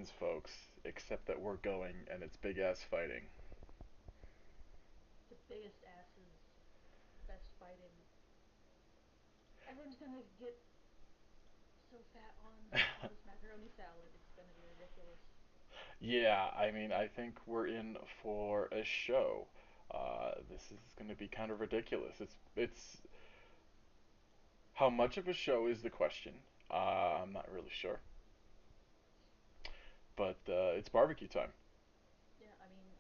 fans, folks, except that we're going and it's big ass fighting. The biggest asses, best fighting. Everyone's gonna get so fat on this macaroni salad. It's gonna be ridiculous. Yeah, I mean, I think we're in for a show. This is going to be kind of ridiculous. It's how much of a show is the question. I'm not really sure, but it's barbecue time. Yeah, I mean,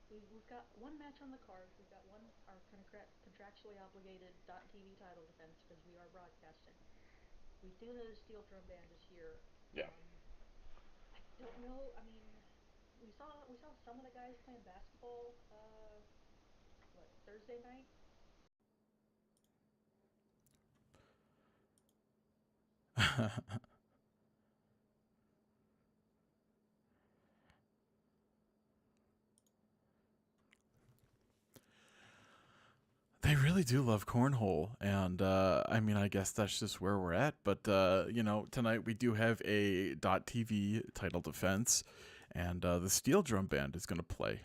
we've got one match on the card. We've got one our contractually obligated .TV title defense because we are broadcasting. We do know the steel drum band is here. Yeah. I don't know. I mean, we saw some of the guys playing basketball. What Thursday night? They really do love cornhole, and I mean, I guess that's just where we're at. But tonight we do have a .TV title defense, and the steel drum band is going to play.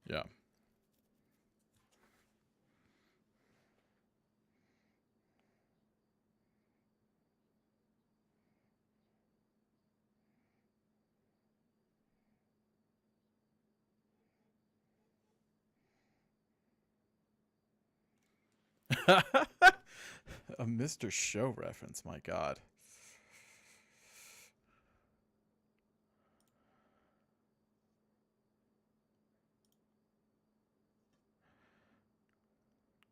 Yeah. A Mr. Show reference, my God.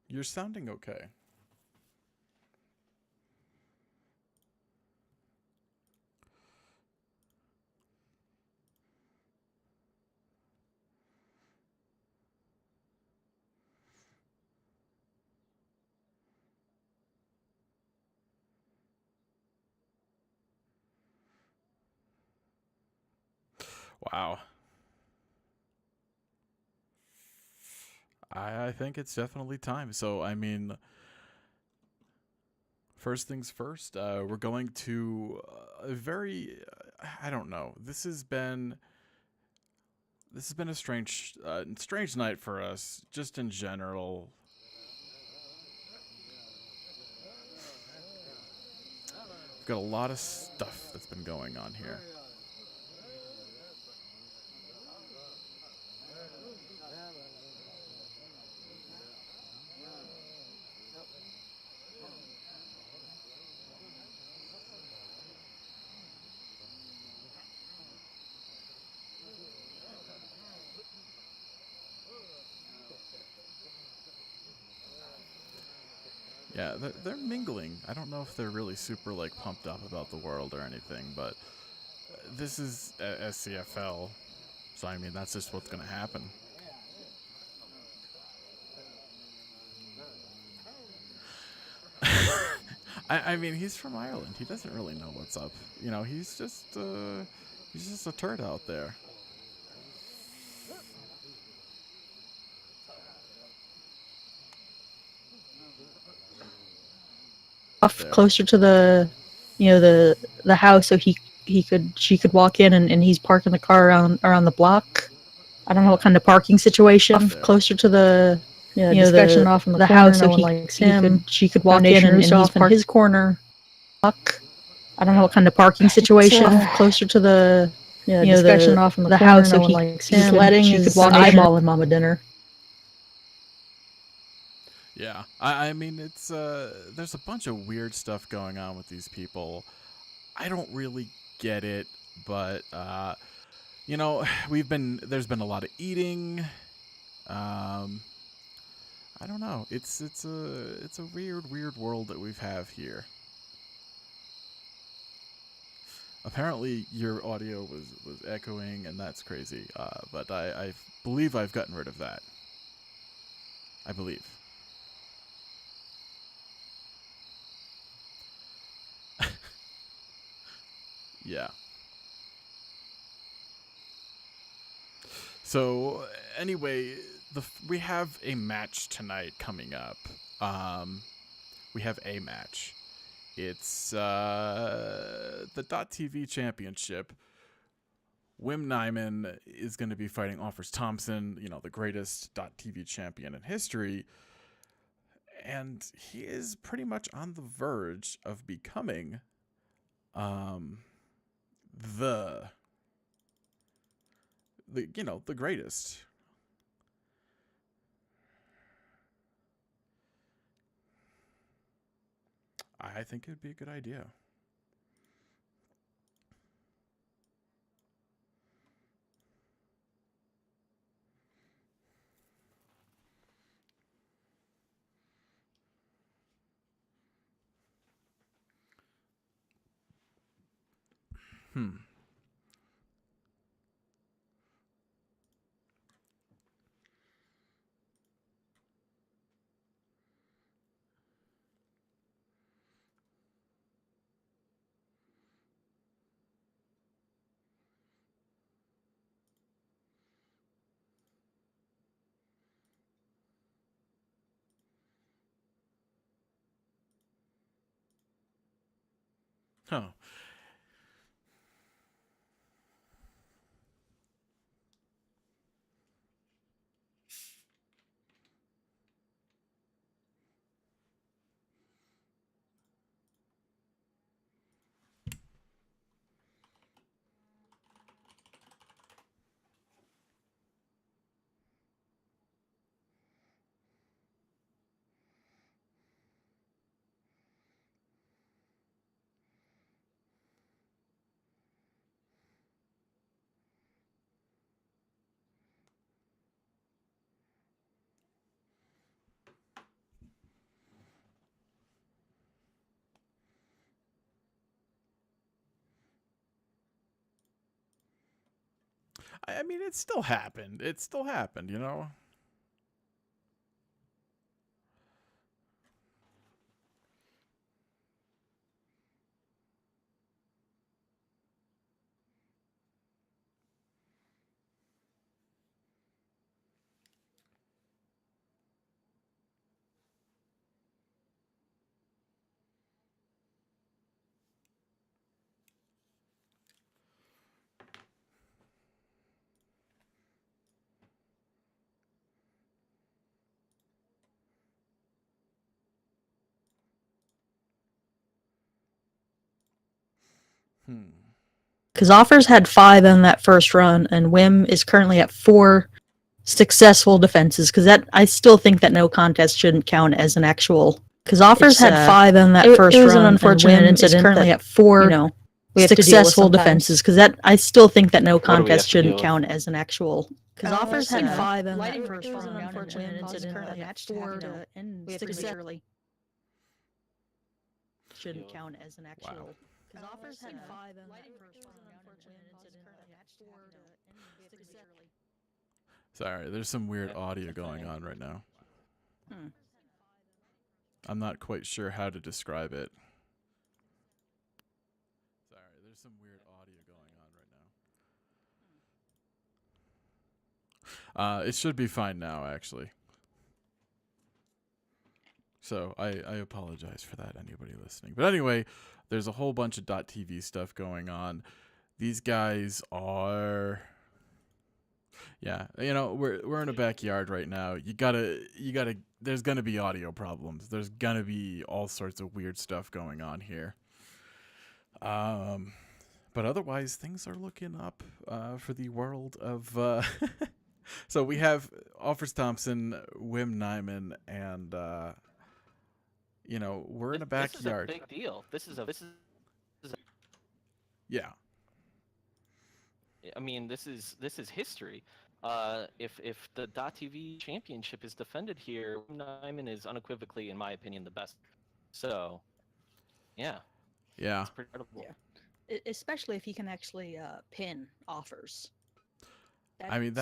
You're sounding okay. Wow. I think it's definitely time. So, I mean, first things first, we're going to a very, I don't know. This has been a strange night for us, just in general. We've got a lot of stuff that's been going on here. Yeah, they're mingling. I don't know if they're really super like pumped up about the world or anything, but this is SCFL, so I mean that's just what's gonna happen. I mean he's from Ireland. He doesn't really know what's up. He's just a turd out there. Off There. closer to the house so she could walk in and he's parking the car around the block. I don't know Yeah. what kind of parking situation. There. Closer to the Discussion the off in the corner. house No so one likes him. she could walk in Foundation and rooster he's off in parked his corner. I don't know Yeah. what kind of parking situation. It's Closer to the discussion off in the corner. house No so one likes he him. could Letting she could is walk in. eyeballing Mama Dinner. Yeah, I mean it's there's a bunch of weird stuff going on with these people. I don't really get it, but we've been there's been a lot of eating. Um, I don't know. It's a weird world that we have here. Apparently, your audio was echoing, and that's crazy. But I believe I've gotten rid of that. I believe. Yeah. So anyway, we have a match tonight coming up. We have a match. It's the .TV Championship. Wim Nyman is going to be fighting Offers Thompson, the greatest .TV champion in history. And he is pretty much on the verge of becoming the the greatest. I think it would be a good idea. Hmm. Huh. I mean, it still happened. It still happened. Hmm. Because Offers had 5 in that first run, and Wim is currently at 4 successful defenses. Because I still think that no contest shouldn't count as an actual. Because Offers had 5 in that first run. It was an unfortunate incident. Is currently at 4 we have successful defenses. Because I still think that no contest shouldn't count as an actual. Because Offers had 5 in that first run. It was an unfortunate incident. Currently at 4 to end successfully. Shouldn't count as an actual. Wow. Because Offers had 5 in that first run. Unfortunate incident. Currently at 4 to end successfully. Sorry, there's some weird audio going on right now. I'm not quite sure how to describe it. Sorry, there's some weird audio going on right now. It should be fine now, actually. So I apologize for that, anybody listening. But anyway, there's a whole bunch of .tv stuff going on. These guys are... Yeah, we're in a backyard right now. You gotta. There's gonna be audio problems. There's gonna be all sorts of weird stuff going on here. But otherwise, things are looking up for the world of. So we have Offers Thompson, Wim Nyman, and we're in a backyard. This is a big deal. This is Yeah. I mean, this is history. If the .TV championship is defended here, Nyman is unequivocally, in my opinion, the best. So, yeah. Yeah. It's pretty incredible. Yeah. Especially if he can actually pin Offers. I mean,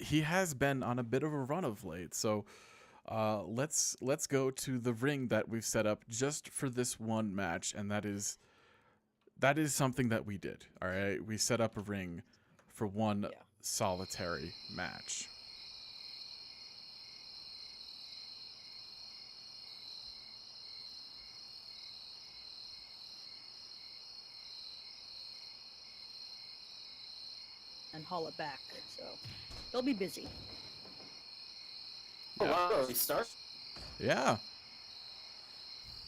he has been on a bit of a run of late. So, let's go to the ring that we've set up just for this one match, and that is something that we did. All right, we set up a ring for one solitary match. And haul it back, so they'll be busy. Oh, wow, we start Yeah.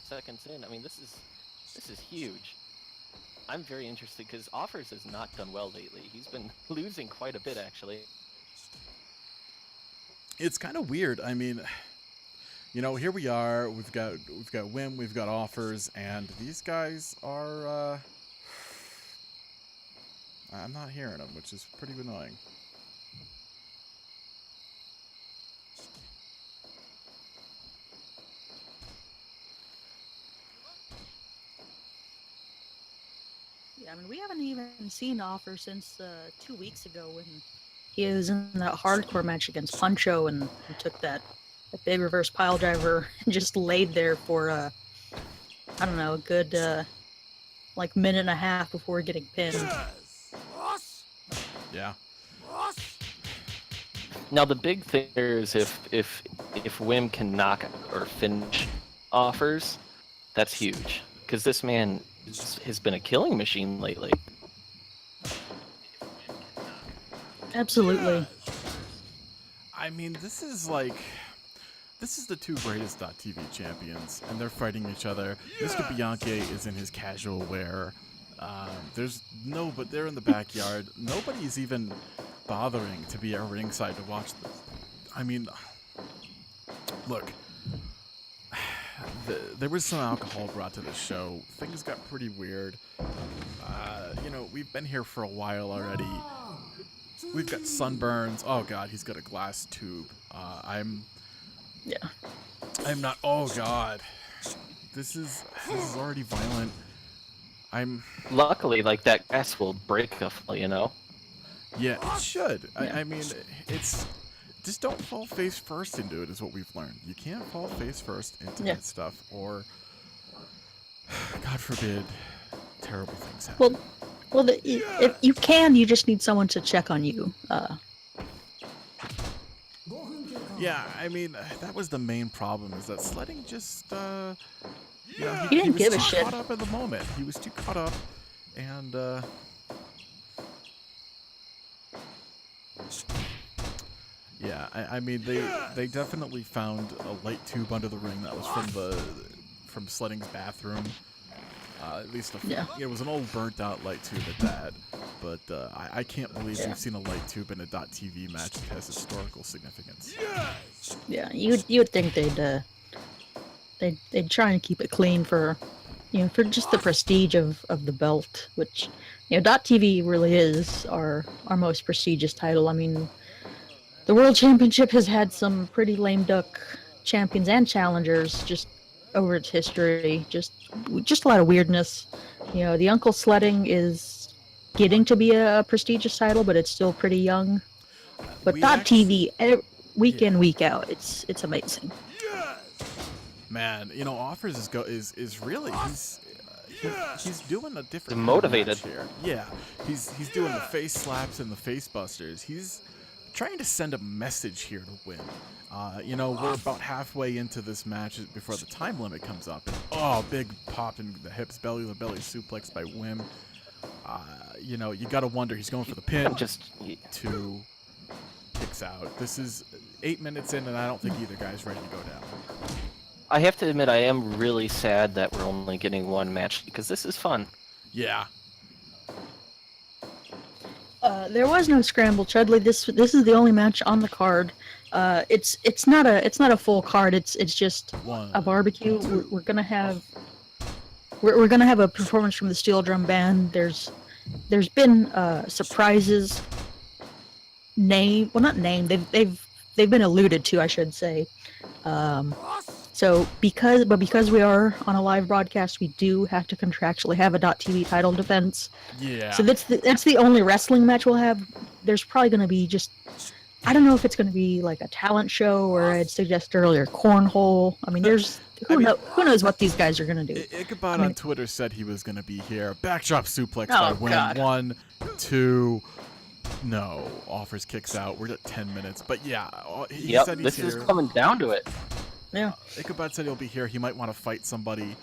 seconds in. I mean, this is huge. I'm very interested because Offers has not done well lately. He's been losing quite a bit, actually. It's kind of weird. I mean, you know, here we are. We've got Wim, we've got Offers, and these guys are. I'm not hearing them, which is pretty annoying. Yeah, I mean, we haven't even seen Offer since 2 weeks ago when he was in that hardcore match against Puncho and took that big reverse pile driver and just laid there for, I don't know, a good, like, minute and a half before getting pinned. Yeah. Now the big thing here is if Wim can knock or finish Offers, that's huge because this man has been a killing machine lately. Absolutely. I mean, this is the two greatest .TV champions, and they're fighting each other. Mr. Bianchi is in his casual wear. But they're in the backyard. Nobody's even bothering to be at ringside to watch this. I mean, look, there was some alcohol brought to the show. Things got pretty weird. You know, we've been here for a while already. We've got sunburns. Oh God, he's got a glass tube. I'm not. Oh God, this is already violent. Luckily, like that grass will break a fall, you know. Yeah, it should. I mean, it's just don't fall face first into it. Is what we've learned. You can't fall face first into that stuff, or God forbid, terrible things happen. If you can, you just need someone to check on you. Yeah, I mean, that was the main problem, is that Sledding just, you know, He didn't was give a too shit. caught up in the moment. He was too caught up, and, yeah, I mean, they definitely found a light tube under the ring that was from Sledding's bathroom. At least it was an old burnt out light tube at that. But I can't believe we've seen a light tube in a .TV match that has historical significance. Yeah, you would think they'd try and keep it clean for just the prestige of the belt, which .TV really is our most prestigious title. I mean, the World Championship has had some pretty lame duck champions and challengers just over its history. Just a lot of weirdness. The Uncle Sledding is getting to be a prestigious title, but it's still pretty young. But .TV, week in, week out, it's amazing. Man, Offers is really he's doing a different motivated here. Yeah, he's doing the face slaps and the face busters. He's trying to send a message here to win. We're about halfway into this match before the time limit comes up. And, big pop in the hips, belly to belly suplex by Wim. You got to wonder, he's going for the pin. Two kicks out. This is 8 minutes in, and I don't think either guy's ready to go down. I have to admit, I am really sad that we're only getting one match because this is fun. Yeah. There was no scramble, Chudley. This is the only match on the card. It's not a full card. It's just a barbecue. We're gonna have a performance from the Steel Drum Band. There's been surprises. Not named. They've been alluded to, I should say. So because we are on a live broadcast, we do have to contractually have a .TV title defense. Yeah. So that's the only wrestling match we'll have. There's probably going to be I don't know if it's going to be like a talent show, or I'd suggest earlier cornhole. I mean, who knows what these guys are going to do. Ichabod on Twitter said he was going to be here. Backdrop suplex by Wim. God. 1, 2. No, Offers kicks out. We're at 10 minutes. But yeah, he Yep, said he's this is here. coming down to it. Yeah. Ichabod said he'll be here. He might want to fight somebody.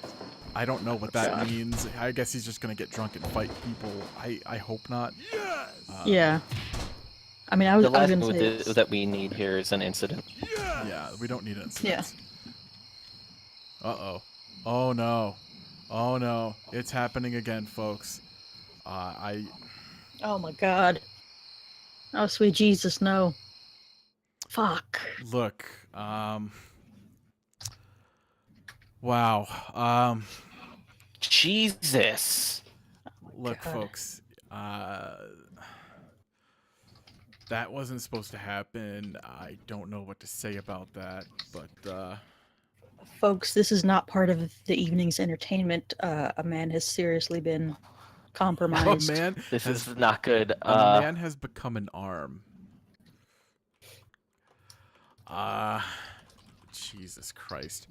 I don't know what that God. means. I guess he's just going to get drunk and fight people. I hope not. Yeah. I mean, I was The last going move to say. that we need here is an incident. Yeah, we don't need incidents. Yeah. Uh-oh. Oh, no. Oh, no. It's happening again, folks. Oh my God. Oh, sweet Jesus, no. Fuck. Look, wow. Jesus. Look, God. folks, that wasn't supposed to happen. I don't know what to say about that, but, Folks, this is not part of the evening's entertainment. A man has seriously been compromised. a man This has, is not good. a man has become an arm. Jesus Christ.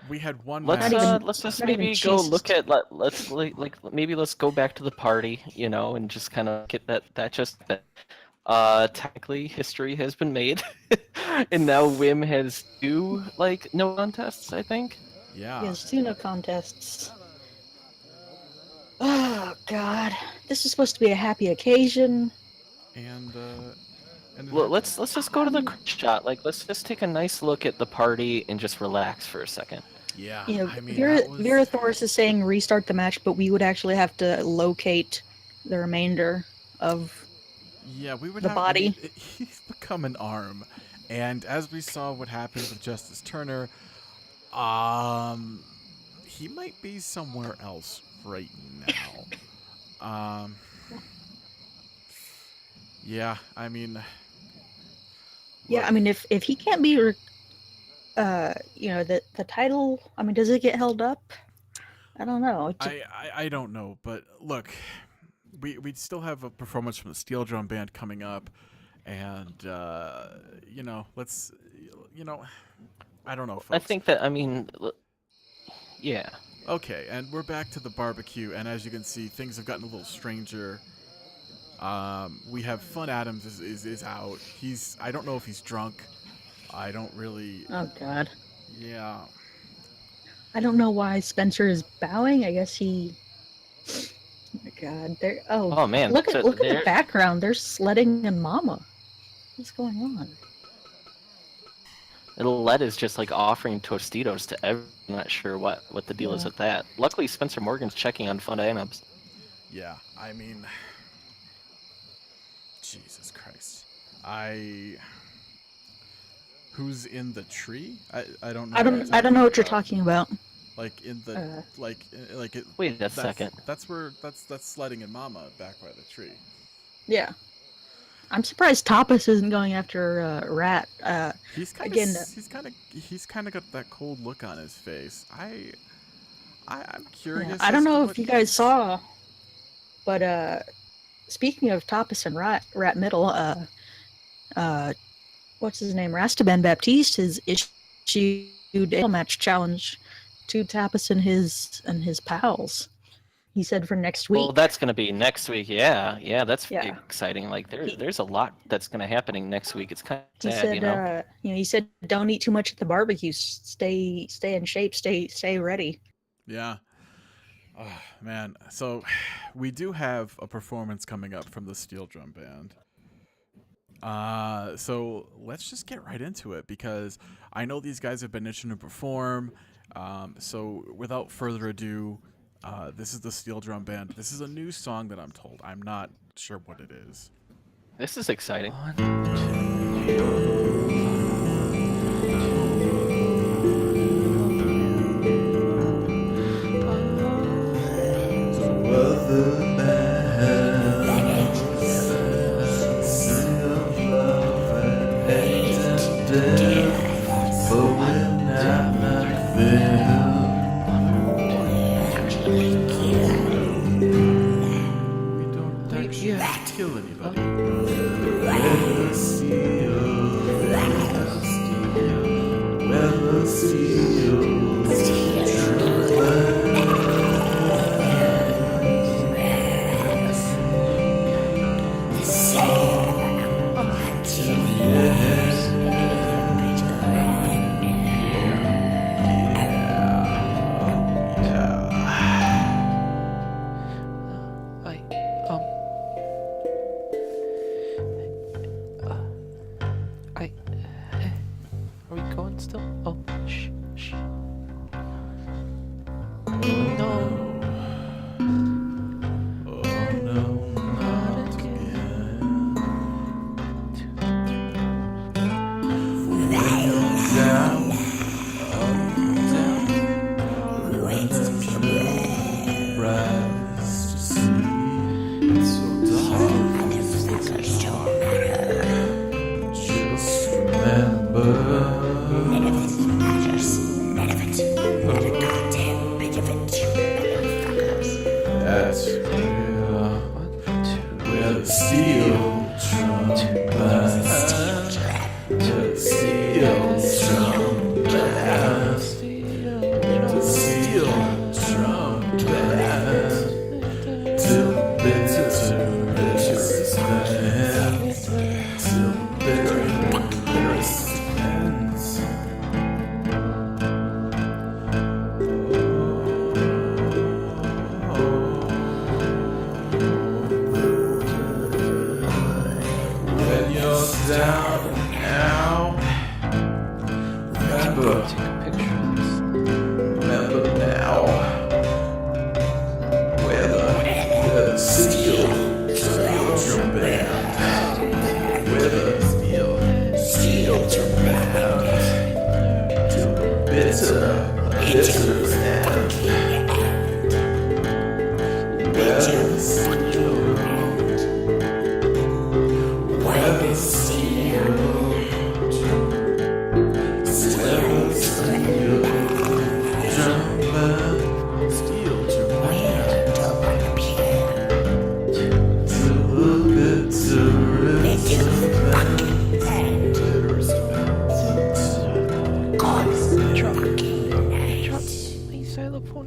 We had one match. Let's just not even maybe go Jesus. look at let's go back to the party, and just kind of get that just technically history has been made, and now Wim has 2 no contests, I think. Yeah. Yes, 2 no contests. Oh God, this is supposed to be a happy occasion. And Well, let's just go to the shot. Let's just take a nice look at the party and just relax for a second. yeah, You know, I mean, Vera, that was... Vera Thoris is saying restart the match, but we would actually have to locate the remainder of. Yeah, we would the have body. He's become an arm, and as we saw what happened with Justice Turner, he might be somewhere else right now. Yeah, I mean. Yeah, look, I mean, if he can't be, the title. I mean, does it get held up? I don't know. I don't know, but look, we still have a performance from the Steel Drum Band coming up, and let's I don't know, folks. I think that yeah. Okay, and we're back to the barbecue, and as you can see, things have gotten a little stranger. We have Fun Adams is out. I don't know if he's drunk. I don't really. Oh God. Yeah. I don't know why Spencer is bowing. I guess he. Oh my God. Oh man. Look at so the background. They're sledding and Mama. What's going on? Led is just offering Tostitos to everyone. I'm not sure what the deal is with that. Luckily, Spencer Morgan's checking on Fun Adams. Yeah, I mean, Jesus Christ. Who's in the tree? I don't know. I don't know what you're talking about. Like in the it. Wait a second. That's sledding and Mama back by the tree. Yeah. I'm surprised Tapas isn't going after Rat. He's kind of got that cold look on his face. I'm curious. Yeah, I don't know if you guys saw, but speaking of Tapas and Rat Middle, what's his name? Rastaban Baptiste has issued a match challenge to Tapas and his pals. He said for next week. Well, that's going to be next week. Yeah, that's exciting. There's a lot that's going to happening next week. It's kind of sad, said, he said, don't eat too much at the barbecue. Stay in shape. Stay ready. Yeah. Oh, man. So we do have a performance coming up from the Steel Drum Band. So let's just get right into it because I know these guys have been itching to perform. So without further ado, this is the Steel Drum Band. This is a new song that I'm told. I'm not sure what it is. This is exciting. Kill anybody.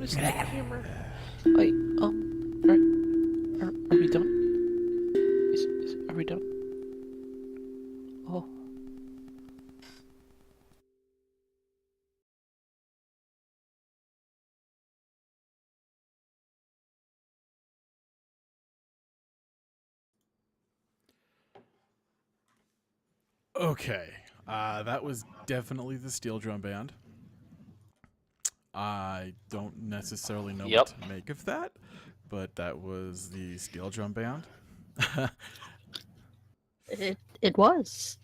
is the camera? Wait, are we done? Are we done? Oh. Okay, that was definitely the steel drum band. I don't necessarily know what Yep. to make of that, but that was the steel drum band. It was.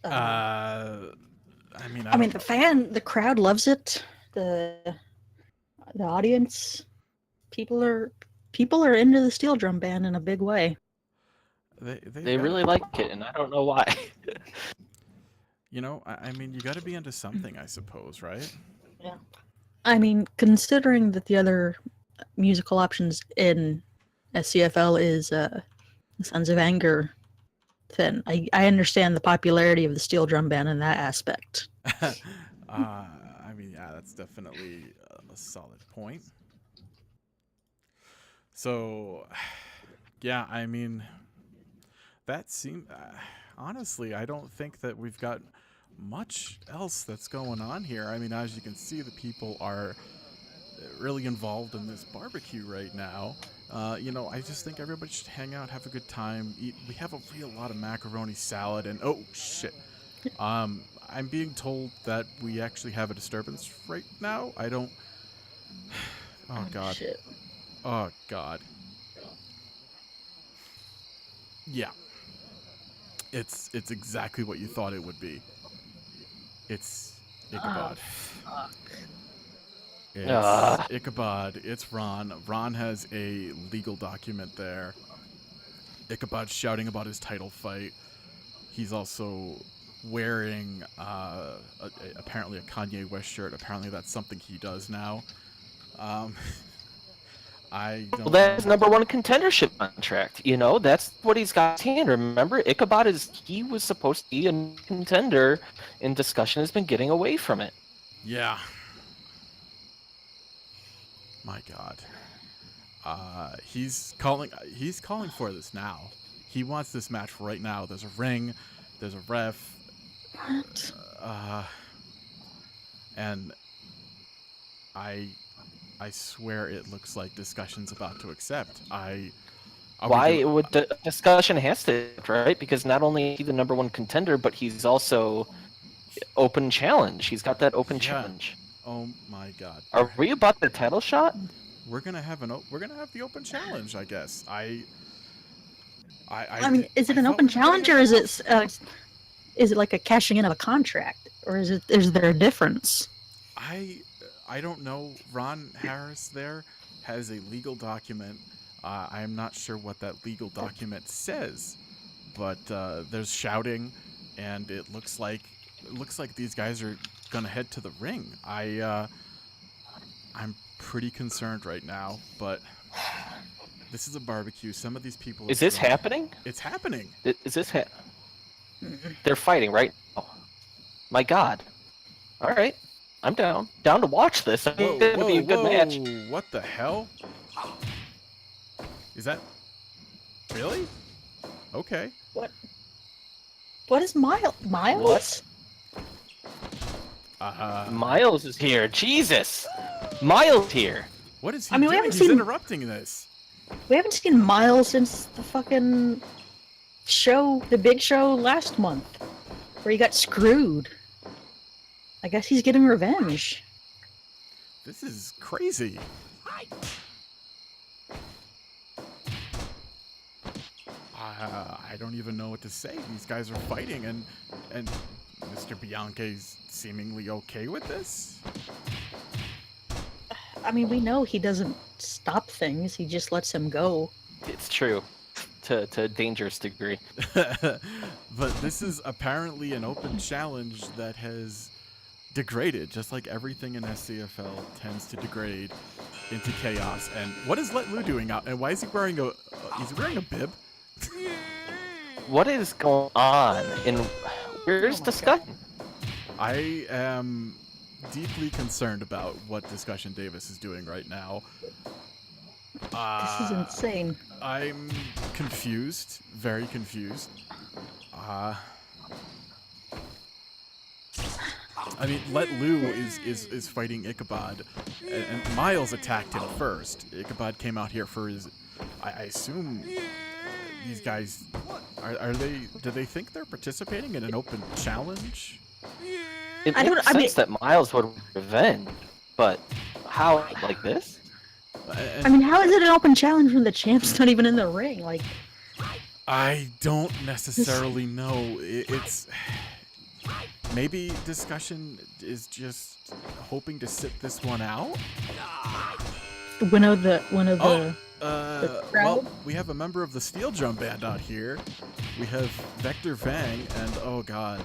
I mean, I I mean, don't know. the crowd loves it. The audience, people are into the steel drum band in a big way. They've They got really it. like it, and I don't know why. You know, I mean, you got to be into something, I suppose, right? Yeah. I mean, considering that the other musical options in SCFL is Sons of Anger, then I understand the popularity of the steel drum band in that aspect. I mean, yeah, that's definitely a solid point. So, yeah, I mean, that seems. Honestly, I don't think that we've got much else that's going on here. I mean, as you can see, the people are really involved in this barbecue right now. You know, I just think everybody should hang out, have a good time, eat. We have a real lot of macaroni salad, and oh shit, I'm being told that we actually have a disturbance right now. I don't. Oh god. Shit. Oh god. Yeah, it's exactly what you thought it would be. It's Oh, Ichabod. fuck. It's Ah, Ichabod. It's Ron. Ron has a legal document there. Ichabod's shouting about his title fight. He's also wearing apparently a Kanye West shirt. Apparently that's something he does now. Um, I well, don't that's know. #1 contendership contract. You know, that's what he's got in hand. Remember, he was supposed to be a contender, and discussion has been getting away from it. Yeah. My God. He's calling. He's calling for this now. He wants this match right now. There's a ring. There's a ref. What? Uh, and I I swear it looks like discussion's about to accept. Are we Why doing? would the discussion has to, right? Because not only is he the #1 contender, but he's also open challenge. He's got that open Yeah. challenge. Oh my God. Are we about the title shot? We're gonna have we're gonna have the open challenge. I guess. I mean, is I it an thought open we were gonna challenge get or both. is it like a cashing in of a contract, or is there a difference? I I don't know. Ron Harris there has a legal document. I am not sure what that legal document says, but there's shouting, and it looks like these guys are gonna head to the ring. I'm pretty concerned right now, but this is a barbecue. Some of these people Is have this drunk. happening? It's happening. Is this They're fighting right now. My God. All right, I'm down. Down to watch this. I think Whoa, it's gonna be whoa, a good match. whoa! What the hell? Is that really? Okay. What? What is Miles? Miles is here. Jesus, Miles here. What is he I mean, doing? He's interrupting this. we haven't seen Miles since the fucking show, the big show last month, where he got screwed. I guess he's getting revenge. This is crazy. I don't even know what to say. These guys are fighting, and Mr. Bianchi's seemingly okay with this. I mean, we know he doesn't stop things; he just lets him go. It's true, to a dangerous degree. But this is apparently an open challenge that has degraded, just like everything in SCFL tends to degrade into chaos. And what is Let Lou doing out? And why is he wearing he's wearing a bib? What is going on? And where's Oh my discussion? I am deeply concerned about what Discussion Davis is doing right now. This is insane. I'm confused, very confused. I mean, Let Lou is fighting Ichabod, and Miles attacked him first. Ichabod came out here for his. I assume these guys are they? Do they think they're participating in an open challenge? It I don't- makes I mean- sense that Miles would revenge, but how like this? And I mean, how is it an open challenge when the champ's not even in the ring? Like, I don't necessarily know. It's maybe Discussion is just hoping to sit this one out. one of the Well, crowd? we have a member of the Steel Drum Band out here. We have Vector Vang, and oh god,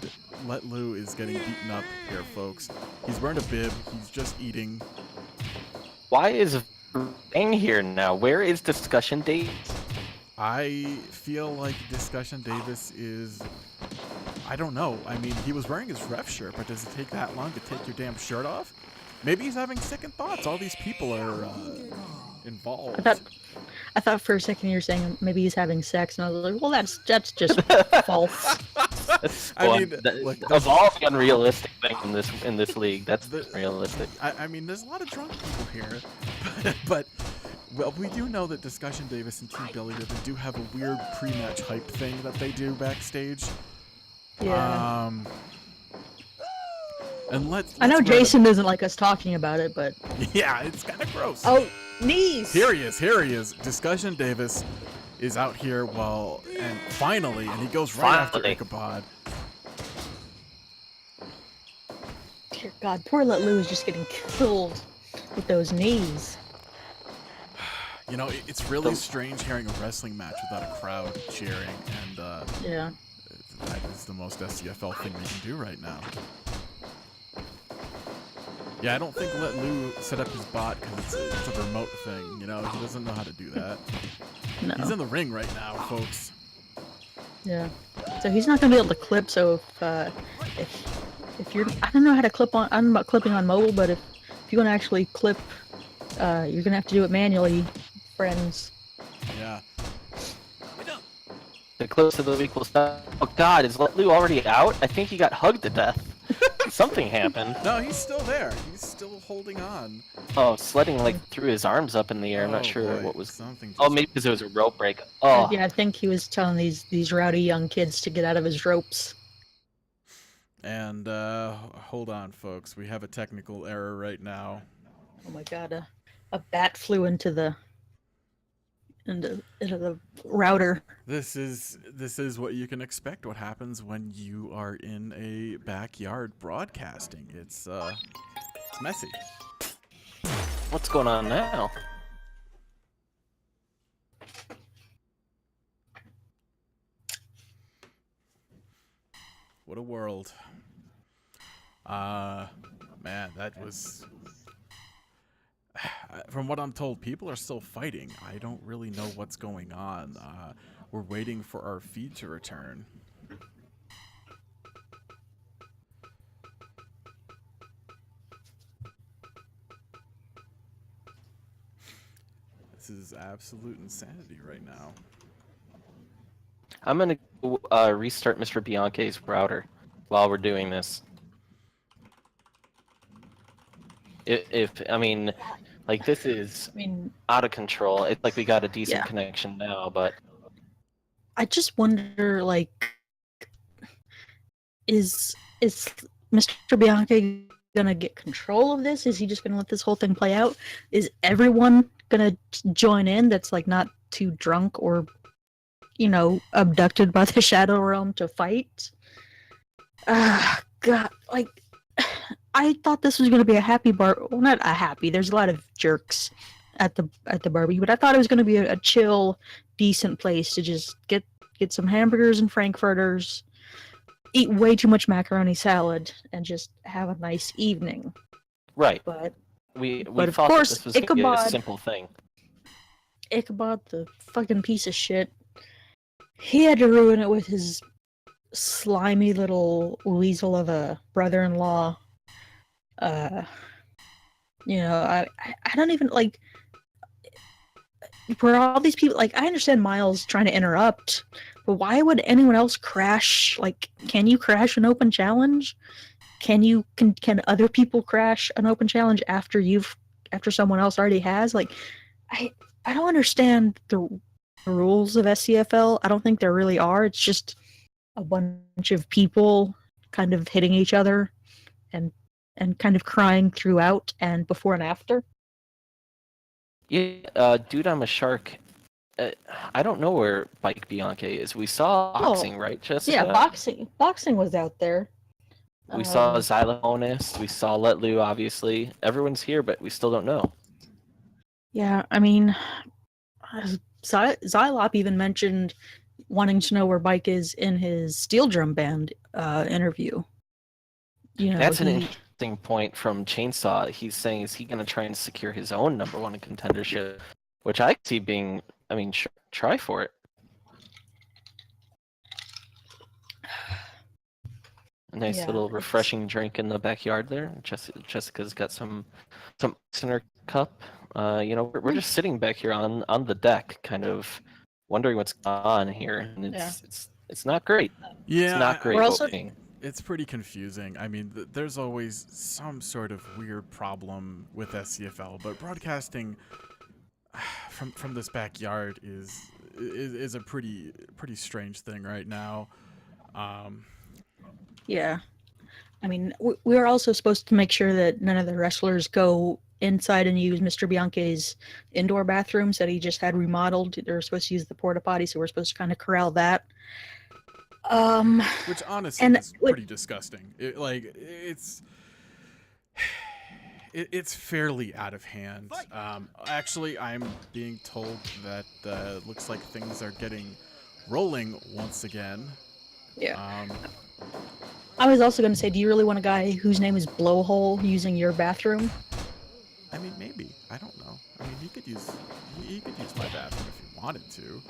Let Lou is getting beaten up here, folks. He's wearing a bib. He's just eating. Why is Bang here now? Where is Discussion Date? I feel like Discussion Davis is. I don't know. I mean, he was wearing his ref shirt, but does it take that long to take your damn shirt off? Maybe he's having second thoughts. All these people are involved. I thought for a second you were saying maybe he's having sex, and I was like, well, that's just false. I mean, look, of all the unrealistic things in this league, that's realistic. I mean, there's a lot of drunk people here, but well, we do know that Discussion Davis and Team Billy they do have a weird pre-match hype thing that they do backstage. Yeah. And I know Jason doesn't like us talking about it, but yeah, it's kind of gross. oh, knees. Here he is. Discussion Davis is out here and finally, and he goes right after Ichabod. Dear God, poor Let Lou is just getting killed with those knees. You know, it's really strange hearing a wrestling match without a crowd cheering, and Yeah. that is the most SCFL thing we can do right now. Yeah, I don't think Let Lou set up his bot because it's a remote thing. You know, he doesn't know how to do that. No. He's in the ring right now, folks. Yeah. So he's not gonna be able to clip. So if you're, I don't know how to clip on. I'm about clipping on mobile, but if you want to actually clip, you're gonna have to do it manually, friends. Yeah. The clips of the week will stop. Oh God, is Let Lou already out? I think he got hugged to death. Something happened. No, he's still there. He's still holding on. Oh, sledding like threw his arms up in the air. I'm not Oh, sure boy. what was. Something. Oh, maybe because it was a rope break. Oh, Yeah, I think he was telling these rowdy young kids to get out of his ropes. And hold on, folks. We have a technical error right now. Oh my God, a bat flew into the router. This is what you can expect. What happens when you are in a backyard broadcasting? It's messy. what's going on now? What a world. Man, that was. From what I'm told, people are still fighting. I don't really know what's going on. We're waiting for our feed to return. This is absolute insanity right now. I'm gonna restart Mr. Bianchi's router while we're doing this. If I mean, like this is I mean, out of control. It's like we got a decent Yeah. connection now, but I just wonder, like, is Mr. Bianchi gonna get control of this? Is he just gonna let this whole thing play out? Is everyone gonna join in that's like not too drunk or, you know, abducted by the Shadow Realm to fight? God, like, I thought this was gonna be a happy bar. Well, not a happy. There's a lot of jerks at the barbecue, but I thought it was gonna be a chill, decent place to just get some hamburgers and frankfurters, eat way too much macaroni salad, and just have a nice evening. right. But We of thought course, that this was gonna be a Ichabod- simple thing. Ichabod, the fucking piece of shit, he had to ruin it with his slimy little weasel of a brother-in-law You know, I don't even like where all these people like. I understand Miles trying to interrupt, but why would anyone else crash? Like, can you crash an open challenge? Can other people crash an open challenge after someone else already has? Like, I I don't understand the rules of SCFL. I don't think there really are. It's just a bunch of people kind of hitting each other and kind of crying throughout and before and after. Yeah, dude, I'm a shark. I don't know where Bike Bianchi is. We saw boxing, right, Jessica? Yeah, boxing was out there. We saw Xylophonist. We saw Let Lou, obviously. Everyone's here, but we still don't know. Yeah, I mean, Xylop even mentioned wanting to know where Bike is in his Steel Drum Band interview. You know, That's an interesting point from Chainsaw. He's saying, is he going to try and secure his own #1 contendership? Which I see being, I mean, try for it. A nice little refreshing drink in the backyard there. Jessica's got some ice in her cup. You know, we're just sitting back here on the deck, kind of wondering what's going on here, and it's not great. Yeah, it's not great. It's pretty confusing. I mean, there's always some sort of weird problem with SCFL, but broadcasting from this backyard is a pretty strange thing right now. Yeah, I mean, we were also supposed to make sure that none of the wrestlers go inside and use Mr. Bianchi's indoor bathrooms that he just had remodeled. They're supposed to use the porta potty, so we're supposed to kind of corral that. Which honestly is pretty disgusting. It's fairly out of hand. Actually, I'm being told that looks like things are getting rolling once again. Yeah. I was also going to say, do you really want a guy whose name is Blowhole using your bathroom? I mean, maybe. I don't know. I mean, he could use my bathroom if he wanted to.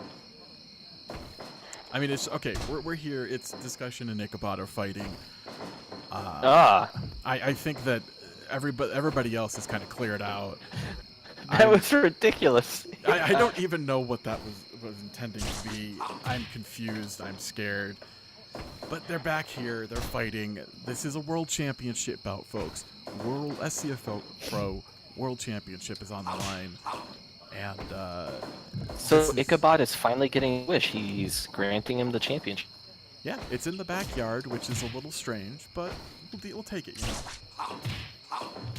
I mean, it's okay. We're here. It's discussion and Ichabod are fighting. I think that everybody else is kind of cleared out. That was ridiculous. I don't even know what that was intending to be. I'm confused. I'm scared. But they're back here. They're fighting. This is a world championship bout, folks. World SCFL Pro World Championship is on the line. And so Ichabod is finally getting a wish. He's granting him the championship. Yeah, it's in the backyard, which is a little strange, but we'll take it, you know.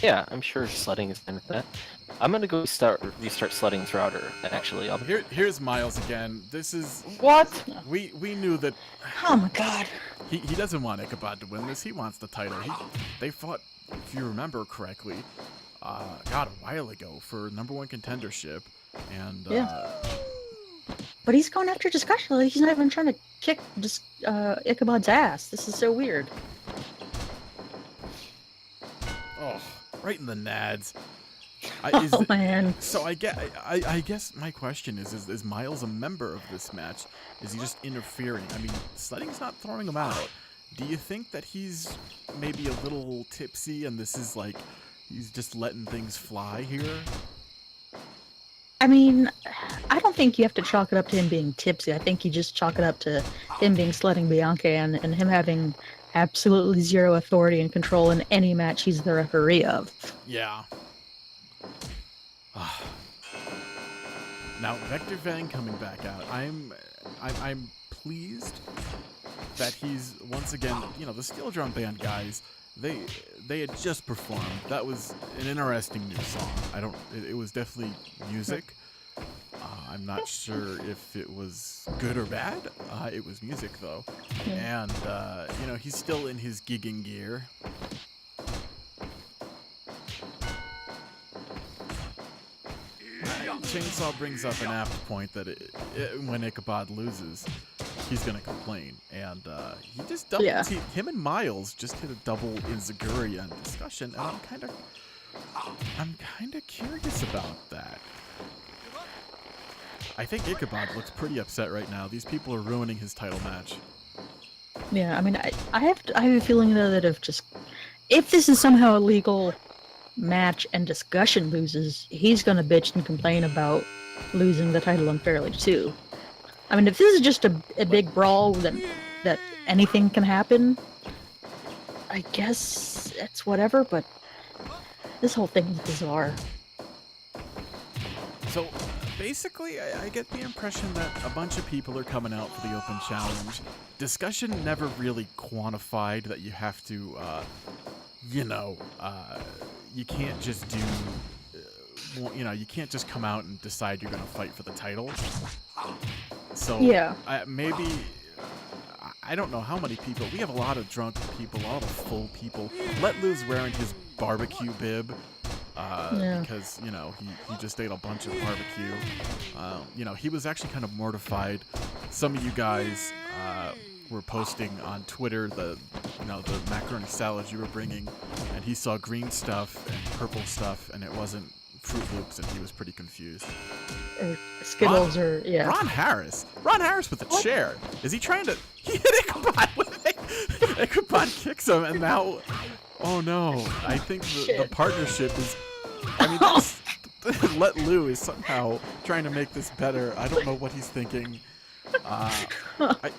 Yeah, I'm sure sledding is fine with that. I'm gonna go restart sledding's router. Actually, here's Miles again. This is what we knew that. Oh my God. He doesn't want Ichabod to win this. He wants the title. They fought, if you remember correctly, a while ago for #1 contendership, and But he's going after discussion. Like, he's not even trying to kick Ichabod's ass. This is so weird. Oh, right in the nads. Man. So I guess my question is Miles a member of this match? Is he just interfering? I mean, sledding's not throwing him out. Do you think that he's maybe a little tipsy and this is like he's just letting things fly here? I mean, I don't think you have to chalk it up to him being tipsy. I think you just chalk it up to him being sledding Bianchi and him having absolutely zero authority and control in any match he's the referee of. Yeah. Now, Vector Vang coming back out. I'm pleased that he's once again, you know, the Steel Drum Band guys. They had just performed. That was an interesting new song. It was definitely music. I'm not sure if it was good or bad. It was music though, and you know, he's still in his gigging gear. Chainsaw brings up an apt point that when Ichabod loses, he's gonna complain, and he just double him and Miles just hit a double enziguri on discussion, and I'm kind of curious about that. I think Ichabod looks pretty upset right now. These people are ruining his title match. Yeah, I mean, I have a feeling though that if this is somehow a legal match and Discussion loses, he's gonna bitch and complain about losing the title unfairly too. I mean, if this is just a big brawl that anything can happen, I guess it's whatever, but this whole thing is bizarre. So basically, I get the impression that a bunch of people are coming out for the open challenge. Discussion never really quantified that you have to, you can't just do, you can't just come out and decide you're going to fight for the title. So Yeah. maybe, I don't know how many people. We have a lot of drunk people, a lot of full people. Let Lou's wearing his barbecue bib. Yeah. Because, he just ate a bunch of barbecue. He was actually kind of mortified. Some of you guys were posting on Twitter the macaroni salad you were bringing, and he saw green stuff and purple stuff, and it wasn't Fruit Loops, and he was pretty confused. Or Skittles, yeah. Ron Harris with a chair. Is he trying to... He hit Ichabod with it. Ichabod kicks him, and now... Oh no, I think the partnership is... I mean, Let Lou is somehow trying to make this better. I don't know what he's thinking. God. I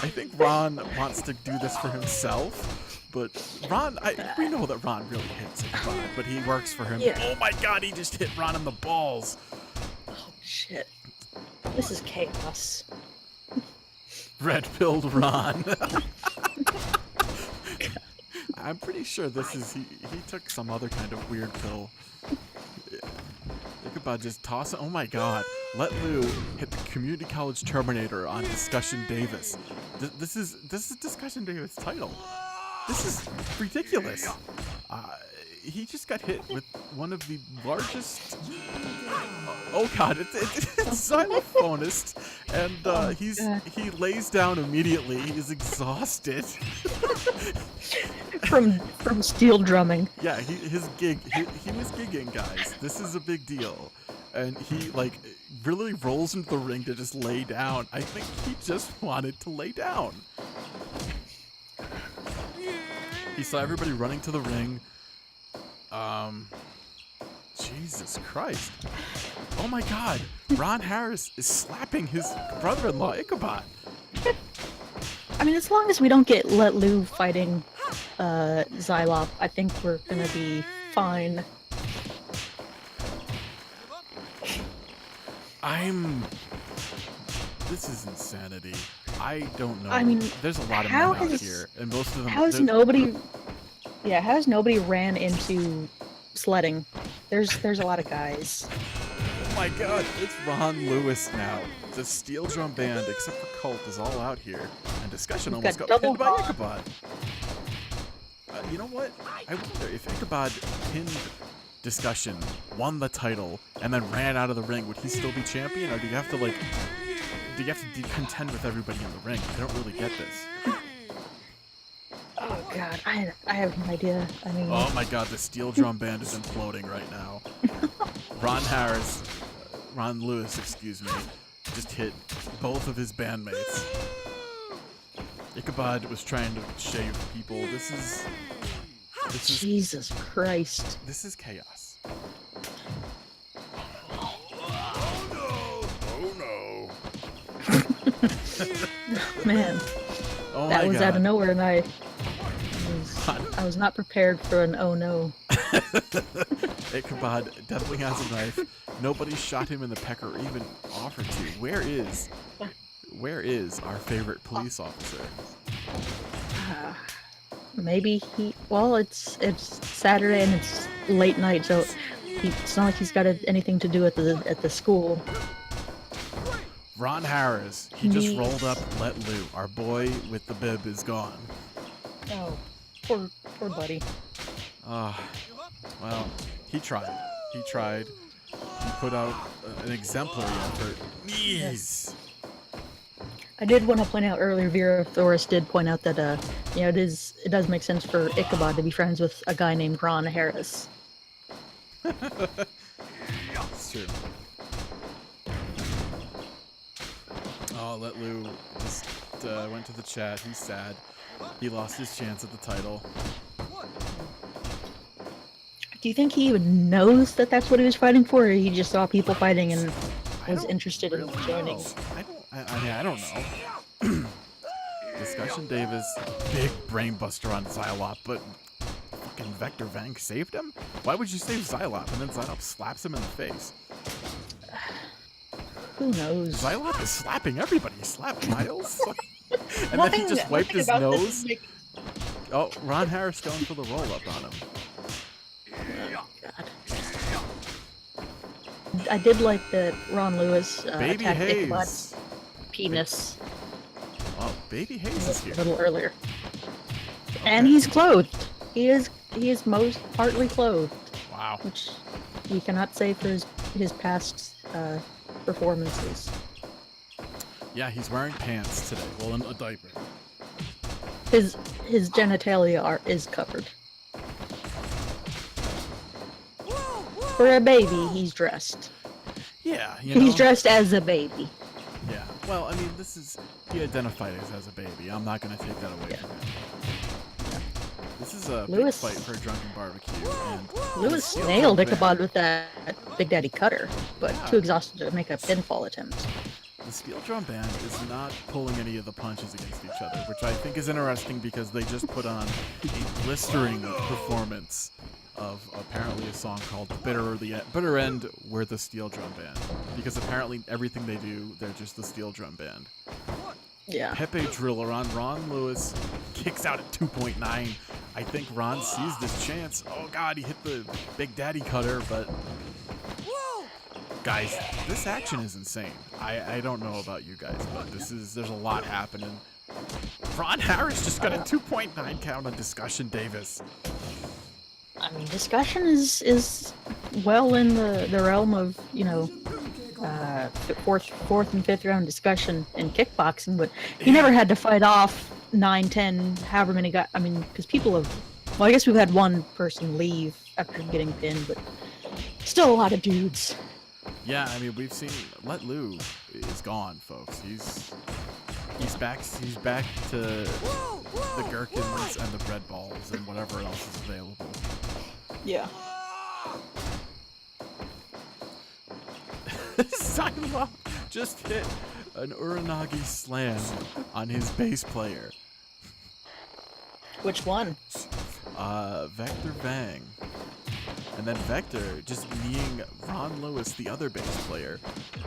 think Ron wants to do this for himself, but we know that Ron really hates Ichabod, but he works for him. Yeah. Oh my god, he just hit Ron in the balls. Oh shit. This is chaos. Red-pilled Ron. I'm pretty sure this is he took some other kind of weird pill. Ichabod just toss it. Oh my god. Let Lou hit the community college Terminator on Discussion Davis. This is Discussion Davis' title. This is ridiculous. He just got hit with one of the largest... Oh god, it's xylophonist, and he lays down immediately. He is exhausted. from steel drumming. Yeah, he was gigging, guys. This is a big deal, and he really rolls into the ring to just lay down. I think he just wanted to lay down. He saw everybody running to the ring. Jesus Christ. Oh my god. Ron Harris is slapping his brother-in-law, Ichabod. I mean, as long as we don't get Let Lou fighting Xylop, I think we're gonna be fine. This is insanity. I don't know. I mean, there's a lot of men out here, and most of them... How's nobody ran into sledding? There's a lot of guys. Oh my god, it's Ron Lewis now. The steel drum band, except for Cult, is all out here. And Discussion almost got pinned by Ichabod. You know what? I wonder if Ichabod pinned Discussion, won the title, and then ran out of the ring, would he still be champion? Or do you have to contend with everybody in the ring? I don't really get this. Oh god, I have no idea. I mean... Oh my god, the steel drum band is imploding right now. Ron Lewis, excuse me, just hit both of his bandmates. Ichabod was trying to shave people. This is Jesus Christ. This is chaos. Man, Oh that my was god. out of nowhere, and I was not prepared for an oh no. Ichabod definitely has a knife. Nobody shot him in the peck or even offered to. Where is our favorite police officer? Maybe it's Saturday and it's late night, so it's not like he's got anything to do at the school. Ron Harris. He just rolled up Let Lou. Our boy with the bib is gone. Oh, poor buddy. Well, he tried. He put out an exemplary effort. Yes. I did want to point out earlier, Vera Thoris did point out that it does make sense for Ichabod to be friends with a guy named Ron Harris. It's true. Oh, Let Lou just went to the chat. He's sad. He lost his chance at the title. Do you think he even knows that that's what he was fighting for, or he just saw people fighting and I was don't interested in really joining? know. I mean, I don't know. Discussion Davis, big brainbuster on Xylop, but fucking Vector Vang saved him? Why would you save Xylop? And then Xylop slaps him in the face. Who knows? Xylop is slapping everybody. He slapped Miles. And Nothing, then he just wiped nothing his about this nose. is make- Oh, Ron Harris going for the roll-up on him. I did like that Ron Lewis Baby attacked Ichabod's Hayes. penis Oh, Baby Hayes is a here. little earlier. And he's clothed. He is most partly clothed, Wow. which we cannot say for his past performances. Yeah, he's wearing pants today. Well, a diaper. His genitalia is covered. For a baby, he's dressed. Yeah, you know. He's dressed as a baby. Yeah. Well, I mean, he identified as a baby. I'm not going to take that away from him. This is a big Lewis- fight for a drunken barbecue. And Lewis Steel nailed Drum Ichabod Band- with that Big Daddy cutter, but Yeah. too exhausted to make a pinfall attempt. The Steel Drum Band is not pulling any of the punches against each other, which I think is interesting because they just put on a blistering performance of apparently a song called Bitter End, We're the Steel Drum Band. Because apparently everything they do, they're just the Steel Drum Band. Yeah. Pepe Driller on Ron Lewis kicks out at 2.9. I think Ron sees this chance. Oh god, he hit the Big Daddy cutter, but guys, this action is insane. I don't know about you guys, but there's a lot happening. Ron Harris just got a 2.9 count on Discussion Davis. I mean, discussion is well in the realm of, fourth and fifth round discussion in kickboxing, but he never had to fight off 9, 10, however many guys. I mean, because people have. Well, I guess we've had one person leave after getting pinned, but still a lot of dudes. Yeah, I mean, we've seen Let Lou is gone, folks. He's back to the gherkins and the bread balls and whatever else is available. Yeah. Psylocke just hit an Uranagi slam on his bass player. Which one? Vector Vang. And then Vector just kneeing Ron Lewis, the other bass player.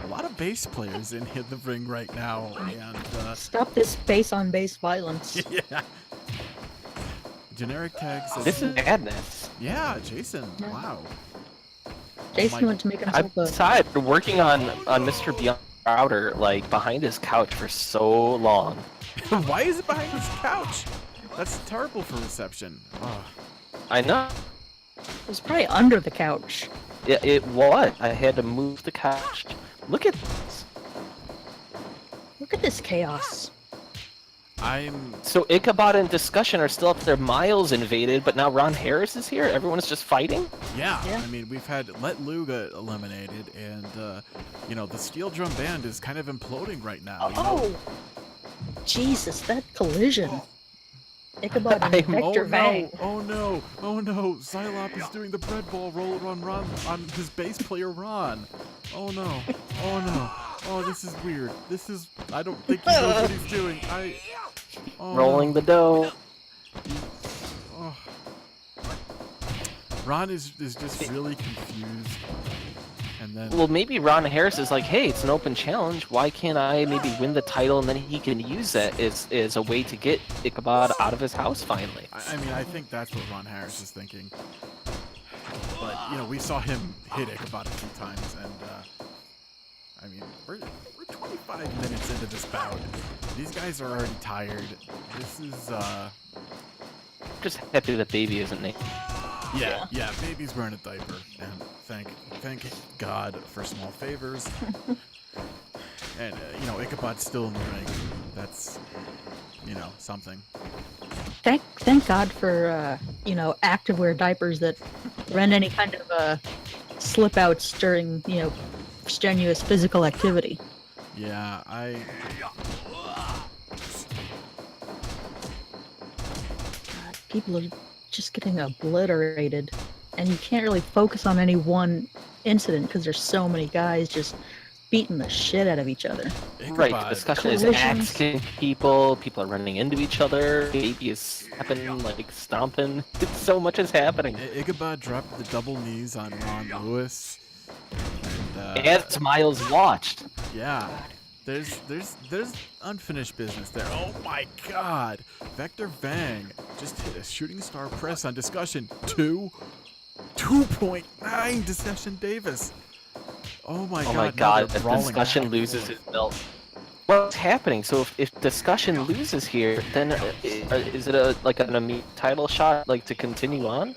A lot of bass players in the ring right now, and Stop this base on base violence. yeah. Generic tags. This is madness. Yeah, Jason. Yeah. Wow. Jason my- went to make I've himself a. decided working on Mr. Bianchi Crowder like behind his couch for so long. Why is it behind his couch? That's terrible for reception. Oh. I know. It was probably under the couch. It was. I had to move the couch. Look at this. Look at this chaos. So Ichabod and Discussion are still up there. Miles invaded, but now Ron Harris is here. Everyone's just fighting. Yeah, Yeah. I mean, we've had Let Lou get eliminated, and the Steel Drum Band is kind of imploding right now. you know? Oh! Jesus, that collision. Ichabod and I'm- Vector Vang. Oh no! Oh no! Xylop is doing the bread ball roll on his bass player Ron. Oh no! Oh no! Oh, this is weird. I don't think he knows what he's doing. Oh, Rolling the dough. Oh. Ron is just really confused. And then Well, maybe Ron Harris is like, hey, it's an open challenge. Why can't I maybe win the title and then he can use that as a way to get Ichabod out of his house finally? I mean, I think that's what Ron Harris is thinking. But we saw him hit Ichabod a few times, and I mean, we're 25 minutes into this bout. These guys are already tired. This is Just happy that baby isn't named. yeah. Baby's wearing a diaper, and thank God for small favors. And Ichabod's still in the ring. That's something. Thank God for activewear diapers that prevent any kind of slip outs during strenuous physical activity. Yeah, people are just getting obliterated, and you can't really focus on any one incident because there's so many guys just beating the shit out of each other. Right, the Ichabod. discussion is Collisions. axing people are running into each other, baby is snapping, like stomping. So much is happening. Ichabod dropped the double knees on Ron Lewis. And, As Miles watched. yeah. There's unfinished business there. Oh my god. Vector Vang just hit a shooting star press on Discussion 2.9 Discussion Davis. Oh my god. Oh my now god, they're if brawling Discussion back and loses forth. his belt. What's happening? So if Discussion loses here, then is it like an immediate title shot, like to continue on?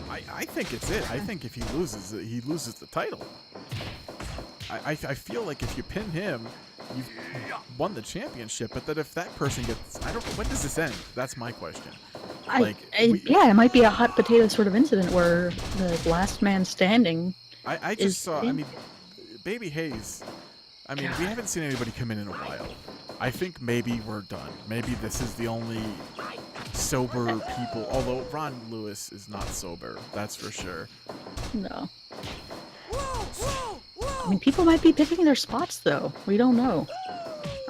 I think it's it. I think if he loses the title. I feel like if you pin him, you've won the championship. But that if that person gets, I don't. When does this end? That's my question. Yeah, it might be a hot potato sort of incident where the last man standing. I is just saw. I in- mean, Baby Hayes. I mean, we haven't seen anybody come in a while. I think maybe we're done. Maybe this is the only sober people. Although Ron Lewis is not sober, that's for sure. No. I mean, people might be picking their spots, though. We don't know.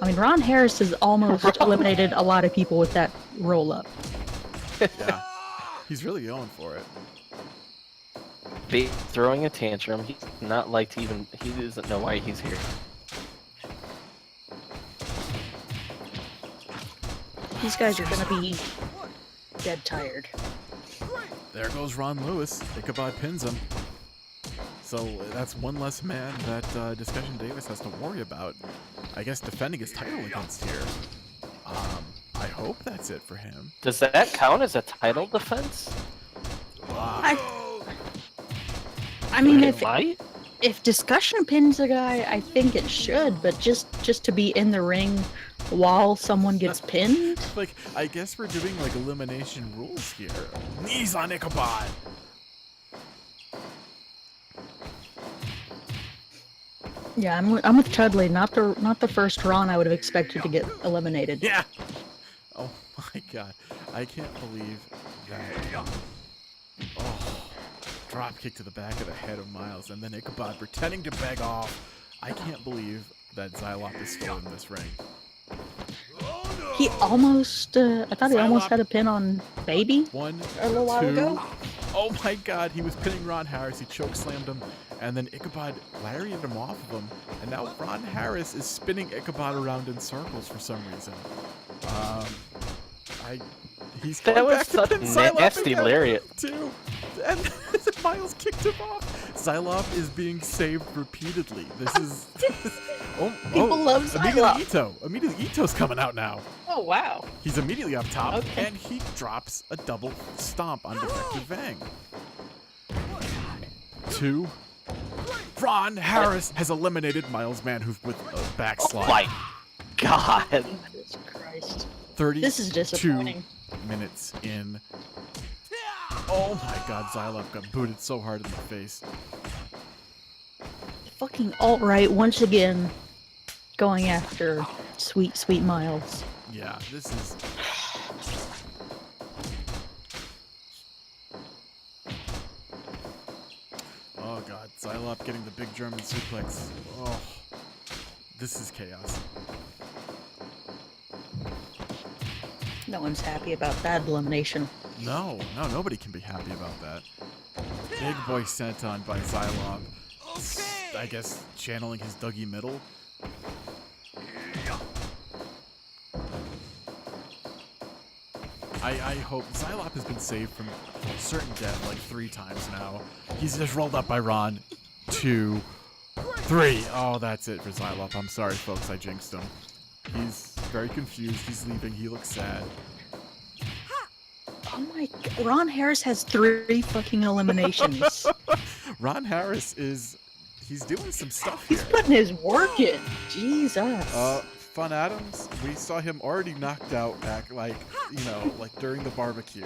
I mean, Ron Harris has almost eliminated a lot of people with that roll-up. Yeah, he's really going for it. Baby throwing a tantrum. He's not like to even. He doesn't know why he's here. These guys are gonna be dead tired. There goes Ron Lewis. Ichabod pins him. So that's one less man that Discussion Davis has to worry about. I guess defending his title against here. I hope that's it for him. Does that count as a title defense? I mean, It might. if Discussion pins a guy, I think it should. But just to be in the ring while someone gets pinned. Like, I guess we're doing like elimination rules here. Knees on Ichabod. Yeah, I'm with Chudley. Not the first Ron I would have expected to get eliminated. Yeah. Oh my god. I can't believe that. Oh. Drop kick to the back of the head of Miles, and then Ichabod pretending to beg off. I can't believe that Xylop is still in this ring. He almost. I thought he almost had a pin on Baby. One, A little while two. ago? Oh my god, he was pinning Ron Harris. He choke slammed him, and then Ichabod lariated him off of him. And now Ron Harris is spinning Ichabod around in circles for some reason. He's That going was back to such pin Xylop nasty again, lariat. too. And Miles kicked him off. Xylop is being saved repeatedly. This is. People love Xylop. Immediately Ito's coming out now. Oh wow. He's immediately up top, Okay. and he drops a double stomp on Defective Vang. 2. Ron Harris has eliminated Miles Manhoof with a backslide. Oh my god. Jesus Christ. 32 This is disappointing. minutes in. Oh my god, Xylop got booted so hard in the face. Fucking alt-right once again going after sweet Miles. Yeah, this is. Oh god, Xylop getting the big German suplex. Oh, this is chaos. No one's happy about that elimination. No, nobody can be happy about that. Big boy senton by Xylop. I guess channeling his Dougie Middle. I hope Xylop has been saved from certain death like 3 times now. He's just rolled up by Ron. 2, 3. Oh, that's it for Xylop. I'm sorry, folks. I jinxed him. He's very confused. He's leaving. He looks sad. Oh my god. Ron Harris has 3 fucking eliminations. Ron Harris he's doing some stuff He's here. putting his work in. Jesus. Fun Adams, we saw him already knocked out back, like during the barbecue.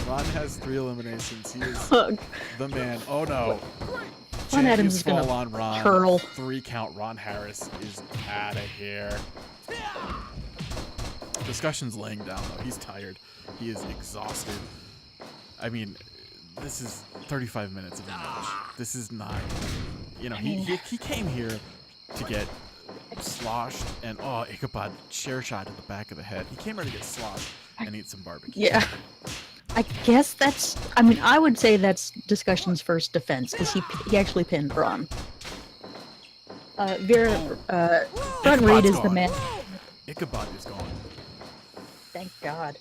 Ron has 3 eliminations. He is the man. Oh no. Fun Adams is fall gonna on Ron. hurl. 3 count. Ron Harris is out of here. Discussion's laying down though. He's tired. He is exhausted. I mean, this is 35 minutes of a match. This is not, he came here to get sloshed and Ichabod chair shot to the back of the head. He came here to get sloshed and eat some barbecue. Yeah. I guess I would say that's Discussion's first defense, because he actually pinned Braun. Front Reed is the man. Ichabod is gone. Thank God.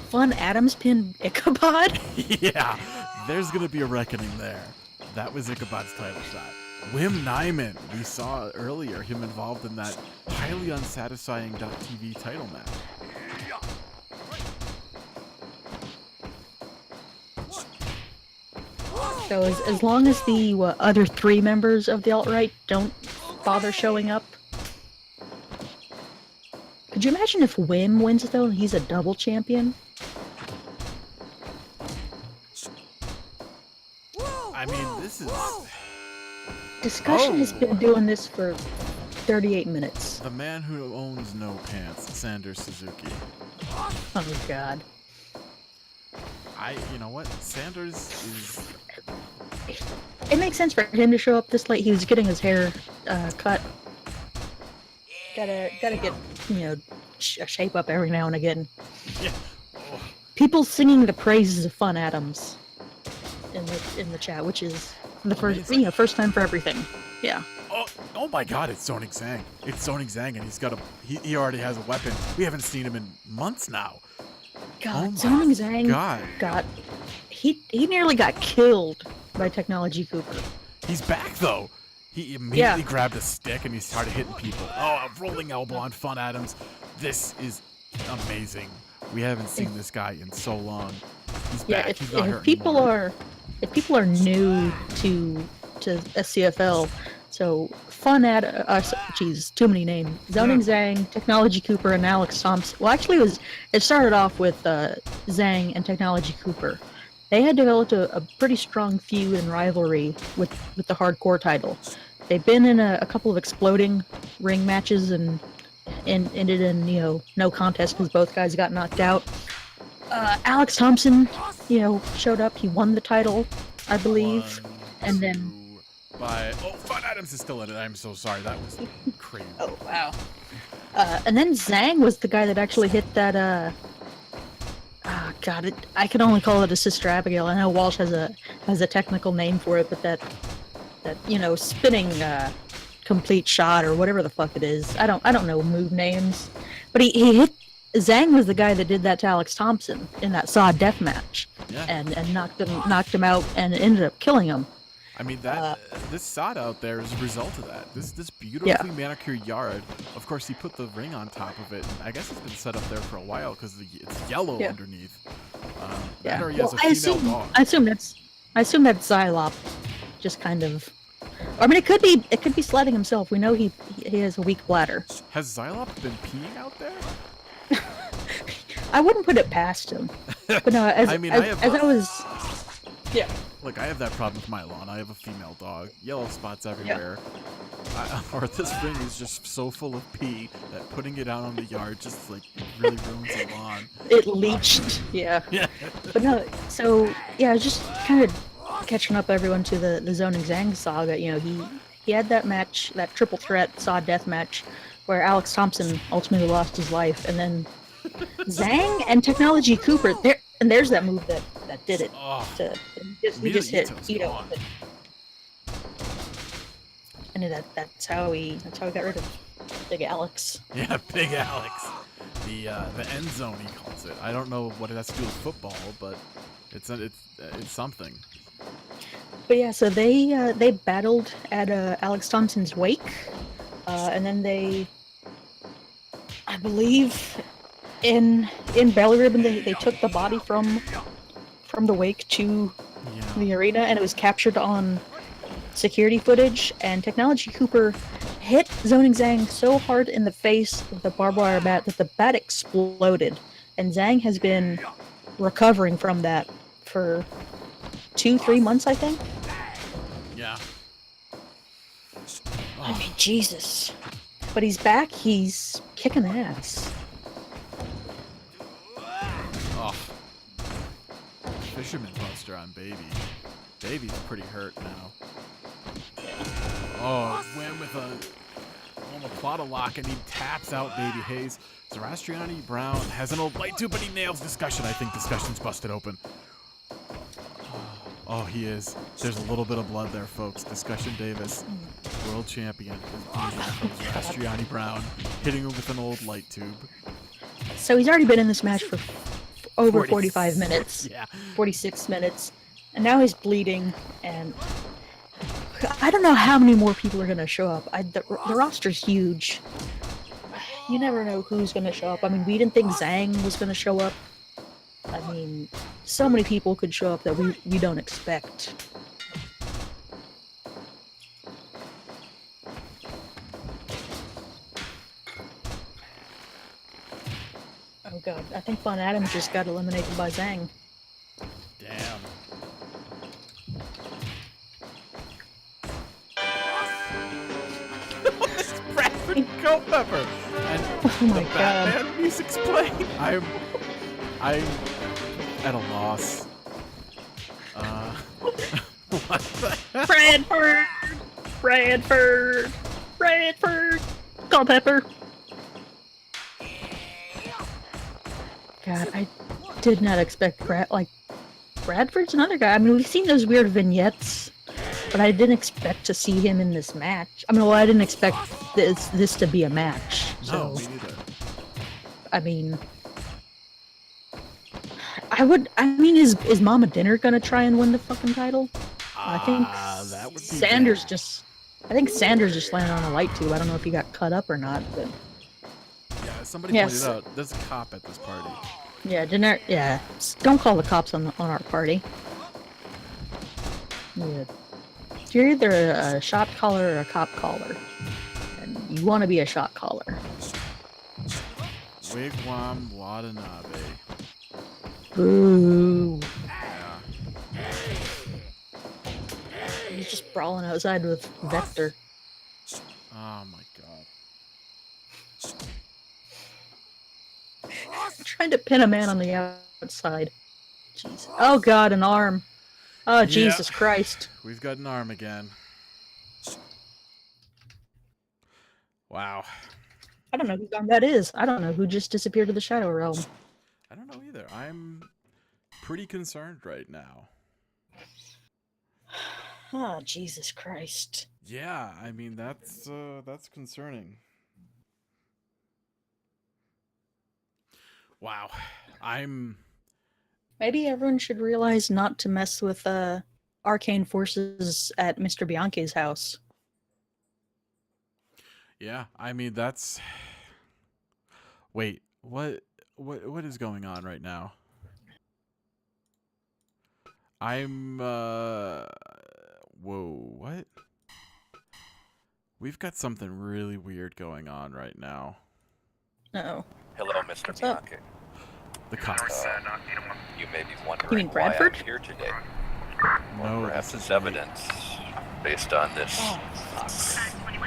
Fun Adams pinned Ichabod? Yeah, there's gonna be a reckoning there. That was Ichabod's title shot. Wim Nyman, we saw earlier him involved in that highly unsatisfying .tv title match. So as long as the other 3 members of the alt-right don't bother showing up. Could you imagine if Wim wins though and he's a double champion? I mean, this is... Discussion has been doing this for 38 minutes. The man who owns no pants, Sanders Suzuki. Oh God. You know what? Sanders is... It makes sense for him to show up this late. He was getting his hair cut. Gotta get, a shape up every now and again. Yeah. People singing the praises of Fun Adams in the chat, which is the first time for everything. Yeah. Oh my God! It's Zoning Zhang. It's Zoning Zhang, and he already has a weapon. We haven't seen him in months now. God, Zoning Zhang he nearly got killed by Technology Cooper. He's back though. He immediately grabbed a stick and he started hitting people. A rolling elbow on Fun Adams. This is amazing. We haven't seen this guy in so long. He's back. He's not hurt anymore. If people are new to SCFL, so too many names. Zoning Zhang, Technology Cooper, and Alex Thompson. Well, actually, it started off with Zhang and Technology Cooper. They had developed a pretty strong feud and rivalry with the hardcore title. They've been in a couple of exploding ring matches and ended in no contest because both guys got knocked out. Alex Thompson, showed up. He won the title, I believe, and then. Fun Adams is still in it. I'm so sorry. That was crazy. Oh wow. And then Zhang was the guy that actually hit that. God, I can only call it a Sister Abigail. I know Walsh has a technical name for it, but that spinning complete shot or whatever the fuck it is. I don't know move names, but he hit. Zhang was the guy that did that to Alex Thompson in that Saw death match, and knocked him out and ended up killing him. I mean this sod out there is a result of that. This beautifully manicured yard. Of course, he put the ring on top of it. And I guess it's been set up there for a while because it's yellow underneath. Or he has a female dog. I assume that's Xylop, just kind of. I mean, it could be sledding himself. We know he has a weak bladder. Has Xylop been peeing out there? I wouldn't put it past him. But no, Look, I have that problem with my lawn. I have a female dog. Yellow spots everywhere. Or this ring is just so full of pee that putting it out on the yard just really ruins the lawn. It leached. Yeah. But no, so just kind of catching up everyone to the Zoning Zhang saga. He had that match, that triple threat Saw death match, where Alex Thompson ultimately lost his life, and then Zhang and Technology Cooper. There's that move that did it. He just hit Ito. And that's how he got rid of Big Alex. Yeah, Big Alex. The end zone, he calls it. I don't know what it has to do with football, but it's something. But yeah, so they battled at Alex Thompson's wake, and then they, I believe, in Belly Ribbon, they took the body from the wake to the arena, and it was captured on security footage. And Technology Cooper hit Zoning Zhang so hard in the face with the barbed wire bat that the bat exploded, and Zhang has been recovering from that for 2-3 months, I think. Yeah. I mean, Jesus. But he's back. He's kicking ass. Oh. Fisherman Buster on Baby. Baby's pretty hurt now. Oh, went with a Plata lock, and he taps out Baby Hayes. Zarastriani Brown has an old light tube, but he nails Discussion. I think Discussion's busted open. Oh, he is. There's a little bit of blood there, folks. Discussion Davis, world champion. Zarastriani Brown hitting him with an old light tube. So he's already been in this match for over 45 minutes. Yeah. 46 minutes. And now he's bleeding, and I don't know how many more people are going to show up. The roster's huge. You never know who's going to show up. I mean, we didn't think Zhang was going to show up. I mean, so many people could show up that we don't expect. Oh god, I think Von Adams just got eliminated by Zhang. Damn. It's Bradford Culpepper! And Oh my the god. Batman music's playing. I'm at a loss. What the hell? Bradford, Culpepper. God, I did not expect Bradford's another guy. I mean, we've seen those weird vignettes, but I didn't expect to see him in this match. I mean, well, I didn't expect this to be a match. So, No, me neither. I mean, is Mama Dinner gonna try and win the fucking title? I think That would be Sanders bad. I think Sanders just landed on a light tube. I don't know if he got cut up or not, but Yeah, somebody Yes. pointed out there's a cop at this party. yeah, don't call the cops on our party. Yeah. You're either a shot caller or a cop caller, and you want to be a shot caller. Wigwam Watanabe. Boo! Yeah. He's just brawling outside with Vector. Oh my god. Trying to pin a man on the outside. Jeez. Oh god, an arm. Oh Yeah. Jesus Christ. We've got an arm again. Wow. I don't know whose arm that is. I don't know who just disappeared to the Shadow Realm. I don't know either. I'm pretty concerned right now. Oh Jesus Christ. Yeah, I mean that's concerning. Wow. Maybe everyone should realize not to mess with arcane forces at Mr. Bianchi's house. Yeah, I mean that's Wait, what is going on right now? Whoa, what? We've got something really weird going on right now. Uh-oh. Hello, Mr. What's up? Bianchi. The cops. You may be wondering You mean why Bradford? I'm here today. No, Perhaps this it's is evidence based on this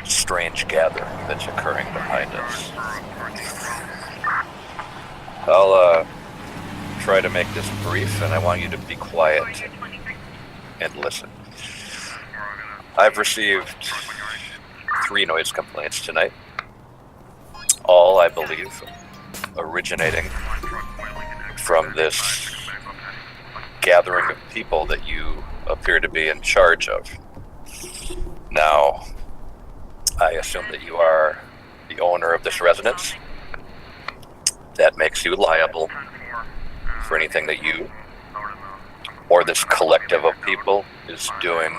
strange gathering that's occurring behind us. I'll try to make this brief, and I want you to be quiet and listen. I've received 3 noise complaints tonight, all, I believe, originating from this gathering of people that you appear to be in charge of. Now, I assume that you are the owner of this residence. That makes you liable for anything that you or this collective of people is doing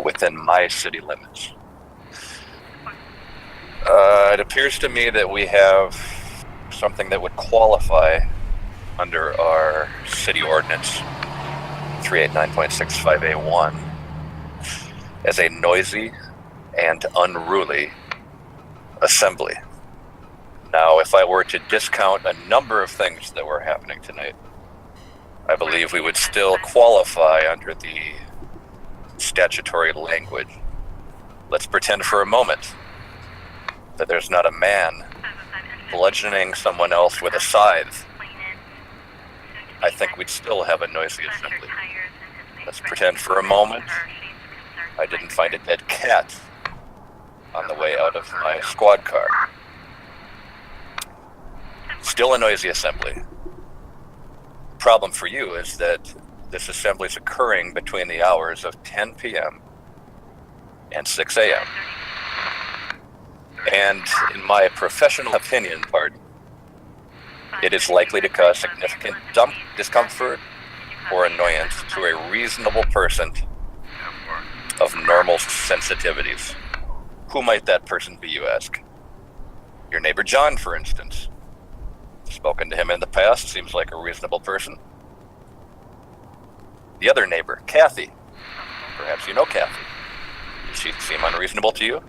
within my city limits. It appears to me that we have something that would qualify under our city ordinance 389.65A1 as a noisy and unruly assembly. Now, if I were to discount a number of things that were happening tonight, I believe we would still qualify under the statutory language. Let's pretend for a moment that there's not a man bludgeoning someone else with a scythe, I think we'd still have a noisy assembly. Let's pretend for a moment I didn't find a dead cat on the way out of my squad car. Still a noisy assembly. Problem for you is that this assembly is occurring between the hours of 10 p.m. and 6 a.m. And in my professional opinion, it is likely to cause significant discomfort or annoyance to a reasonable person of normal sensitivities. Who might that person be, you ask? Your neighbor John, for instance. Spoken to him in the past, seems like a reasonable person. The other neighbor, Kathy. Perhaps you know Kathy. Does she seem unreasonable to you?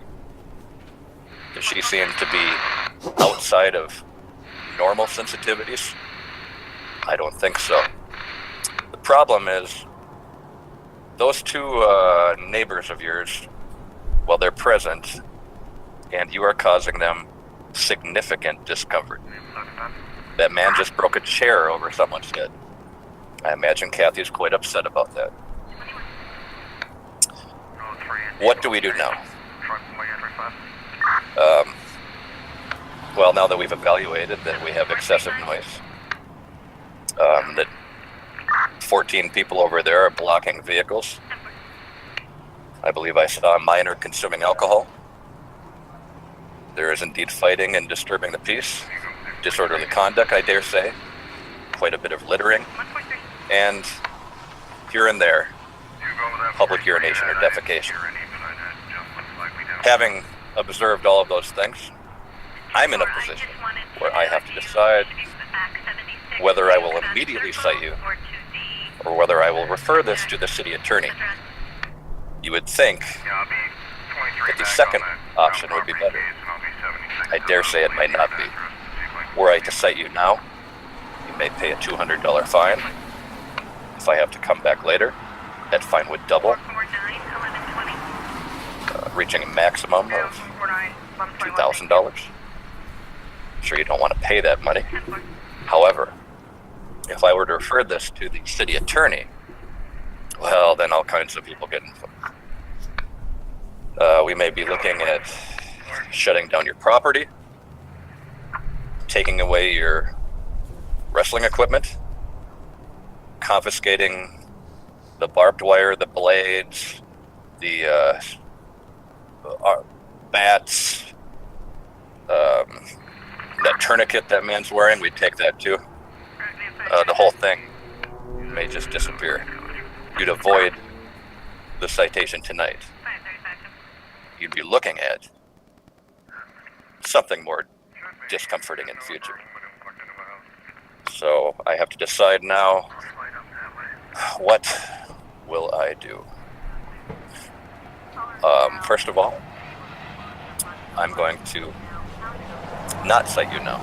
Does she seem to be outside of normal sensitivities? I don't think so. The problem is, those two neighbors of yours, well, they're present, and you are causing them significant discomfort. That man just broke a chair over someone's head. I imagine Kathy's quite upset about that. What do we do now? Well, now that we've evaluated that we have excessive noise, that 14 people over there are blocking vehicles. I believe I saw a minor consuming alcohol. There is indeed fighting and disturbing the peace. Disorderly conduct, I dare say. Quite a bit of littering. And here and there, public urination or defecation. Having observed all of those things, I'm in a position where I have to decide whether I will immediately cite you or whether I will refer this to the city attorney. You would think that the second option would be better. I dare say it might not be. Were I to cite you now, you may pay a $200 fine. If I have to come back later, that fine would double, reaching a maximum of $2,000. I'm sure you don't want to pay that money. However, if I were to refer this to the city attorney, well, then all kinds of people get involved. We may be looking at shutting down your property, taking away your wrestling equipment, confiscating the barbed wire, the blades, the bats, that tourniquet that man's wearing, we'd take that too. The whole thing may just disappear. You'd avoid the citation tonight. You'd be looking at something more discomforting in the future. So I have to decide now, what will I do? First of all, I'm going to not cite you now.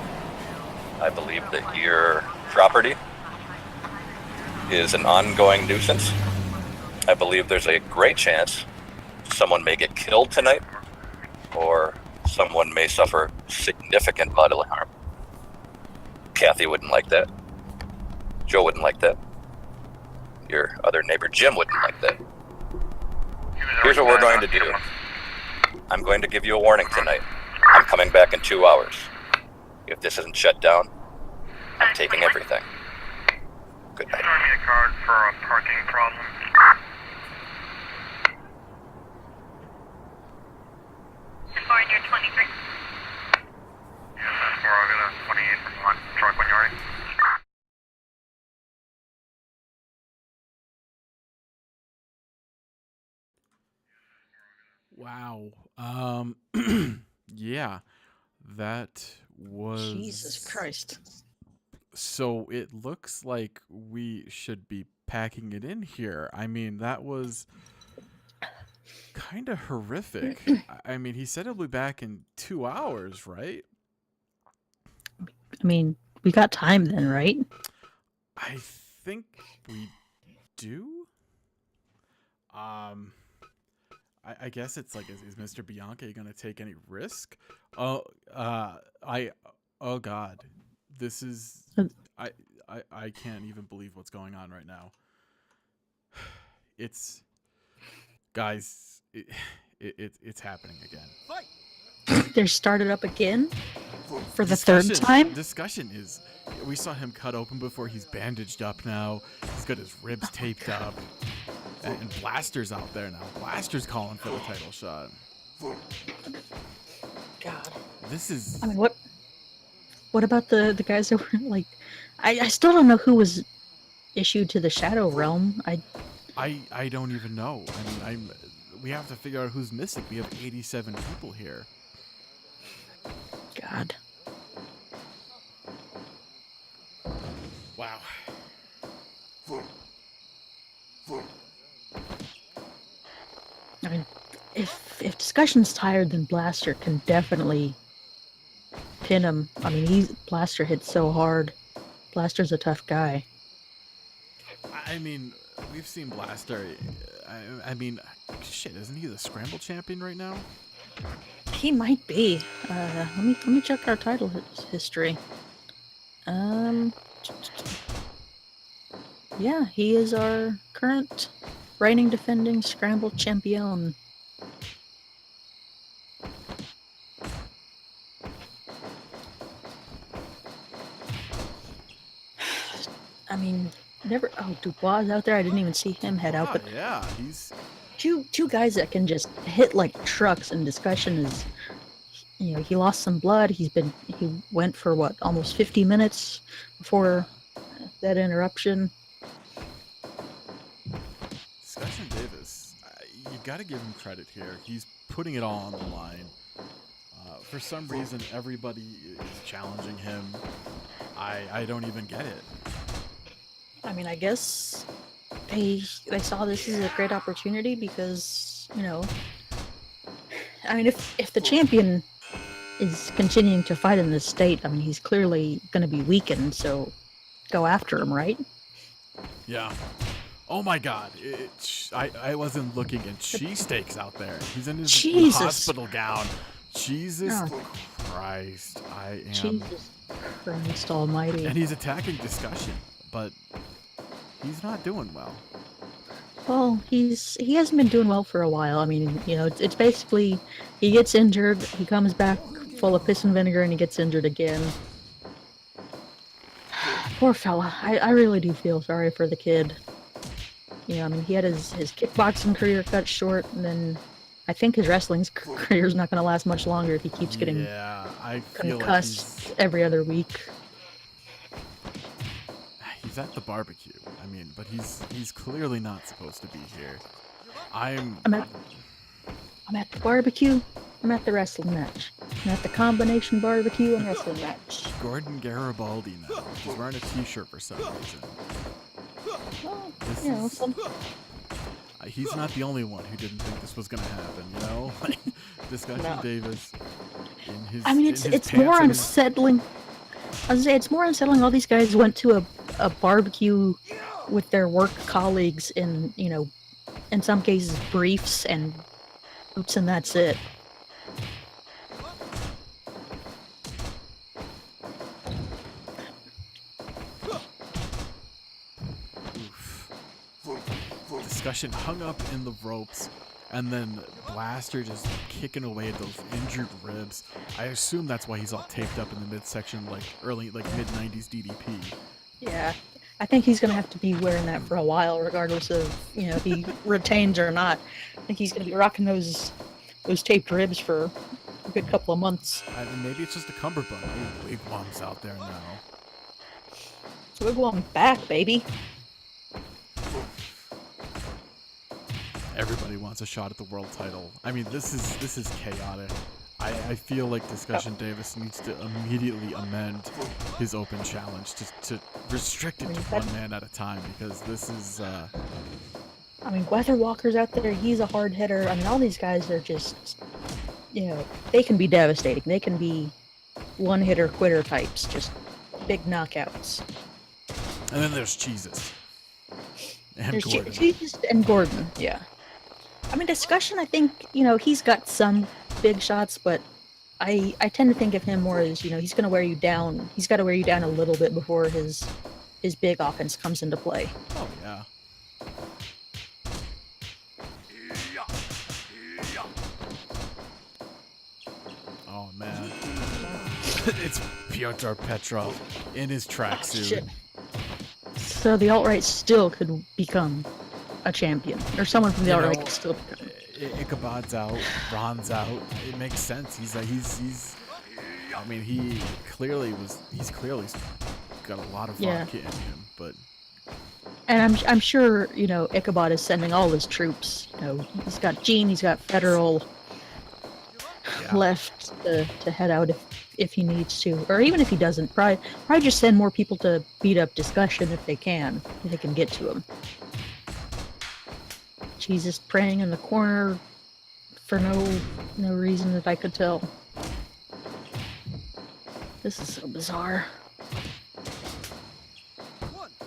I believe that your property is an ongoing nuisance. I believe there's a great chance someone may get killed tonight, or someone may suffer significant bodily harm. Kathy wouldn't like that. Joe wouldn't like that. Your other neighbor Jim wouldn't like that. Here's what we're going to do. I'm going to give you a warning tonight. I'm coming back in 2 hours. If this isn't shut down, I'm taking everything. Good night. Give me a card for a parking problem. Foreigner 23. Yes, that's where I'll get a 28 from one truck when you're ready. Wow. Yeah, that was. Jesus Christ. So it looks like we should be packing it in here. I mean, that was kind of horrific. I mean, he said he'll be back in 2 hours, right? I mean, we got time then, right? I think we do. I guess it's like, is Mr. Bianchi gonna take any risk? Oh, I, oh God, this is, I, I can't even believe what's going on right now. It's, guys, it's happening again. They're started up again for the third time. Discussion is, we saw him cut open before. He's bandaged up now. He's got his ribs taped up. And Blaster's out there now. Blaster's calling for the title shot. God. This is... I mean, what about the guys that were, like... I still don't know who was issued to the Shadow Realm. I don't even know. I mean, we have to figure out who's missing. We have 87 people here. God. Wow. I mean, if Discussion's tired, then Blaster can definitely pin him. I mean, Blaster hits so hard. Blaster's a tough guy. I mean, we've seen Blaster. I mean, shit, isn't he the Scramble champion right now? He might be. Let me check our title history. Yeah, he is our current reigning defending Scramble champion. I mean, never. Oh, Dubois is out there. I didn't even see him head out. But yeah, he's two guys that can just hit like trucks. And Discussion is, you know, he lost some blood. He went for what, almost 50 minutes before that interruption. Discussion Davis, you got to give him credit here. He's putting it all on the line. For some reason, everybody is challenging him. I don't even get it. I mean, I guess they saw this as a great opportunity because, you know, I mean, if the champion is continuing to fight in this state, I mean, he's clearly going to be weakened, so go after him, right? Yeah. Oh my God! I wasn't looking, and cheesesteaks out there. He's in his hospital gown. Jesus Christ! I am. Jesus Christ Almighty! And he's attacking Discussion, but he's not doing well. Well, he hasn't been doing well for a while. I mean, you know, it's basically he gets injured, he comes back full of piss and vinegar, and he gets injured again. Poor fella. I really do feel sorry for the kid. You know, I mean, he had his kickboxing career cut short, and then I think his wrestling career is not going to last much longer if he keeps getting I feel concussed every other week. He's at the barbecue. I mean, but he's clearly not supposed to be here. I'm at the barbecue. I'm at the wrestling match. I'm at the combination barbecue and wrestling match. Gordon Garibaldi now. He's wearing a t-shirt for some reason. Well, you know, he's not the only one who didn't think this was going to happen, you know? Discussion Davis. I mean, it's more unsettling. I was gonna say, it's more unsettling. All these guys went to a barbecue with their work colleagues in, you know, in some cases briefs and boots, and that's it. Discussion hung up in the ropes, and then Blaster just kicking away at those injured ribs. I assume that's why he's all taped up in the midsection, like mid-90s DDP. Yeah, I think he's gonna have to be wearing that for a while, regardless of, you know, if he retains or not. I think he's gonna be rocking those taped ribs for a good couple of months. I mean, maybe it's just a cummerbund. Ooh, Wigwam's out there now. Wigwam back, baby. Everybody wants a shot at the world title. I mean, this is chaotic. I feel like Discussion Davis needs to immediately amend his open challenge to restrict it to one man at a time, because this is... I mean, Weather Walker's out there. He's a hard hitter. I mean, all these guys are just, you know, they can be devastating. They can be one-hitter quitter types, just big knockouts. And then there's Jesus. And Gordon. Jesus and Gordon, yeah. I I mean, Discussion, I think, he's got some big shots, but I tend to think of him more as, he's going to wear you down. He's got to wear you down a little bit before his big offense comes into play. Oh, yeah. Oh, man. It's Pyotr Petrov in his tracksuit. Shit. So the alt-right still could become a champion, or someone from the alt-right could still become. Ichabod's out, Ron's out. It makes sense. He's I mean, he's clearly got a lot of vodka in him, but. And I'm sure Ichabod is sending all his troops. He's got Gene, he's got Federal left to head out if he needs to, or even if he doesn't. Probably just send more people to beat up Discussion if they can get to him. Jesus praying in the corner for no reason that I could tell. This is so bizarre.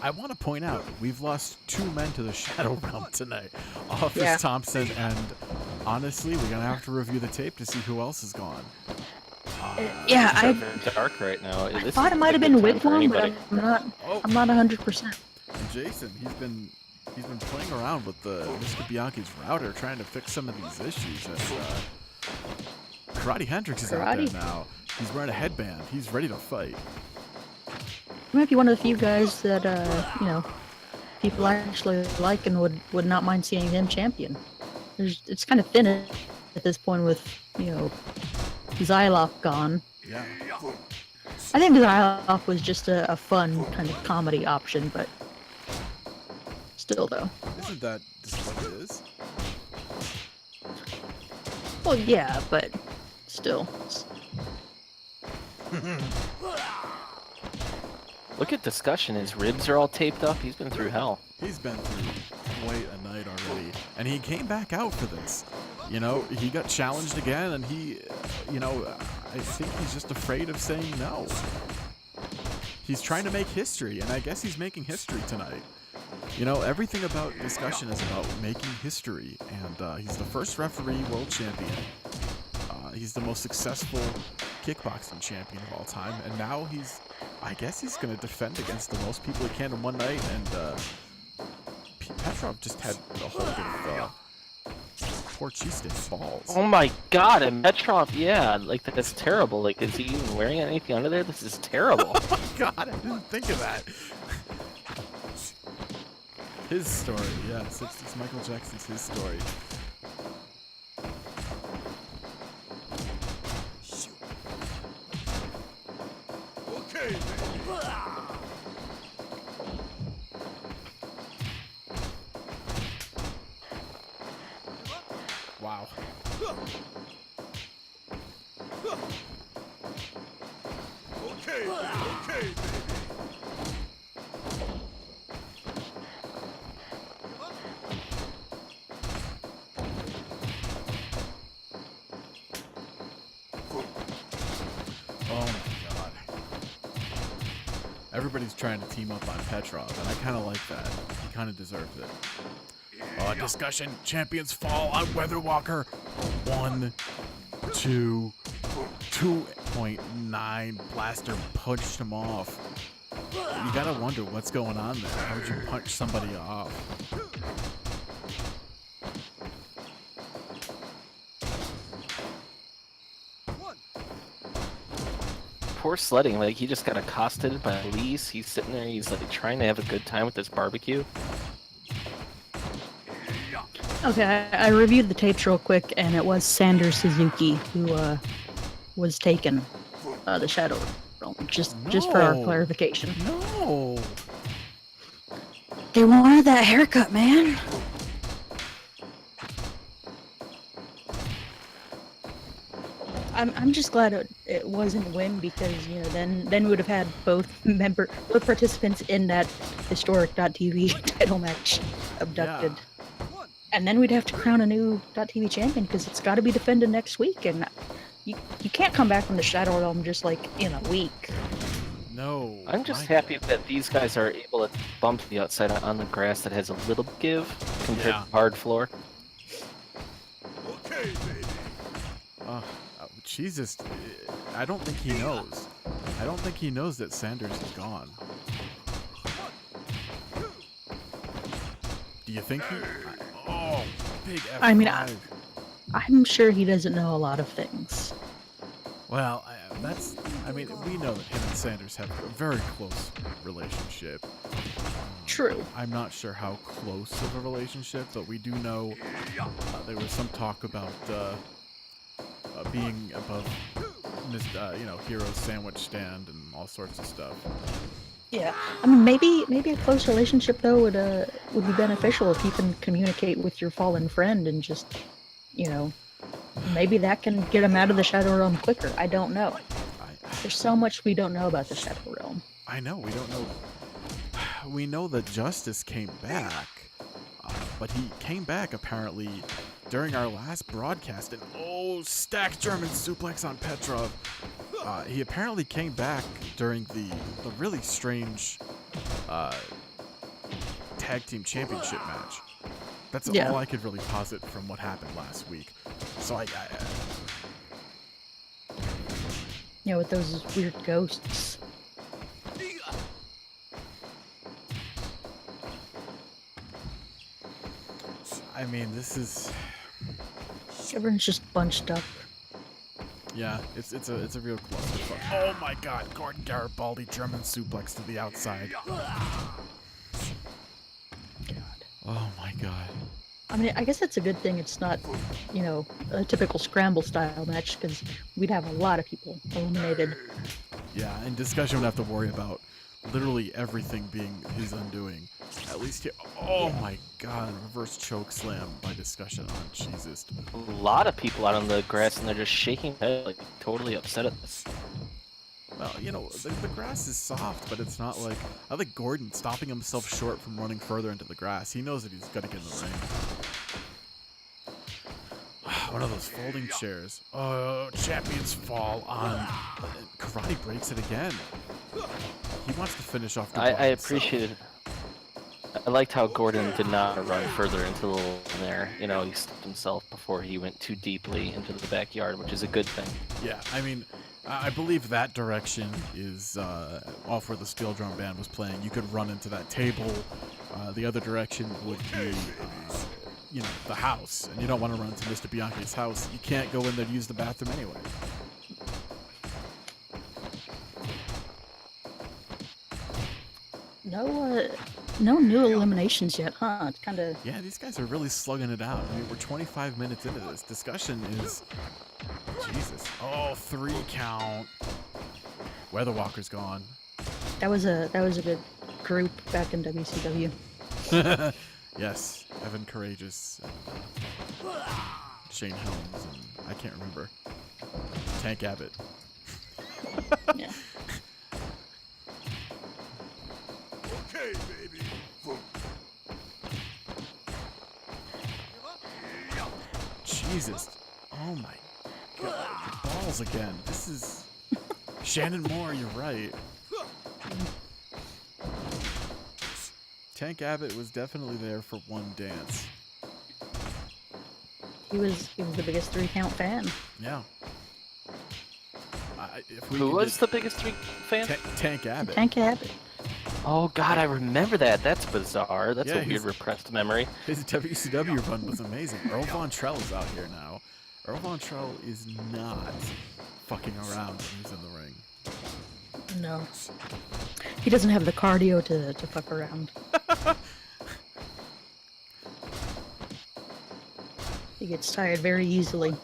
I want to point out, we've lost 2 men to the Shadow Realm tonight. Officer Thompson, and honestly, we're going to have to review the tape to see who else is gone. I'm dark right now. I thought it might have been Wigwam, but I'm not 100%. And Jason, he's been playing around with the Mr. Bianchi's router, trying to fix some of these issues. And Karate Hendrix is out there now. He's wearing a headband. He's ready to fight. He might be one of the few guys that people actually like and would not mind seeing him champion. It's kind of thin at this point with Zylov gone. Yeah. I think Zylov was just a fun kind of comedy option, but still though. Isn't that just what it is? Well, yeah, but still. Look at Discussion. His ribs are all taped up. He's been through hell. He's been through quite a night already, and he came back out for this. He got challenged again, and he, I think he's just afraid of saying no. He's trying to make history, and I guess he's making history tonight. Everything about Discussion is about making history, and he's the first referee world champion. He's the most successful kickboxing champion of all time, and now I guess he's going to defend against the most people he can in one night, and Petrov just had a hold of poor Cheesesteak's balls. Oh my god, and Petrov, that's terrible. Like, is he even wearing anything under there? This is terrible. Oh my god, I didn't think of that. His story, yes, it's Michael Jackson's his story. Wow. Okay, baby. Oh my god. Everybody's trying to team up on Petrov, and I kind of like that. He kind of deserves it. Discussion. Champions fall on Weatherwalker. 1, 2, 2.9. Blaster punched him off. You gotta wonder what's going on there. How would you punch somebody off? Poor Sledding, like, he just got accosted by police. He's sitting there, he's like trying to have a good time with this barbecue. Okay, I reviewed the tapes real quick, and it was Sanders Suzuki who was taken, the Shadow Realm, just for our clarification. No! They wanted that haircut, man! I'm just glad it wasn't Wim, because then we would have had both participants in that historic .TV title match abducted. Yeah. And then we'd have to crown a new .TV champion, because it's got to be defended next week, and you can't come back from the Shadow Realm just like in a week. No. I'm just happy that these guys are able to bump the outside on the grass that has a little give compared to hard floor. Jesus, I don't think he knows. I don't think he knows that Sanders is gone. Do you think he? Oh, big F5. I mean, I'm sure he doesn't know a lot of things. Well, I mean, we know that him and Sanders have a very close relationship. True. I'm not sure how close of a relationship, but we do know there was some talk about being above, Hero's sandwich stand and all sorts of stuff. Yeah. I mean, maybe a close relationship though would be beneficial if you can communicate with your fallen friend and just, maybe that can get him out of the Shadow Realm quicker. I don't know. There's so much we don't know about the Shadow Realm. I know, we don't know. We know that Justice came back, but he came back apparently during our last broadcast, and stacked German suplex on Petrov. He apparently came back during the really strange tag team championship match. That's all I could really posit from what happened last week. So with those weird ghosts. I mean, this is... Everyone's just bunched up. Yeah, it's a real clusterfuck. Oh my God, Gordon Garibaldi German suplex to the outside. God. Oh my God. I mean, I guess that's a good thing it's not, a typical scramble style match, because we'd have a lot of people eliminated. Yeah, and Discussion would have to worry about literally everything being his undoing. At least here. Oh my God, reverse choke slam by Discussion on Jesus. A lot of people out on the grass and they're just shaking their head, like totally upset at this. Well, the grass is soft, but it's not like... I think Gordon stopping himself short from running further into the grass. He knows that he's got to get in the ring. One of those folding chairs. Oh, champions fall on... Karate breaks it again. He wants to finish off the I appreciated... I liked how Gordon did not run further into the lane there. He stopped himself before he went too deeply into the backyard, which is a good thing. Yeah, I mean... I believe that direction is off where the steel drum band was playing. You could run into that table. The other direction would be, the house. And you don't want to run into Mr. Bianchi's house. You can't go in there to use the bathroom anyway. No new eliminations yet, huh? It's kind of... Yeah, these guys are really slugging it out. I mean, we're 25 minutes into this. Discussion is... Jesus. Oh, 3 count. Weatherwalker's gone. That was a good group back in WCW. Yes, Evan Courageous, and, Shane Helms, and I can't remember. Tank Abbott. Yeah. Okay, baby. Jesus. Oh my God. The balls again. This is... Shannon Moore, you're right. Tank Abbott was definitely there for one dance. He was the biggest 3-count fan. Yeah. Who was the biggest 3 fan? Tank Abbott. Tank Abbott. Oh God, I remember that. That's bizarre. That's Yeah, a weird repressed memory. His WCW run was amazing. Earl Von Trell is out here now. Earl Von Trell is not fucking around when he's in the ring. No. He doesn't have the cardio to fuck around. He gets tired very easily.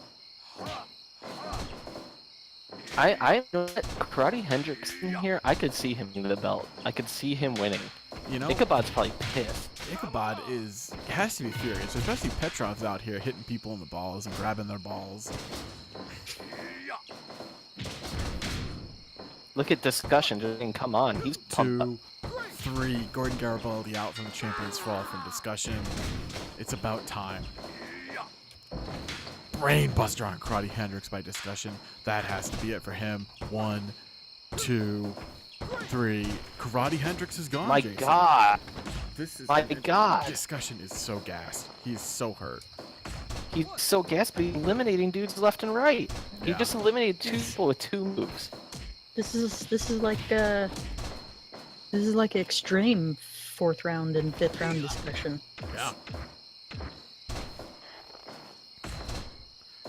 I know that Karate Hendrix in here, I could see him winning the belt. I could see him winning. Ichabod's probably pissed. Ichabod has to be furious, especially Petrov's out here hitting people in the balls and grabbing their balls. Look at Discussion, just come on, he's pumped up. 2, 3, Gordon Garibaldi out from the Champion's Fall from Discussion. It's about time. Brainbuster on Karate Hendrix by Discussion. That has to be it for him. 1, 2, 3. Karate Hendrix is gone. My Jason. God. This is My God. Discussion is so gassed. He's so hurt. He's so gassed, but he's eliminating dudes left and right. He Yeah. just eliminated 2 people with 2 moves. This is like extreme 4th round and 5th round discussion. Yeah.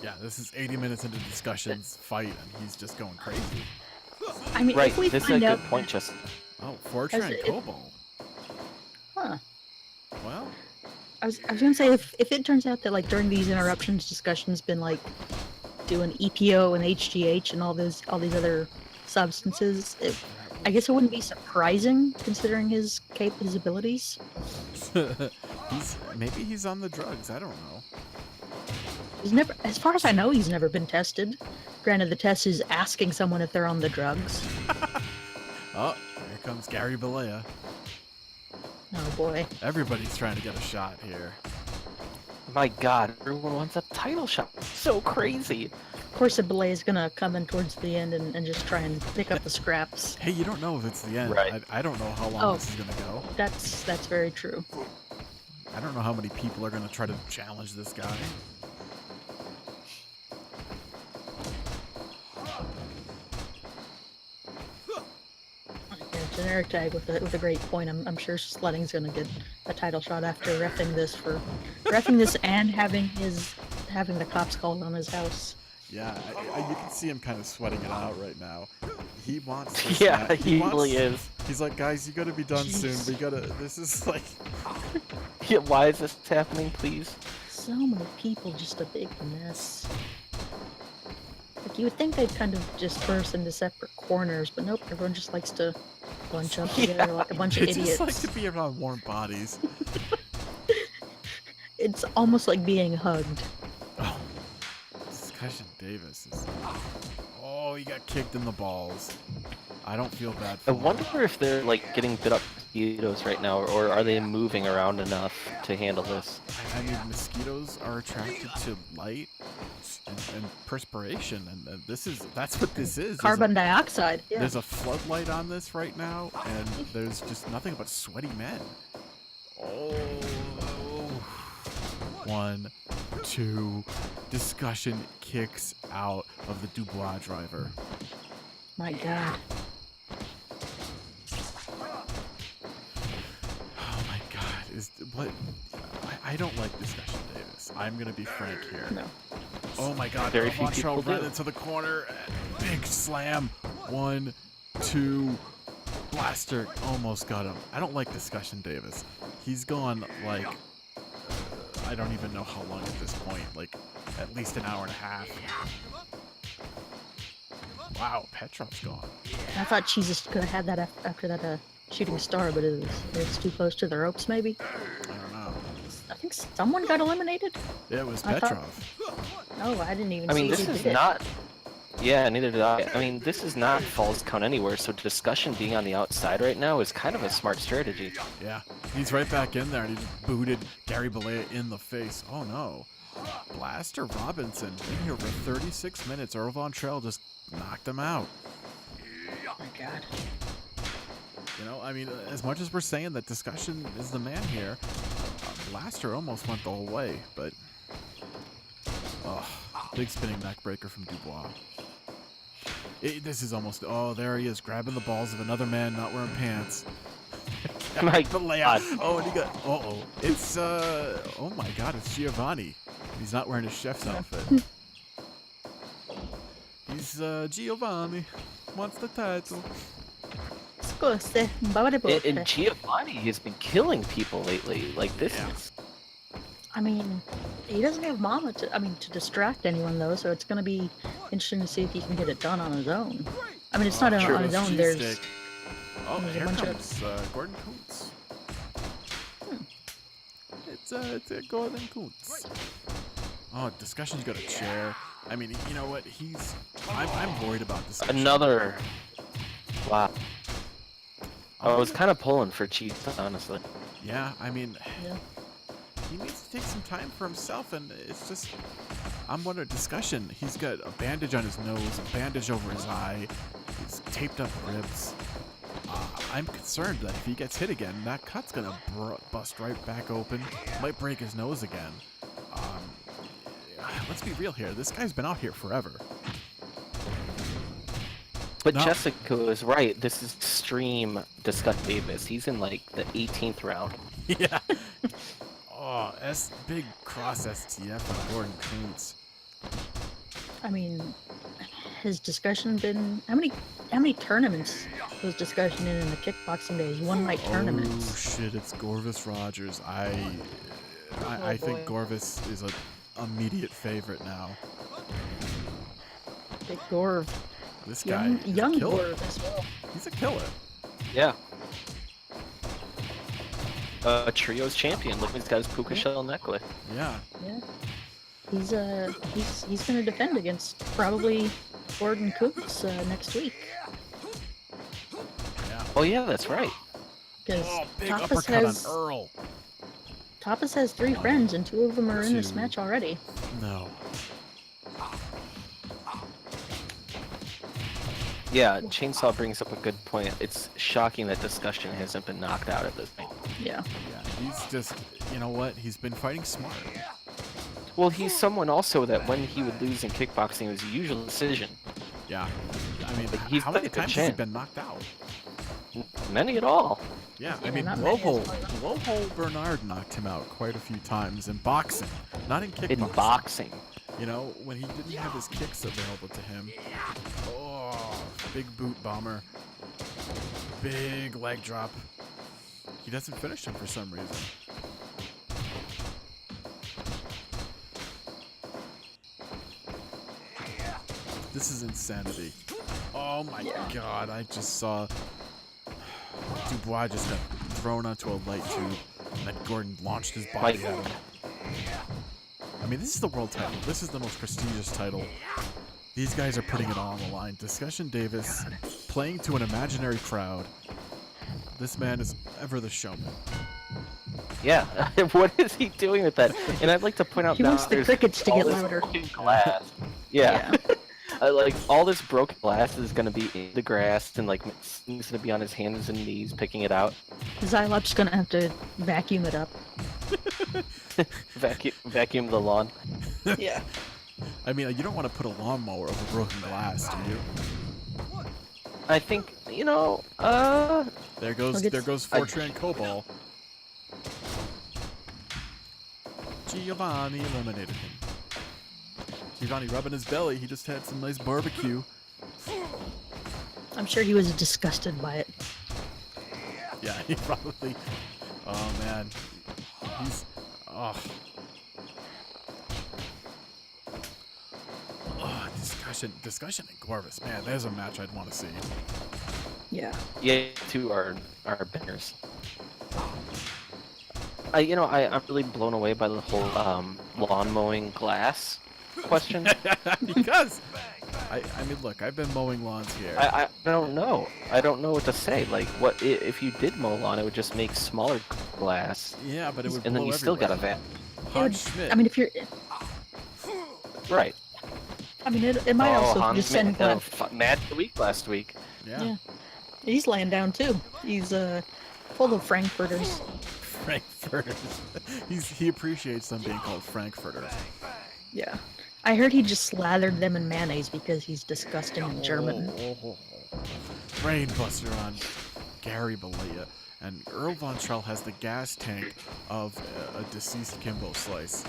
Yeah, this is 80 minutes into discussions, fight, and he's just going crazy. I mean, Right, if we this is a find good out, point, Justin. Oh, Fortran and it- Kobo. huh? Well, I was gonna say if it turns out that like during these interruptions, discussion's been like doing EPO and HGH and all these other substances, I guess it wouldn't be surprising considering his abilities. maybe he's on the drugs. I don't know. He's never, as far as I know, he's never been tested. Granted, the test is asking someone if they're on the drugs. Oh, here comes Gary Balea. Oh boy. Everybody's trying to get a shot here. My god, everyone wants a title shot. So crazy. Of course, Belay is gonna come in towards the end and just try and pick up the scraps. Hey, you don't know if it's the end. Right. I don't know how long Oh. this is gonna go. That's very true. I don't know how many people are gonna try to challenge this guy. Yeah, generic tag with a great point. I'm sure Sledding's gonna get a title shot after reffing this and having the cops called on his house. Yeah, you can see him kind of sweating it out right now. He wants this Yeah, match. he wants- really is. He's like, guys, you gotta be done soon. Jeez. We gotta. This is like. Yeah, why is this happening, please? So many people, just a big mess. Like you would think they'd kind of disperse into separate corners, but nope, everyone just likes to bunch up together like a bunch They of just idiots. like to be around warm bodies. It's almost like being hugged. Oh, Discussion Davis is. Oh, he got kicked in the balls. I don't feel bad for I him. wonder if they're like getting bit up mosquitoes right now, or are they moving around enough to handle this? I mean, mosquitoes are attracted to light and perspiration, and that's what this is. Carbon dioxide. Yeah. There's a floodlight on this right now, and there's just nothing but sweaty men. Oh. 1, 2. Discussion kicks out of the Dubois driver. My God. Oh my God! I don't like Discussion Davis. I'm gonna be frank here. No. Oh my God! Very few Von Trail people ran do. into the corner. Big slam. 1, 2. Blaster almost got him. I don't like Discussion Davis. He's gone like I don't even know how long at this point. Like at least an hour and a half. Wow, Petrov's gone. I thought Jesus could have had that after that shooting star, but it's too close to the ropes, maybe. I don't know. I think someone got eliminated. Yeah, it was I thought- Petrov. Oh, I didn't even I see mean, who this is did it. not. Yeah, neither did I. I mean, this is not falls count anywhere, so discussion being on the outside right now is kind of a smart strategy. Yeah, he's right back in there, and he just booted Gary Balea in the face. Oh no. Blaster Robinson in here for 36 minutes. Earl Von Trail just knocked him out. Oh my God. You know, I mean, as much as we're saying that Discussion is the man here, Blaster almost went the whole way, but... Oh, big spinning neck breaker from Dubois. This is almost... Oh, there he is, grabbing the balls of another man not wearing pants. My Balea. God. Oh, and he got... Uh-oh. It's, Oh my God, it's Giovanni. He's not wearing his chef's outfit. He's, Giovanni. Wants the title. Scusi, And Giovanni has been killing people lately. Like, this Yeah. is... I mean, he doesn't have Mama to distract anyone though, so it's gonna be interesting to see if he can get it done on his own. I mean, it's not True. on his own. There's Oh, there's a here bunch of- comes Gordon Kuntz. It's Gordon Kuntz. Oh, Discussion's got a chair. I mean, you know what? I'm worried about Discussion. Another... Wow. I was kind of pulling for Cheats, honestly. Yeah, I mean, Yeah. he needs to take some time for himself, and it's just... I'm wondering, Discussion, he's got a bandage on his nose, a bandage over his eye, he's taped up ribs. I'm concerned that if he gets hit again, that cut's gonna bust right back open. Might break his nose again. let's be real here. This guy's been out here forever. But No. Jessica is right. This is extreme Discuss Davis. He's in like the 18th round. Yeah. Oh, big cross STF on Gordon Kuntz. I mean, has discussion been how many tournaments was discussion in the kickboxing days? One night Oh tournaments. shit! It's Gorvis Rogers. I Oh, think boy. Gorvis is an immediate favorite now. Big Gorv. This guy is Young a killer. Gorv as well. He's a killer. Yeah. Trios champion. Look, he's got his puka shell necklace. Yeah. Yeah. He's gonna defend against probably Gordon Cooks next week. Yeah. Oh yeah, that's right. Because Oh, big Tapas uppercut has on Earl. Tapas has 3 friends and 2 of them are in this Two. match already. No. Yeah, Chainsaw brings up a good point. It's shocking that discussion hasn't been knocked out at this point. Yeah. Yeah. He's just, you know what? He's been fighting smart. Well, he's someone also that when he would lose in kickboxing, it was a usual decision. Yeah. I mean, He's how many like a times has he champ. been knocked out? Many at all. Yeah, I Yeah, mean, not many as Blowhole Bernard knocked him out quite a few times in boxing, not in kickboxing. In boxing. You know, when he didn't have his kicks available to him. Oh, big boot bomber. Big leg drop. He doesn't finish him for some reason. This is insanity. Oh my god, I just saw Dubois just got thrown onto a light tube, and then Gordon launched his body at him. I mean, this is the world title. This is the most prestigious title. These guys are putting it all on the line. Discussion Davis playing to an imaginary crowd. This man is ever the showman. Yeah. What is he doing with that? And I'd like to point out He now wants the there's crickets to all get this louder. broken glass. Yeah. Like all this broken glass is gonna be in the grass, and like he's gonna be on his hands and knees picking it out. Xylop's gonna have to vacuum it up. Vacuum the lawn. Yeah. I mean, you don't want to put a lawnmower over broken glass, do you? I think There goes Fortran Cobalt. Giovanni eliminated him. Giovanni rubbing his belly. He just had some nice barbecue. I'm sure he was disgusted by it. Yeah, he probably. Oh man, he's. Oh. Oh, discussion and Gorvis. Man, there's a match I'd want to see. Yeah. yeah, two are bangers. I'm really blown away by the whole lawn mowing glass question. Because I mean, look, I've been mowing lawns here. I don't know. I don't know what to say. Like, what if you did mow lawn? It would just make smaller glass, Yeah, but it would and then blow you still got a everywhere. vat. Hans Schmidt. I mean, if you're, Right. I mean, it might also Hans just send Smith, glass. Mad the week last week. Yeah. He's laying down too. He's full of Frankfurters. Frankfurters. He appreciates them being called Frankfurters. Yeah. I heard he just slathered them in mayonnaise because he's disgusting and German. Brainbuster on Gary Balea. And Earl Von Trell has the gas tank of a deceased Kimbo Slice.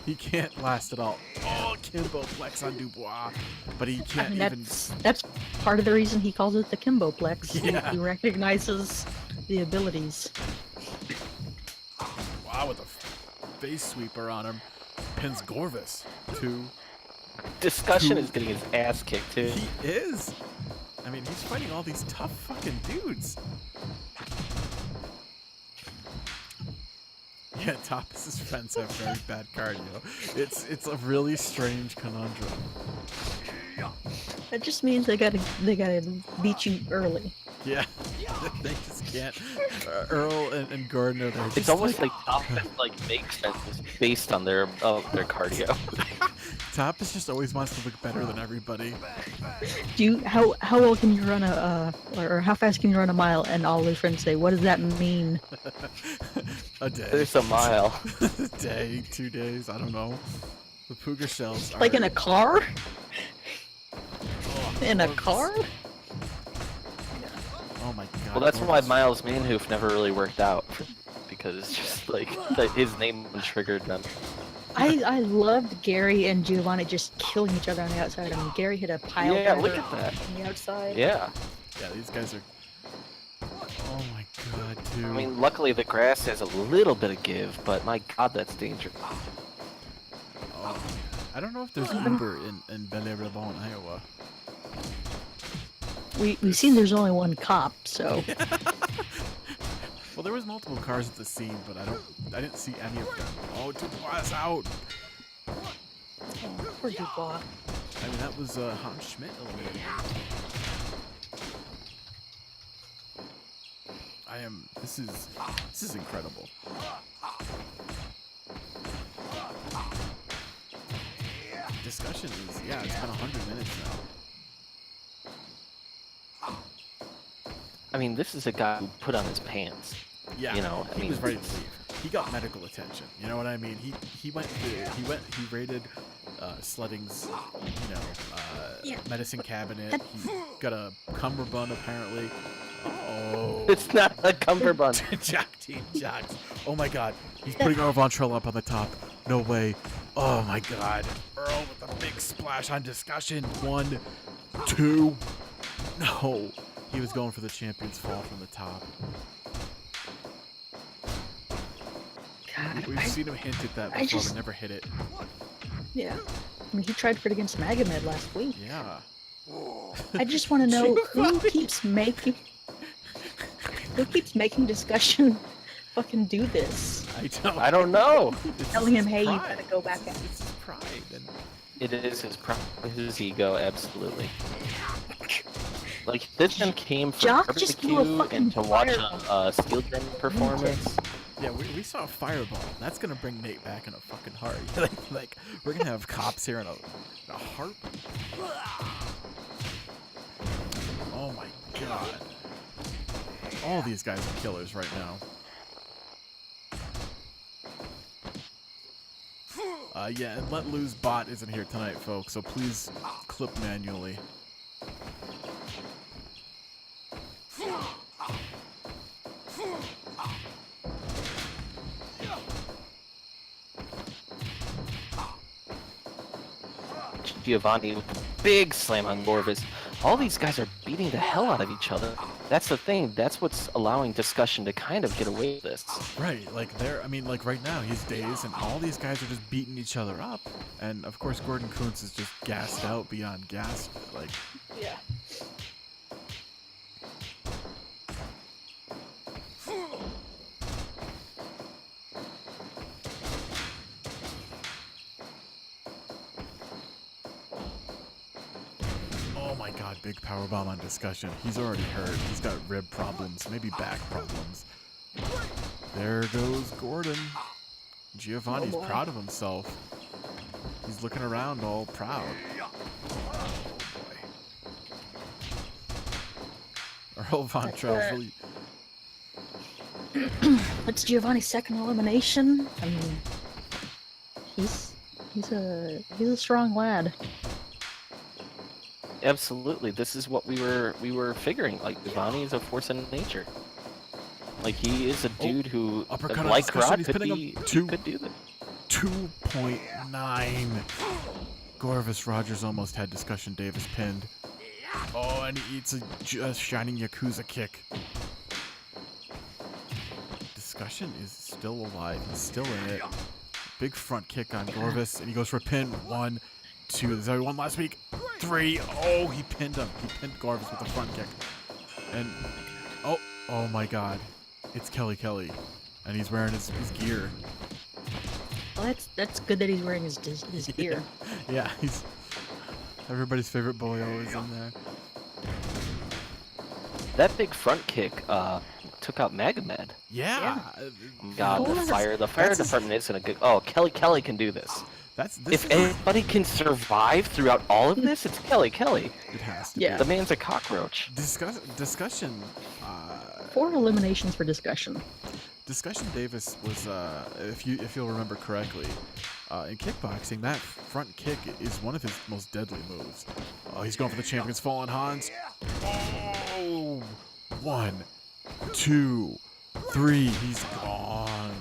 He can't last at all. Oh, Kimbo Plex on Dubois. But he I can't mean, even... that's part of the reason he calls it the Kimboplex. Yeah. He recognizes the abilities. Wow, with a face sweeper on him. Pins Gorvis. Discussion is getting his ass kicked too. He is. I mean, he's fighting all these tough fucking dudes. Yeah, Tapas' friends have very bad cardio. It's a really strange conundrum. That just means they gotta beat you early. Yeah, they just can't. Earl and Gordon are there. It's just almost like top makes sense based on their cardio. Tapas just always wants to look better than everybody. How well can you run or how fast can you run a mile? And all his friends say, "What does that mean?" A day. There's a mile. A day, 2 days, I don't know. The Puga shells are... Like in a car? Oh, In a Gorvis. car? Oh my god. Well, that's why Gorvis. Miles Manhoof never really worked out, because it's just like his name triggered them. I loved Gary and Giovanni just killing each other on the outside. I mean, Gary hit a pile Yeah, driver look at that. on the outside. Yeah. Yeah, these guys are... Oh my god, dude. I mean, luckily the grass has a little bit of give, but my god, that's dangerous. Oh. I don't know if there's Uber in Belle-Rebon, Iowa. We've seen there's only one cop, so Well, there was multiple cars at the scene, but I didn't see any of them. Oh, Dubois out! poor Dubois. I mean, that was Hans Schmidt eliminated. This is incredible. Discussion is, yeah, it's been 100 minutes now. I mean, this is a guy who put on his pants. Yeah, You know, I he mean, was ready to leave. He got medical attention. You know what I mean? He raided Sledding's, medicine cabinet. He got a cummerbund apparently. Oh, It's not a cummerbund. Jack Team Jacks. Oh my God, he's putting Earl Von Trell up on the top. No way. Oh my God, Earl with a big splash on Discussion. 1, 2. No, he was going for the champion's fall from the top. God, We've seen him hint at that before, but never hit it. yeah. I mean, he tried for it against Magomed last week. Yeah. I just want to know who keeps making Discussion fucking do this. I don't know. Telling him, his hey, you pride. gotta go back out. It's his pride. And It is his ego, absolutely. Like, this man came for Jock just threw a barbecue fucking and to watch fireball. a steel drum performance. yeah, we saw a fireball. That's gonna bring Nate back in a fucking heart. like we're gonna have cops here in a heartbeat. Oh my God. All these guys are killers right now. Yeah, and Let Loose Bot isn't here tonight, folks, so please clip manually. Giovanni with a big slam on Gorvis. All these guys are beating the hell out of each other. That's the thing. That's what's allowing Discussion to kind of get away with this. Right, like right now, he's dazed, and all these guys are just beating each other up. And of course, Gordon Kuntz is just gassed out beyond gas. Like, Yeah. oh my God, big powerbomb on Discussion. He's already hurt. He's got rib problems, maybe back problems. There goes Gordon. Giovanni's Oh boy. proud of himself. He's looking around all proud. Oh boy. Earl Von Trell's really... That's Giovanni's second elimination. I mean, he's a strong lad. Absolutely. This is what we were figuring. Like, Giovanni is a force of nature. Like, he is a dude who, uppercut on like Discussion, Rod, he's could pinning be, him. he Two. could do that. 2.9. Gorvis Rogers almost had Discussion Davis pinned. Oh, and he eats a shining Yakuza kick. Discussion is still alive. He's still in it. Big front kick on Gorvis, and he goes for a pin. 1, 2. There's only one last week. 3. Oh, he pinned him. He pinned Gorvis with a front kick. And oh my God, it's Kelly, and he's wearing his gear. Well, that's good that he's wearing his gear. Yeah, he's everybody's favorite boyo is in there. That big front kick took out Magomed. Yeah. God, the Yes. fire That's his- department isn't a good. Oh, Kelly can do this. This If is anybody can survive throughout all of this, it's Kelly. it has to Yeah. The man's a cockroach. be. Discussion. 4 eliminations for Discussion. Discussion Davis was, if you'll remember correctly, in kickboxing, that front kick is one of his most deadly moves. Oh, he's going for the champion's fallen Hans. Oh, 1, 2, 3. He's gone.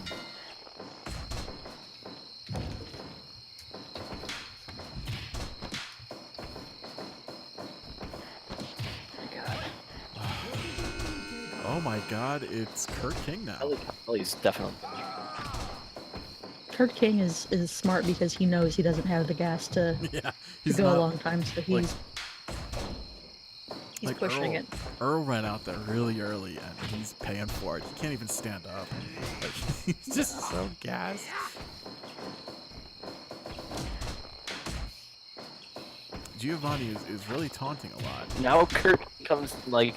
Oh my God! It's Kurt King now. Kelly's definitely. Kurt King is smart because he knows he doesn't have the gas to, Yeah, to go a long time, so he's like pushing it. Earl ran out there really early, and he's paying for it. He can't even stand up. Like, he's just so gassed. Giovanni is really taunting a lot. Now Kurt comes like,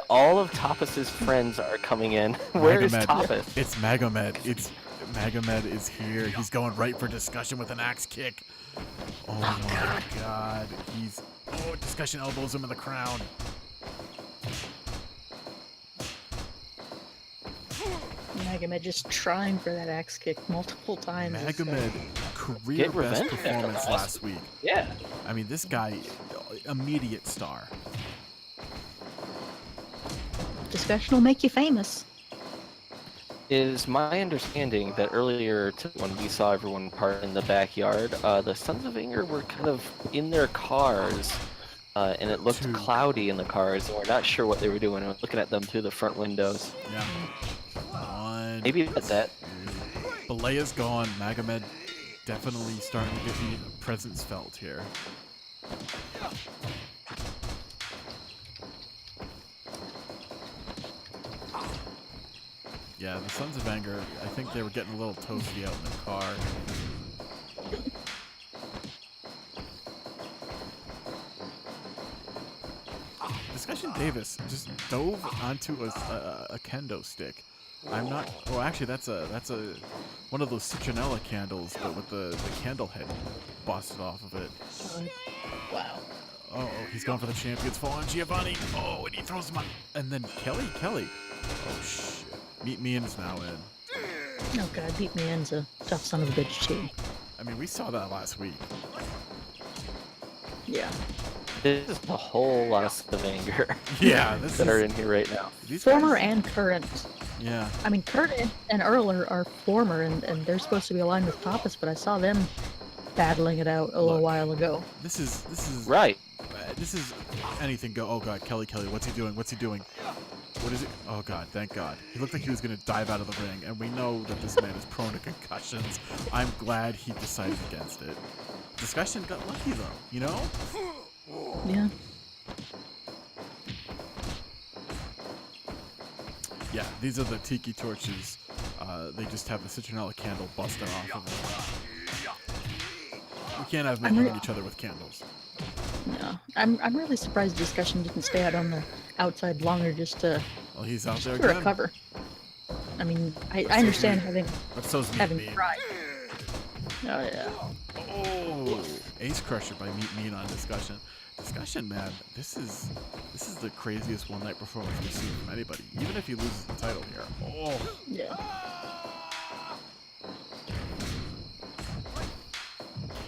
all of Tapas's friends are coming in. Where is Tapas? It's Magomed. Magomed is here. He's going right for Discussion with an axe kick. Oh my God. Discussion elbows him in the crown. Magomed just trying for that axe kick multiple times. Magomed, career best performance last week. Yeah. I mean, this guy, immediate star. Discussion will make you famous. Is my understanding that earlier when we saw everyone part in the backyard, the Sons of Anger were kind of in their cars, and it looked cloudy in the cars, and we're not sure what they were doing. We're looking at them through the front windows. Yeah. Maybe that's that. Balea's gone. Magomed definitely starting to get the presence felt here. Yeah, the Sons of Anger, I think they were getting a little toasty out in the car. Discussion Davis just dove onto a kendo stick. I'm not. Oh, actually, that's a one of those citronella candles, but with the candle head busted off of it. Wow. Oh, he's going for the champion's fall on Giovanni. Oh, and he throws him on. And then Kelly. Oh shit. Meet Me is now in. Oh God, Beat Me In's a tough son of a bitch too. I mean, we saw that last week. Yeah. This is a whole lot of Sons of Anger. Yeah, that are in here right now. Former and current. Yeah. I mean, Kurt and Earl are former, and they're supposed to be aligned with Tapas, but I saw them battling it out a little while ago. This is right. This is anything go. Oh God, Kelly, what's he doing? What is it? Oh God, thank God. He looked like he was gonna dive out of the ring, and we know that this man is prone to concussions. I'm glad he decided against it. Discussion got lucky though, you know? Yeah. Yeah, these are the tiki torches. They just have the citronella candle busted off of them. We can't have men hitting each other with candles. No, I'm really surprised Discussion didn't stay out on the outside longer just to. Well, he's out there to again. recover. I mean, I understand having tried. Oh yeah. Oh, Ace Crusher by Meat on Discussion. Discussion, man, this is the craziest one night performance we've seen from anybody. Even if he loses the title here. Oh. Yeah.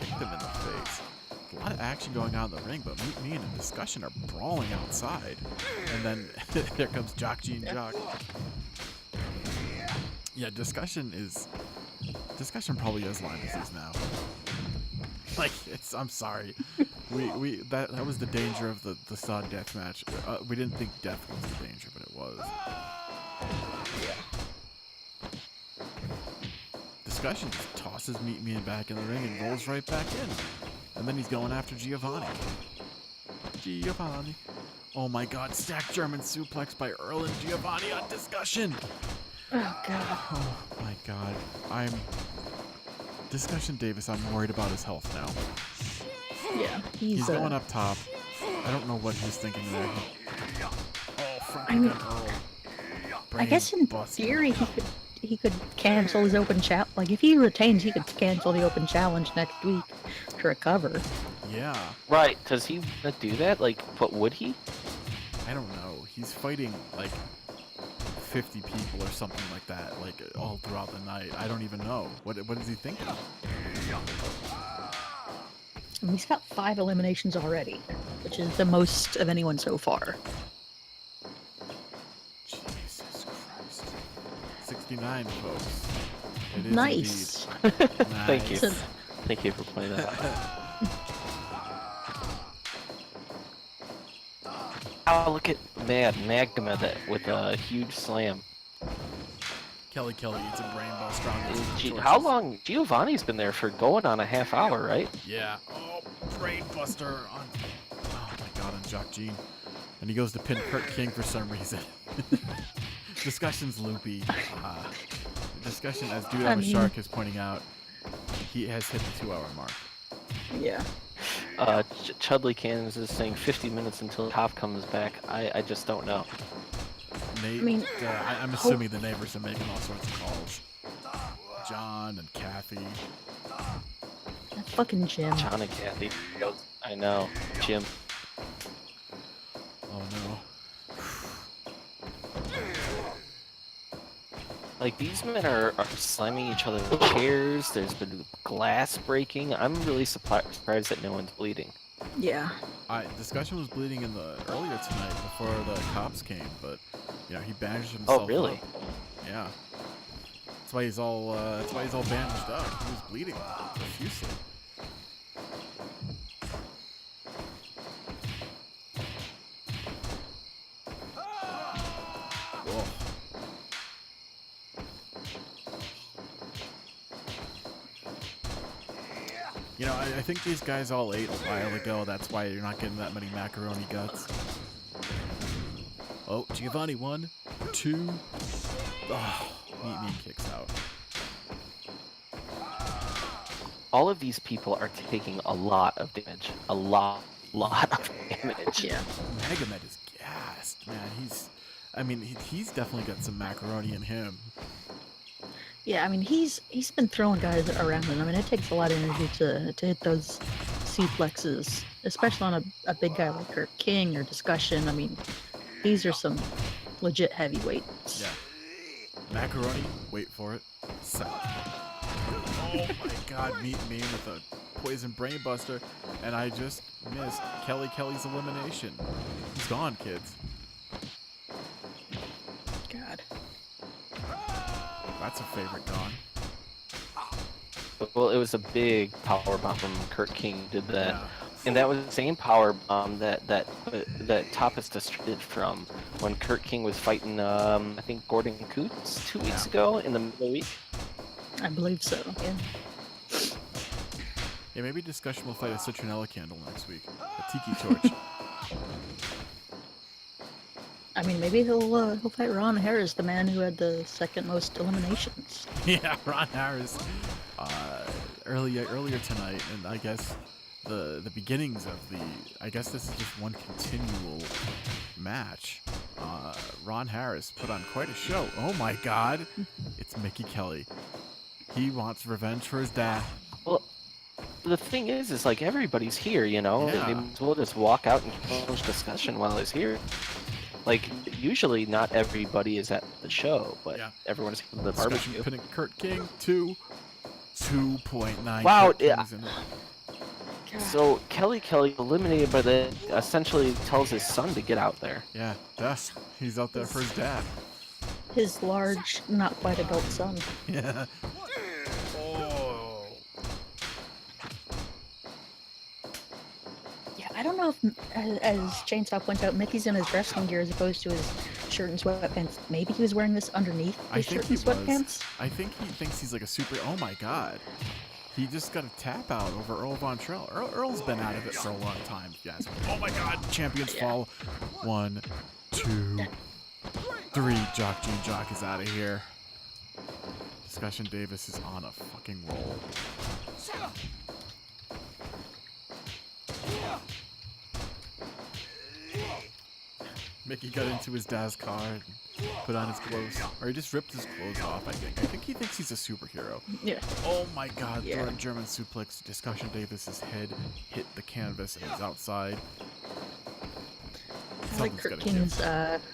Kicked him in the face. A lot of action going on in the ring, but me and Discussion are brawling outside. And then there comes Jock Gene Jock. Yeah, Discussion probably is line as is now. Like, I'm sorry. That was the danger of the sod death match. We didn't think death was the danger, but it was. Discussion just tosses Me back in the ring and rolls right back in. And then he's going after Giovanni. Oh my God, stacked German suplex by Earl and Giovanni on Discussion. Oh God. Oh my God. Discussion Davis, I'm worried about his health now. Yeah, he's going up top. I don't know what he's thinking there. Earl. I guess in theory he could cancel his open challenge. Like if he retains, he could cancel the open challenge next week to recover. Yeah. Right. Does he do that? Like, but would he? I don't know. He's fighting like 50 people or something like that, like all throughout the night. I don't even know. What is he thinking? And he's got 5 eliminations already, which is the most of anyone so far. Jesus Christ. 69, folks. It is Nice. indeed. Thank you. Nice. Thank you for pointing that out. Oh, look at Magma with a huge slam. Kelly eats a brain buster on these How torches. long? Giovanni's been there for going on a half hour, right? Yeah. Oh, brain buster on. Oh my God, on Jock Jean. And he goes to pin Kurt King for some reason. Discussion's loopy. Discussion, as Dude I'm a Shark is pointing out, he has hit the 2-hour mark. Yeah. Chudley Cannons is saying 50 minutes until Top comes back. I just don't know. I'm assuming the neighbors are making all sorts of calls. John and Kathy. That fucking Jim. John and Kathy. I know. Jim. Oh no. Like, these men are slamming each other with chairs. There's been glass breaking. I'm really surprised that no one's bleeding. Yeah. Discussion was bleeding earlier tonight before the cops came, but he bandaged himself. Oh, really? Up. Yeah. That's why he's all bandaged up. He was bleeding profusely. Whoa. I think these guys all ate a while ago. That's why you're not getting that many macaroni guts. Oh, Giovanni, 1, 2. Oh, Mean kicks out. All of these people are taking a lot of damage. A lot of damage. Yeah. Magomed is gassed, man. He's definitely got some macaroni in him. Yeah, he's been throwing guys around, and it takes a lot of energy to hit those suplexes, especially on a big guy like Kurt King or Discussion. These are some legit heavyweights. Yeah. Macaroni, wait for it. Oh my God, meet me with a poison brain buster, and I just missed Kelly's elimination. He's gone, kids. God. That's a favorite gone. Well, it was a big power bomb from Kurt King did that. Yeah. And that was the same power bomb that Tapas distributed from when Kurt King was fighting, I think, Gordon Coots 2 weeks ago in the middle of the week. I believe so, yeah. Yeah, maybe Discussion will fight a citronella candle next week. A tiki torch. Maybe he'll fight Ron Harris, the man who had the second most eliminations. Yeah, Ron Harris. Earlier tonight, and I guess the beginnings of I guess this is just one continual match. Ron Harris put on quite a show. Oh my God, it's Mickey Kelly. He wants revenge for his dad. Well, the thing is like everybody's here, Yeah. They might as well just walk out and challenge Discussion while he's here. Like, usually not everybody is at the show, but everyone is at the Discussion barbecue. pinning Kurt King 2.9. Wow, yeah. So Kelly eliminated, but then essentially tells his son to get out there. Yeah, he's out there for his dad. His large, not quite adult son. Yeah. Oh. Yeah, I don't know if, as Chainsaw points out, Mickey's in his wrestling gear as opposed to his shirt and sweatpants. Maybe he was wearing this underneath his shirt and sweatpants? I think he thinks he's like a super... Oh my God. He just got a tap out over Earl Von Trell. Earl's been out of it for a long time, yes. Oh my God. Champions fall. 1, 2, 3. Jock Jean Jock is out of here. Discussion Davis is on a fucking roll. Mickey got into his dad's car and put on his clothes. Or he just ripped his clothes off, I think. I think he thinks he's a superhero. Yeah. Oh my God, Yeah. throwing German suplex. Discussion Davis's head hit the canvas and he's outside. I like Something's Kurt gotta give. King's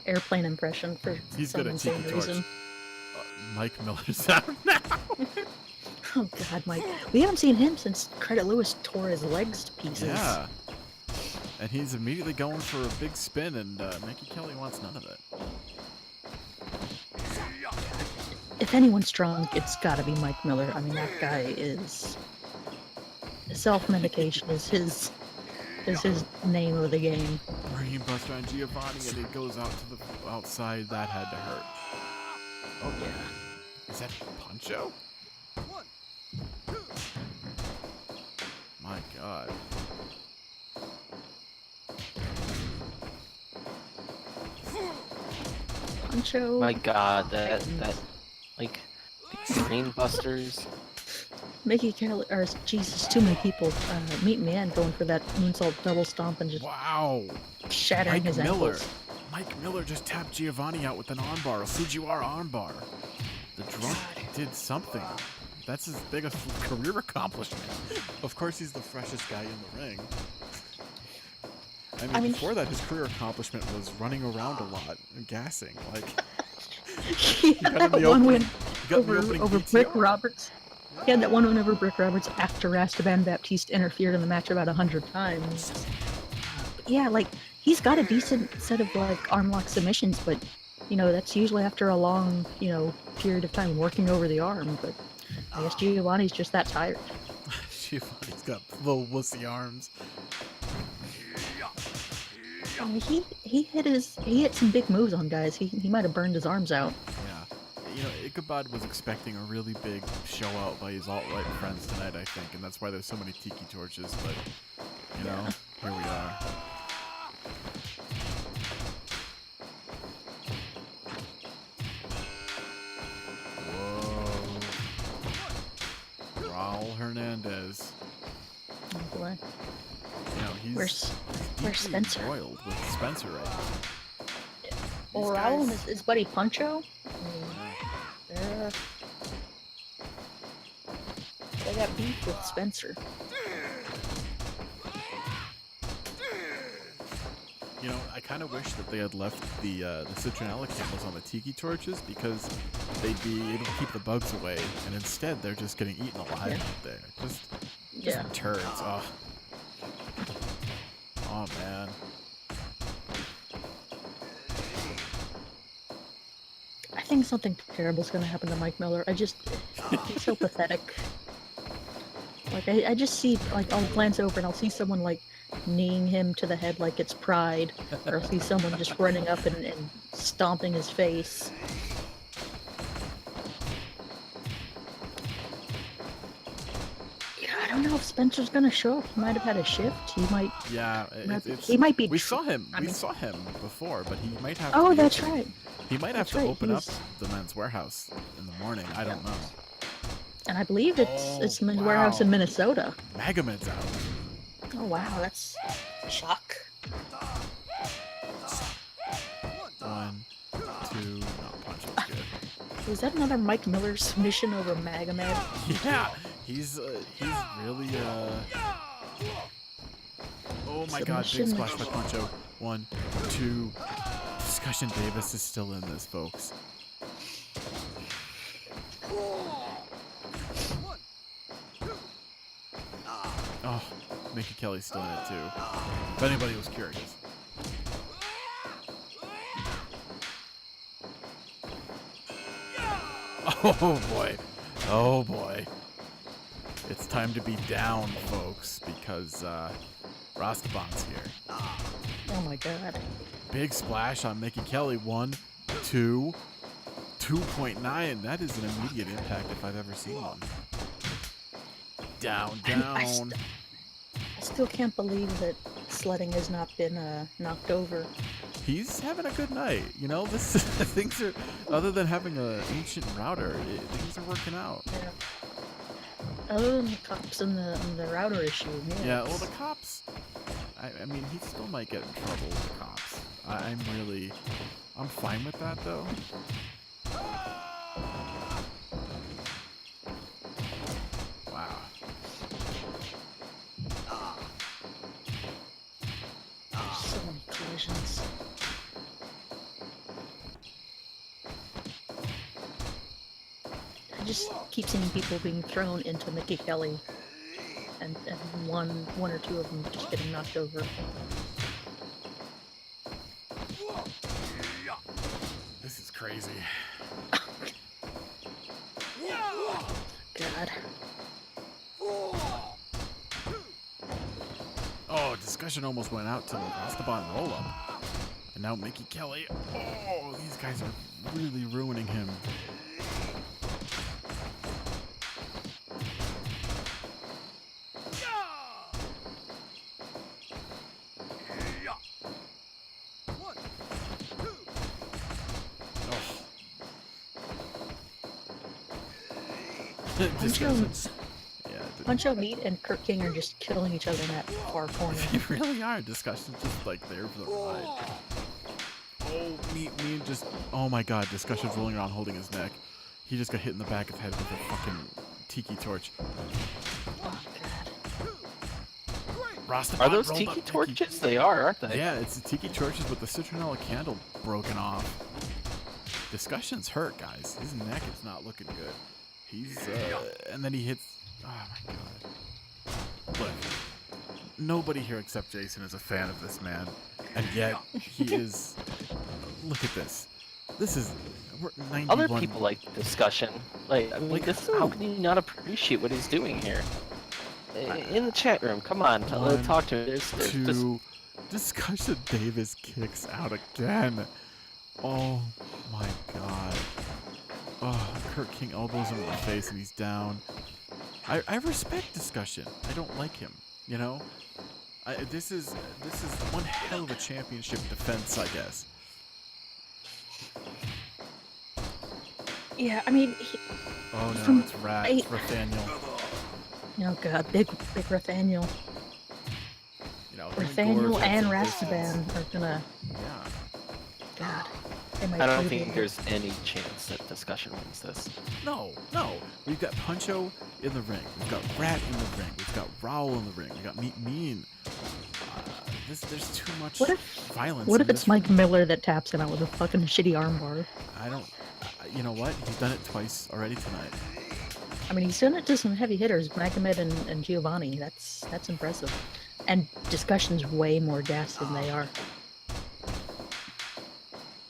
airplane impression for He's some good at insane Tiki Torch. reason. Mike Miller's out now. Oh God, Mike. We haven't seen him since Credit Lewis tore his legs to pieces. Yeah. And he's immediately going for a big spin, and Mickey Kelly wants none of it. If anyone's drunk, it's gotta be Mike Miller. I mean, that guy is... Self-medication is his name of the game. Brain buster on Giovanni, and it goes out to the outside. That had to hurt. Oh, Yeah. is that Poncho? My God. Poncho. My God, that like brain busters. Mickey Kelly, or Jesus, too many people. Meat Man going for that moonsault double stomp and just Wow. shattering Mike his Miller. ankles. Mike Miller just tapped Giovanni out with an armbar, a CGR armbar. The drunk did something. That's his biggest career accomplishment. Of course, he's the freshest guy in the ring. I mean, before that, his career accomplishment was running around a lot and gassing. Like, He had that one win over Brick VTR. Roberts. He had that one win over Brick Roberts after Rastaban Baptiste interfered in the match about 100 times. But yeah, like, he's got a decent set of, like, arm lock submissions, but, you know, that's usually after a long, you know, period of time working over the arm, but I guess Giovanni's just that tired. Giovanni's got little wussy arms. I mean, he hit some big moves on guys. He might have burned his arms out. Yeah. You know, Ichabod was expecting a really big show out by his alt-right friends tonight, I think, and that's why there's so many tiki torches, but, you know, here we are. Whoa. Raul Hernandez. Oh boy. You know, he's Where's deeply Spencer? embroiled with Spencer right now. Well, These Raul and guys- his buddy Poncho. They're, they got beef with Spencer. You know, I kind of wish that they had left the citronella candles on the tiki torches because they'd be able to keep the bugs away, and instead they're just getting eaten alive out there. Just Yeah. turds. Oh. Oh man. I think something terrible's gonna happen to Mike Miller. He's so pathetic. Like, I just see, like, I'll glance over and I'll see someone, like, kneeing him to the head like it's pride, or I'll see someone just running up and stomping his face. Yeah, I don't know if Spencer's gonna show up. He might have had a shift. He might. Yeah, He might be. We saw him. I We mean- saw him before, but he might have. Oh, to that's open- right. He might have That's to right, open up he's- the men's warehouse in the morning. I don't know. And I believe it's Men's wow. Warehouse in Minnesota. Magomad's out. Oh wow, that's a shock. 1, 2. No, Punch was good. Was that another Mike Miller submission over Magomed? Yeah, he's really Oh my God! Big Submission. splash by Poncho. 1, 2. Discussion Davis is still in this, folks. Oh, Mickey Kelly's still in it too. If anybody was curious. Oh boy. Oh boy. It's time to be down, folks, because Rastaban's here. Oh my god. Big splash on Mickey Kelly. 1, 2, 2.9. That is an immediate impact if I've ever seen one. Down, down. I still can't believe that sledding has not been knocked over. He's having a good night. You know, this things are, other than having an ancient router, things are working out. Yeah. Other than the cops and the router issue, Yeah, well, the cops, I mean, he still might get in trouble with the cops. I'm fine with that, though. Wow. So many collisions. just keep seeing people being thrown into Mickey Kelly, and one or two of them just getting knocked over. This is crazy. God. Oh, discussion almost went out to the Esteban roll up. And now Mickey Kelly. Oh, these guys are really ruining him. Discussions. Yeah, Puncho Meat and Kurt King are just killing each other in that far corner. they really are. Discussion's just like there for the ride. Oh, me just. Oh my God, Discussion's rolling around holding his neck. He just got hit in the back of the head with a fucking tiki torch. Oh, Rasta Are those tiki torches? They are, aren't they? Yeah, it's the tiki torches with the citronella candle broken off. Discussion's hurt, guys. His neck is not looking good. He's, and then he hits. Oh my God. Look, nobody here except Jason is a fan of this man, and yet he is. Look at this. This is. We're 91. Other people like discussion. Like, I mean, Like this. who? How can you not appreciate what he's doing here? In the chat room, come on, One, talk to me. There's Two. Discussion Davis kicks out again. Oh my God. Oh, Kurt King elbows him in the face and he's down. I respect Discussion. I don't like him, you know? This is one hell of a championship defense, I guess. Yeah, I mean, Oh no, From it's Rat. It's Rathaniel. oh God, big Rathaniel. You know, him Rathaniel Gore, and that's a Rastaban are gonna. Yeah. God. They might I don't prove think it. there's any chance that discussion wins this. No. We've got Puncho in the ring. We've got Rat in the ring. We've got Raul in the ring. We've got Mean. There's too much violence. What in if it's this Mike Miller that taps him out with a fucking shitty armbar? I don't. You know what? He's done it twice already tonight. I mean, he's done it to some heavy hitters, Magomed and Giovanni. That's impressive. And Discussion's way more gas than they are.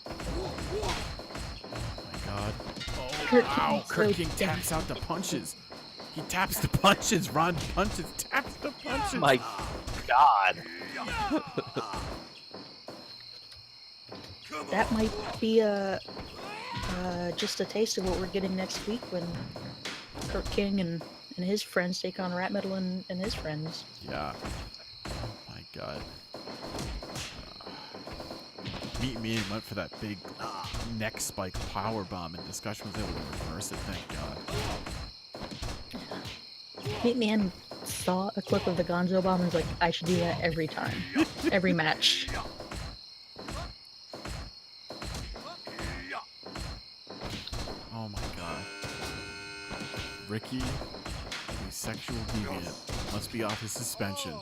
Oh my God. Oh, Kurt wow. King's Kurt so King damn- taps out the punches. He taps the punches. Ron punches, taps the punches. My God. That might be just a taste of what we're getting next week when Kurt King and his friends take on Rat Metal and his friends. Yeah. Oh my God. Mean went for that big neck spike power bomb, and Discussion was able to reverse it. Thank God. Meat Man saw a clip of the Gonzo bomb and was like, I should do that every time, every match. Oh my God. Ricky, the sexual deviant, must be off his suspension.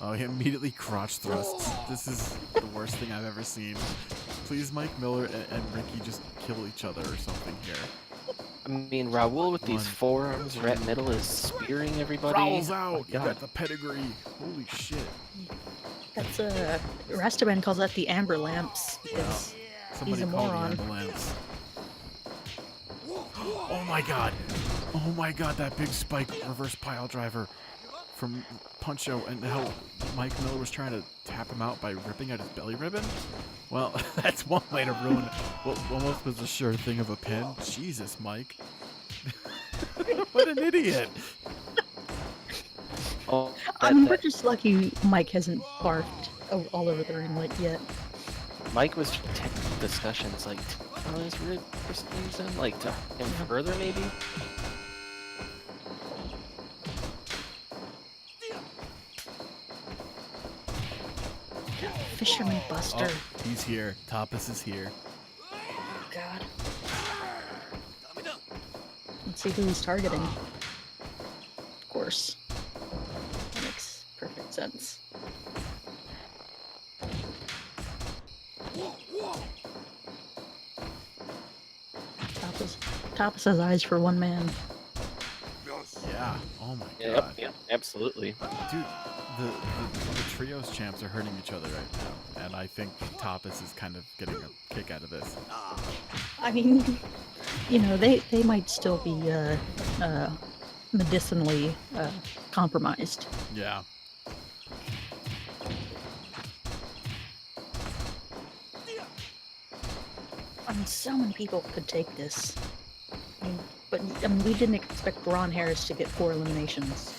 Oh, he immediately crotch thrusts. This is the worst thing I've ever seen. Please, Mike Miller and Ricky just kill each other or something here. I mean, Raul with these One. forearms, Rat Middle is spearing everybody. Raul's Oh my out! You God. got the pedigree. Holy shit. That's Rastaman calls that the amber lamps. Because Somebody he's a call the moron. ambulance. Oh my God. Oh my God, that big spike reverse pile driver from Puncho, and how Mike Miller was trying to tap him out by ripping out his belly ribbon. Well, that's one way to ruin what almost was a sure thing of a pin. Jesus, Mike. What an idiot. Oh, I mean, we're just lucky Mike hasn't barfed all over the ring like yet. Mike was taking discussions like on his rib for some reason, like to him further maybe. Fisherman Buster. Oh, he's here. Tapas is here. God. Let's see who he's targeting. Of course. That makes perfect sense. Tapas has eyes for one man. Yes. Yeah. Oh my Yep, god. yep, absolutely. Dude, the trios champs are hurting each other right now, and I think Tapas is kind of getting a kick out of this. I mean, you know, they might still be medicinally compromised. Yeah. I mean, so many people could take this. But I mean, we didn't expect Ron Harris to get 4 eliminations.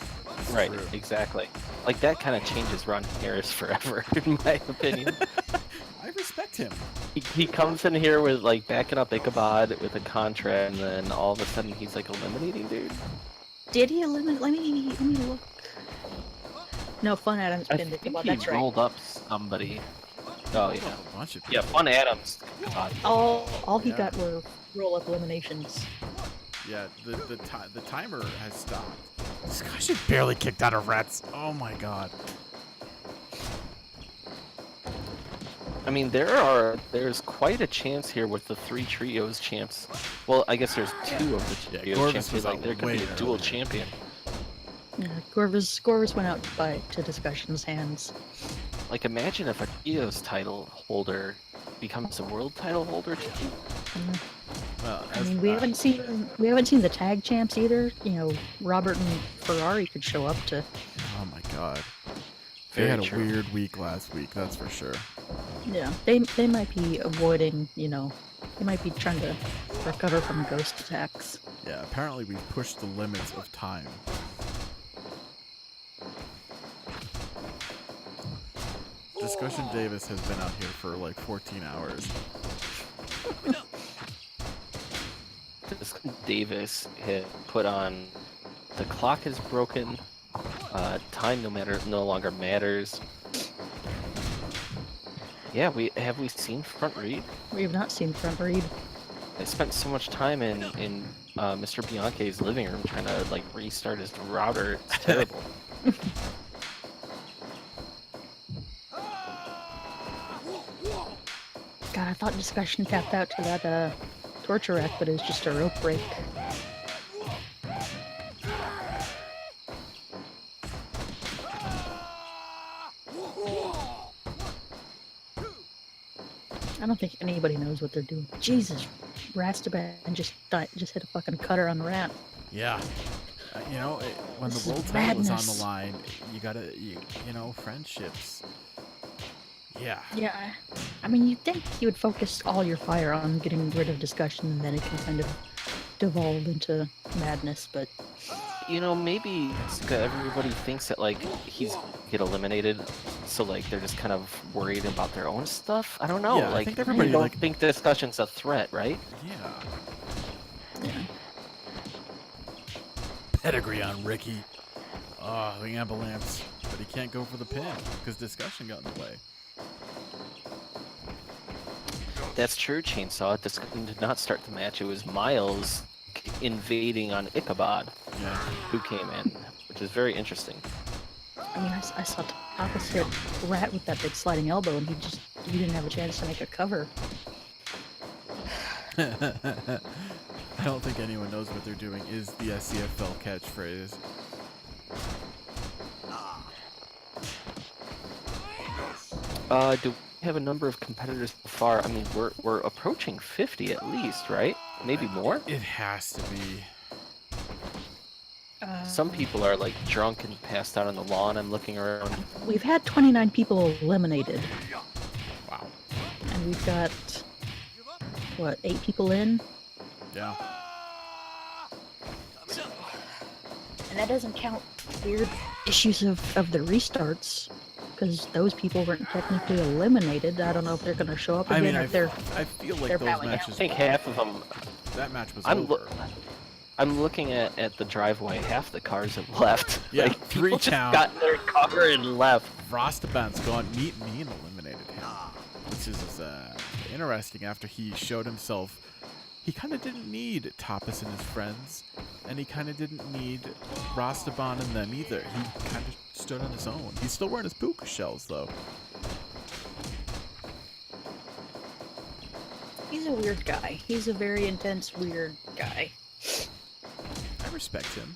Right, True. exactly. Like, that kind of changes Ron Harris forever, in my opinion. I respect him. He comes in here with, like, backing up Ichabod with a contract, and then all of a sudden he's, like, eliminating dude. Did he eliminate? Let me look. No, Fun Adams I pinned think Ichabod. he That's right. rolled up somebody. Oh, yeah. A bunch of Yeah, people. Fun Adams. God. All he Yeah. got were roll-up eliminations. Yeah, the timer has stopped. This guy should barely kicked out of Rats. Oh my god. I mean, there's quite a chance here with the 3 trios champs. Well, I guess there's 2 of the Yeah, trios Gorvis champs. was Like, out there could way be a dual earlier. champion. Yeah, Gorvis went out to Discussion's hands. Like, imagine if a trios title holder becomes a world title holder too. Well, I mean, we haven't seen the tag champs either. You know, Robert and Ferrari could show up to. Oh my god. Very They had a true. weird week last week, that's for sure. Yeah, they might be avoiding. You know, they might be trying to recover from ghost attacks. Yeah, apparently we've pushed the limits of time. Discussion Davis has been out here for like 14 hours. This Davis had put on the clock is broken. Time no longer matters. Yeah, we seen Front Read? We have not seen Front Read. I spent so much time in Mr. Bianchi's living room trying to like restart his router. It's terrible. God, I thought Discussion tapped out to that torture rack, but it was just a rope break. I don't think anybody knows what they're doing. Jesus, Rastaban just hit a fucking cutter on Rat. Yeah. You know, when This the is world title is on madness. the line, you gotta, you know, friendships. Yeah. Yeah, I mean, you'd think you would focus all your fire on getting rid of Discussion, and then it can kind of devolve into madness, but You know, maybe everybody thinks that like he's get eliminated, so like they're just kind of worried about their own stuff. I don't know. Yeah, I like think everybody, you don't like- think Discussion's a threat, right? Yeah. yeah. Pedigree on Ricky. Oh, the ambulance. But he can't go for the pin because Discussion got in the way. That's true, Chainsaw. Discussion did not start the match. It was Miles invading on Ichabod, Yeah. who came in, which is very interesting. I mean, I saw Tapas hit Rat with that big sliding elbow, and he didn't have a chance to make a cover. I don't think anyone knows what they're doing is the SCFL catchphrase. Do we have a number of competitors so far? I mean, we're approaching 50 at least, right? Maybe more? It has to be. Some people are like drunk and passed out on the lawn. I'm looking around. We've had 29 people eliminated, Wow. and we've got, what, 8 people in? Yeah. And that doesn't count weird issues of the restarts, because those people weren't technically eliminated. I don't know if they're going to show up I again mean, or if they're... I feel like they're those bowing out. I matches. think half of them. That match was I'm over. I'm looking at the driveway. Half the cars have left. Yeah, like, 3 people just down. got in their car and left. Frostaban's gone meet me and eliminated him, which is interesting. After he showed himself, he kind of didn't need Tapas and his friends, and he kind of didn't need Rostaban and them either. He kind of stood on his own. He's still wearing his puka shells though. He's a weird guy. He's a very intense, weird guy. I respect him.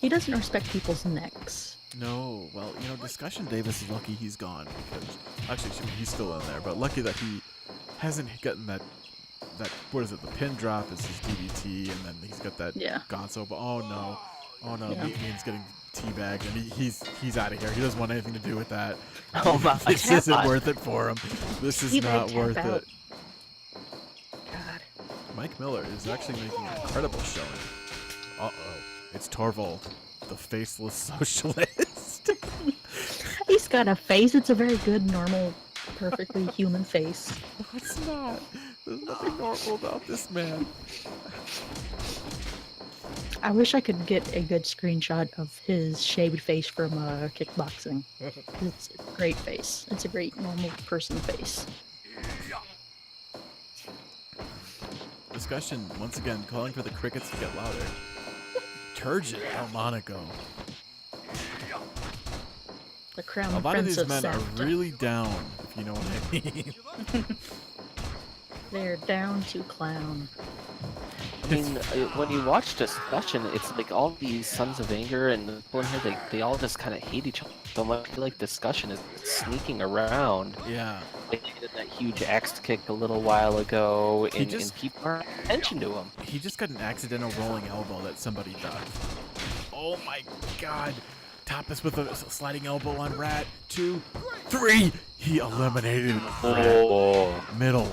He doesn't respect people's necks. No, well, Discussion Davis is lucky he's gone because actually he's still in there, but lucky that he hasn't gotten that what is it? The pin drop is his DDT, and then he's got that Gonzo. But oh no, Mean's getting teabagged, and he's out of here. He doesn't want anything to do with that. Oh my! This isn't worth it for him. This is not worth it. God. Mike Miller is actually making an incredible showing. It's Torvald, the faceless socialist. He's got a face. It's a very good, normal, perfectly human face. No, it's not. There's nothing normal about this man. I wish I could get a good screenshot of his shaved face from kickboxing. It's a great face. It's a great normal person face. Discussion, once again, calling for the crickets to get louder. Turgid Monaco. The crown A lot of prince these men are Santa. really down, if you know what I mean. They're down to clown. I mean, when you watch Discussion, it's like all these Sons of Anger and the people in here, they all just kind of hate each other. So much. I feel like Discussion is sneaking around. Yeah. Like he did that huge axe kick a little while ago, and people aren't paying attention to him. He just got an accidental rolling elbow that somebody dodged. Oh my god. Tapas with a sliding elbow on Rat. 2, 3. He eliminated Rat. Middle.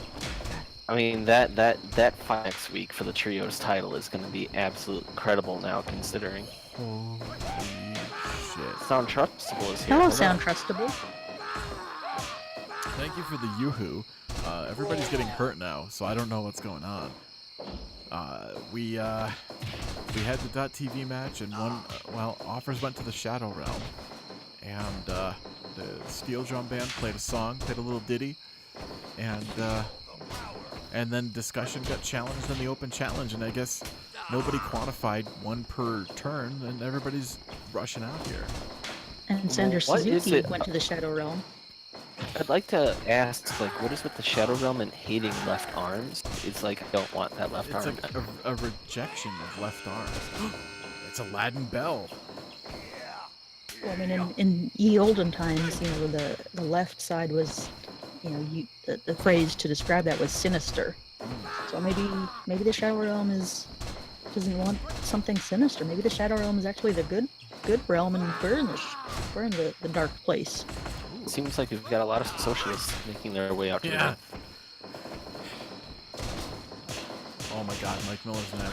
I mean, that fight next week for the trios title is going to be absolutely incredible now, considering. Holy shit. Sound Trustable is here. Hello, Sound Trustable. Thank you for the yoo-hoo. Everybody's getting hurt now, so I don't know what's going on. We had the .TV match, and offers went to the Shadow Realm, and the steel drum band played a song, played a little ditty, and then Discussion got challenged in the open challenge, and I guess nobody quantified one per turn, and everybody's rushing out here. And Sandra Suzuki went to the Shadow Realm. I'd like to ask, like, what is with the Shadow Realm and hating left arms? It's like, I don't want that left arm. It's a rejection of left arms. It's Aladdin Bell. Well, I mean, in ye olden times, the left side was, the phrase to describe that was sinister. So maybe the Shadow Realm doesn't want something sinister. Maybe the Shadow Realm is actually the good realm, and we're in the dark place. It seems like we've got a lot of socialists making their way out to Yeah. Oh my god, Mike Miller's neck.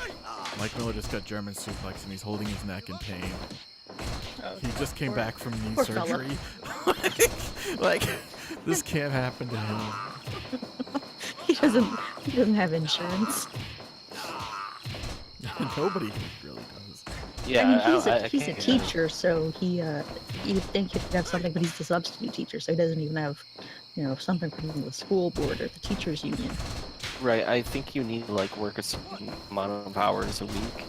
Mike Miller just got German suplex and he's holding his neck in pain. He just came back from knee surgery. like, this can't happen to him. He doesn't have insurance. Nobody really does. Yeah, I mean, he's a teacher, so you'd think he'd have something, but he's a substitute teacher, so he doesn't even have, something from the school board or the teachers union. Right, I think you need to work a certain amount of hours a week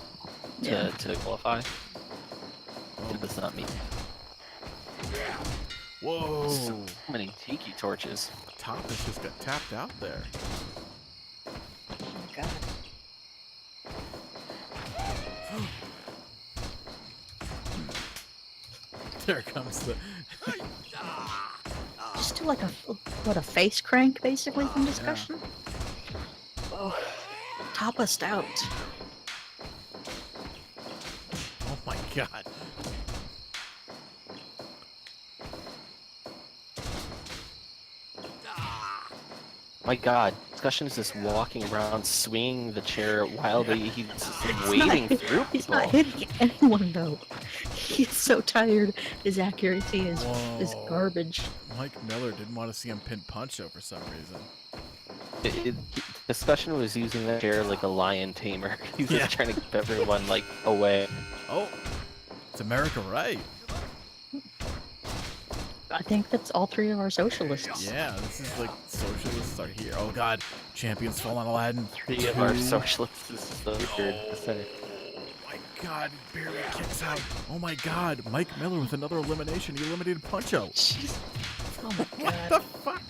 to qualify. That's not me. Whoa! So many tiki torches. Thomas just got tapped out there. Oh my god. There comes the... Just do a face crank, basically, from Discussion? Yeah. Oh, top us out. Oh my god. My god, Discussion is just walking around swinging the chair while he's wading through people. He's not hitting anyone, though. He's so tired. His accuracy is garbage. Mike Miller didn't want to see him pin Puncho for some reason. Discussion was using that chair like a lion tamer. He's just trying to keep everyone away. Oh, it's America right. I think that's all three of our socialists. Yeah, this is socialists are here. Oh god, champions fall on Aladdin. 3 of our socialists. This is so weird to say. Oh my god, he barely kicks out. Oh my god, Mike Miller with another elimination. He eliminated Puncho. Jeez. Oh my god. What the fuck?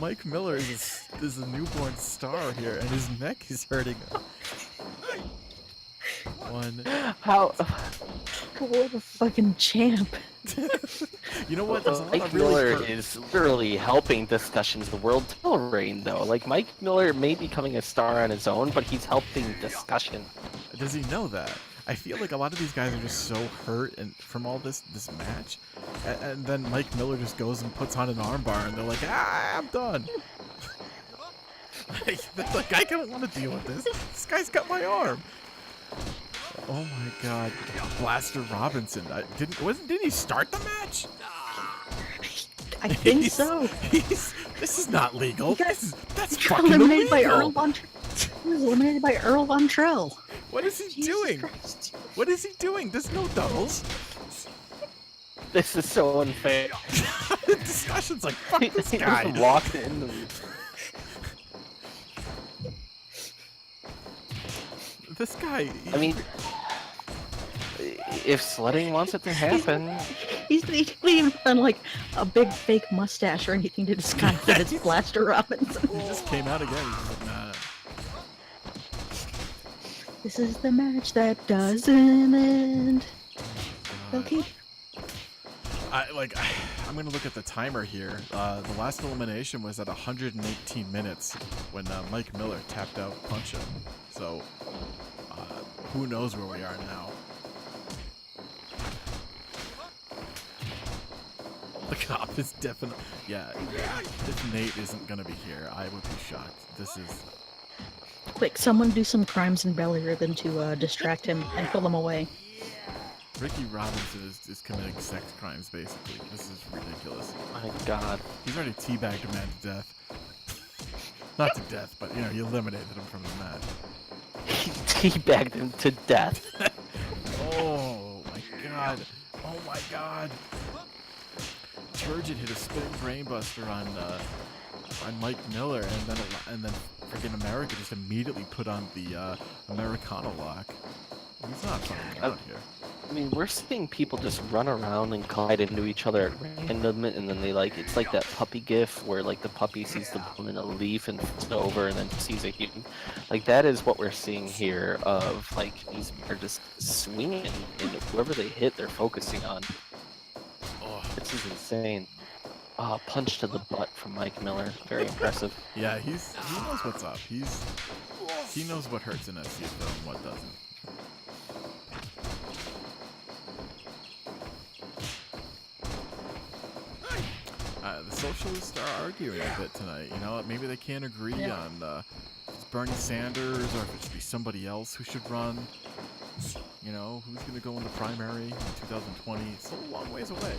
Mike Miller is a newborn star here, and his neck is hurting him. One. How? What a fucking champ. You know what? There's a lot Mike of really Miller hurt- is literally helping discussions the world title reign, though. Like, Mike Miller may be becoming a star on his own, but he's helping discussion. Does he know that? I feel like a lot of these guys are just so hurt and from all this match, and then Mike Miller just goes and puts on an armbar, and they're like, I'm done. They're like, I don't want to deal with this. This guy's got my arm. Oh my God, Blaster Robinson! Didn't he start the match? I think so. This is not legal. That's He got fucking eliminated illegal. by Earl Von. He was eliminated by Earl Von Trell. What is he Jesus doing? Christ. What is he doing? There's no doubles. This is so unfair. The discussion's like, fuck this He guy. just walked in. This guy. I mean, if sledding wants it to happen, He didn't even put on like a big fake mustache or anything to disguise that it's Blaster Robinson. He just came out again. He's like, nah. This is the match that doesn't end. Okay. I'm gonna look at the timer here. The last elimination was at 118 minutes when Mike Miller tapped out Punch him. So who knows where we are now? The cop is definitely if Nate isn't gonna be here, I would be shocked. This is Quick, someone do some crimes in Belly Ribbon to distract him and pull him away. Ricky Robinson is committing sex crimes basically. This is ridiculous. my God. He's already teabagged a man to death. Not to death, but you know, he eliminated him from the match. He teabagged him to death. Oh my God. Oh my God. Turgid hit a spinning brainbuster on Mike Miller, and then freaking America just immediately put on the Americana lock. He's not fucking out here. I mean, we're seeing people just run around and collide into each other at random, and then they it's like that puppy gif where like the puppy sees the bone in a leaf and flips it over and then sees a human. Like that is what we're seeing here of like these are just swinging and whoever they hit, they're focusing on. Oh. This is insane. Punch to the butt from Mike Miller. Very impressive. Yeah, he knows what's up. He knows what hurts in SCFL and what doesn't. The socialists are arguing a bit tonight. You know, maybe they can't agree on if it's Bernie Sanders or if it should be somebody else who should run. You know, who's going to go in the primary in 2020? It's still a long ways away.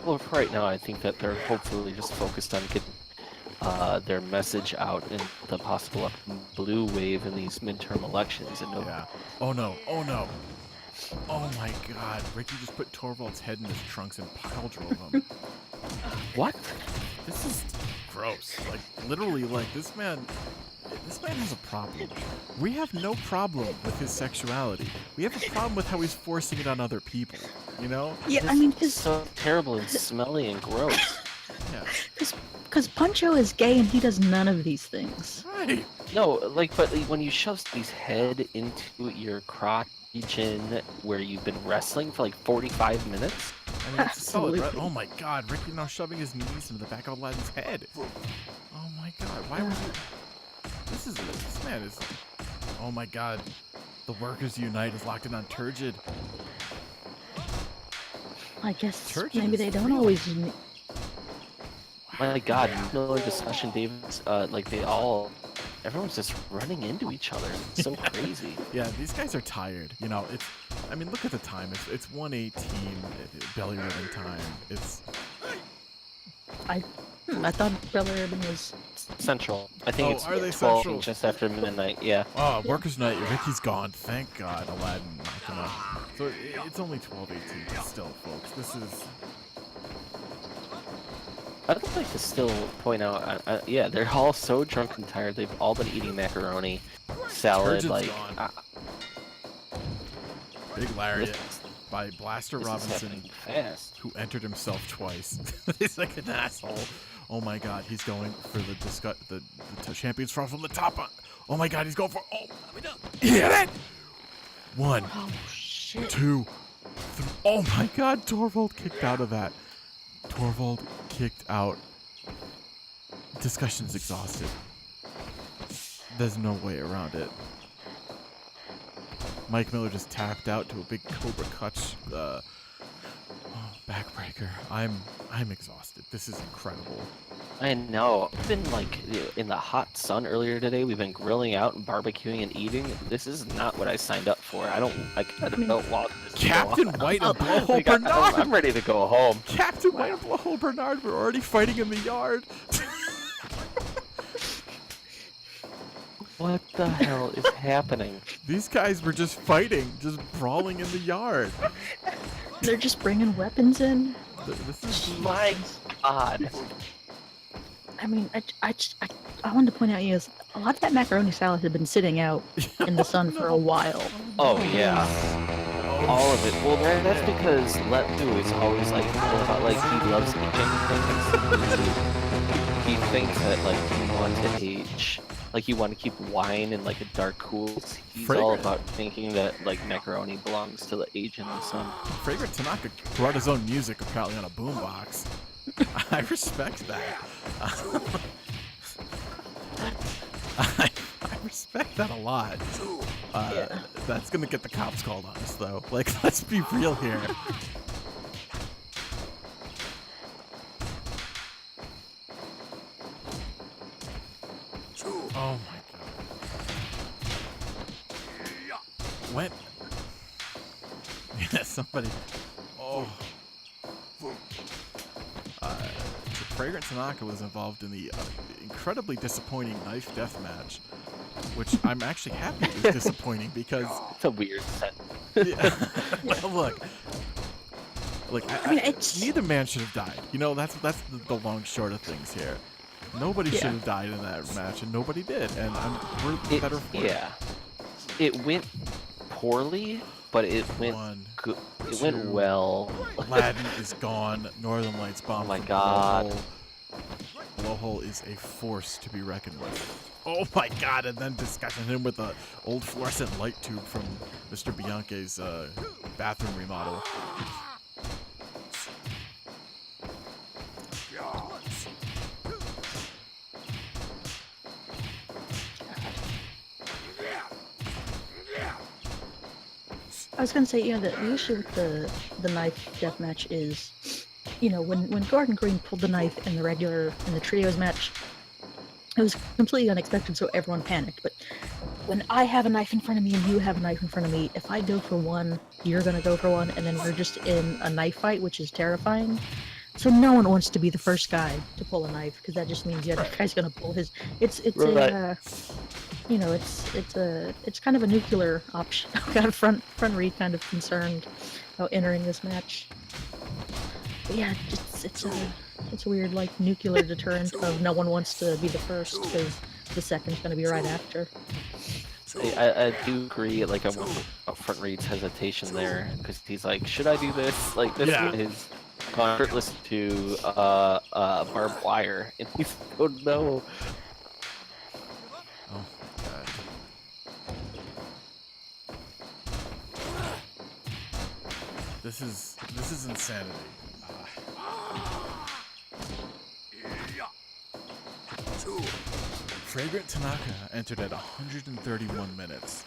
Well, for right now, I think that they're hopefully just focused on getting their message out in the possible blue wave in these midterm elections. And Yeah. Oh no. Oh no. Oh my God. Ricky just put Torvald's head in his trunks and pile drove him. What? This is gross. Like, literally, like, this man has a problem. We have no problem with his sexuality. We have a problem with how he's forcing it on other people, you know? Yeah, I mean, It's so terrible and smelly and gross. Yeah. because Puncho is gay and he does none of these things. Right. No, like, but when you shove somebody's head into your crotch region where you've been wrestling for like 45 minutes, I mean, it's a solid, Absolutely. oh my God, Ricky now shoving his knees into the back of Aladdin's head. Oh my God, why would you? This man is, oh my God, the Workers Unite is locked in on Turgid. I guess Turgid maybe is they don't real. always. my God, Miller discussion, Davis, like everyone's just running into each other. It's so crazy. Yeah, these guys are tired. You know, I mean, look at the time. It's 1:18 belly ribbon time. I thought Belly Ribbon was. Central. I think it's are they 12 Central? just after midnight. Yeah. Oh, Workers Night. Ricky's gone. Thank God, Aladdin knocked him out. So it's only 12:18, but still, folks, this is. I'd like to still point out, yeah, they're all so drunk and tired. They've all been eating macaroni, salad, Turgid's like. gone. Big lariat. by Blaster This is Robinson, happening fast. who entered himself twice. He's like an asshole. Oh my god, he's going for the Champions Thrust from the top. Oh my god, he's going for. Oh, he hit it! 1, Oh shit. 2, 3. Oh my god, Torvald kicked out of that. Torvald kicked out. Discussion's exhausted. There's no way around it. Mike Miller just tapped out to a big Cobra Clutch backbreaker. I'm exhausted. This is incredible. I know. I've been like in the hot sun earlier today. We've been grilling out and barbecuing and eating. This is not what I signed up for. I don't want this to Captain go on. White and Blowhole Like, Bernard! I'm ready to go home. Captain White and Blowhole Bernard were already fighting in the yard. What the hell is happening? These guys were just fighting, just brawling in the yard. They're just bringing weapons in. This is My God. I mean, I wanted to point out, a lot of that macaroni salad had been sitting out in the sun for a while. Oh yeah. All of it. Well, that's because Letu is always like all about like he loves aging things. He thinks that like you want to age, like you want to keep wine in like a dark cool. He's all about thinking that like macaroni belongs to the age in the sun. Fragrant Tanaka brought his own music apparently on a boombox. I respect that. I respect that a lot. That's gonna get the cops called on us, though. Like, let's be real here. Oh my god. When? Yeah, somebody. Oh. Fragrant Tanaka was involved in the incredibly disappointing knife death match, which I'm actually happy is disappointing because it's a weird set. Well, look, I mean, neither man should have died. You know, that's the long short of things here. Nobody should have died in that match, and nobody did, and we're better for it. Yeah, it went poorly, but it went good. It went well. Aladdin is gone. Northern Lights bomb. Oh my god. Blowhole is a force to be reckoned with. Oh my god, and then discussing him with the old fluorescent light tube from Mr. Bianchi's bathroom remodel. I was gonna say, the issue with the knife deathmatch is, when Gordon Green pulled the knife in the trios match, it was completely unexpected, so everyone panicked. But when I have a knife in front of me and you have a knife in front of me, if I go for one, you're gonna go for one, and then we're just in a knife fight, which is terrifying. So no one wants to be the first guy to pull a knife, because that just means the other guy's gonna pull his. It's kind of a nuclear option. I've got a front read kind of concerned about entering this match. But yeah, it's a weird like nuclear deterrent of no one wants to be the first because the second's gonna be right after. I do agree. Like I want front read's hesitation there because he's like, should I do this? Like this is confrontless to barbed wire, and he's oh no. Oh god. This is insanity. Fragrant Tanaka entered at 131 minutes.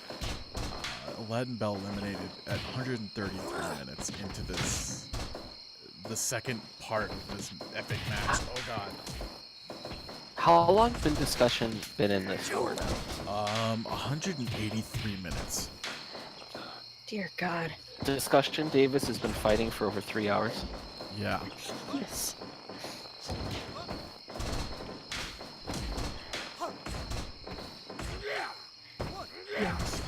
Aladdin Bell eliminated at 133 minutes into the second part of this epic match. Oh god. How long has discussion been in this for now? 183 minutes. Dear God. Discussion Davis has been fighting for over 3 hours. Yeah. Yes. Yes.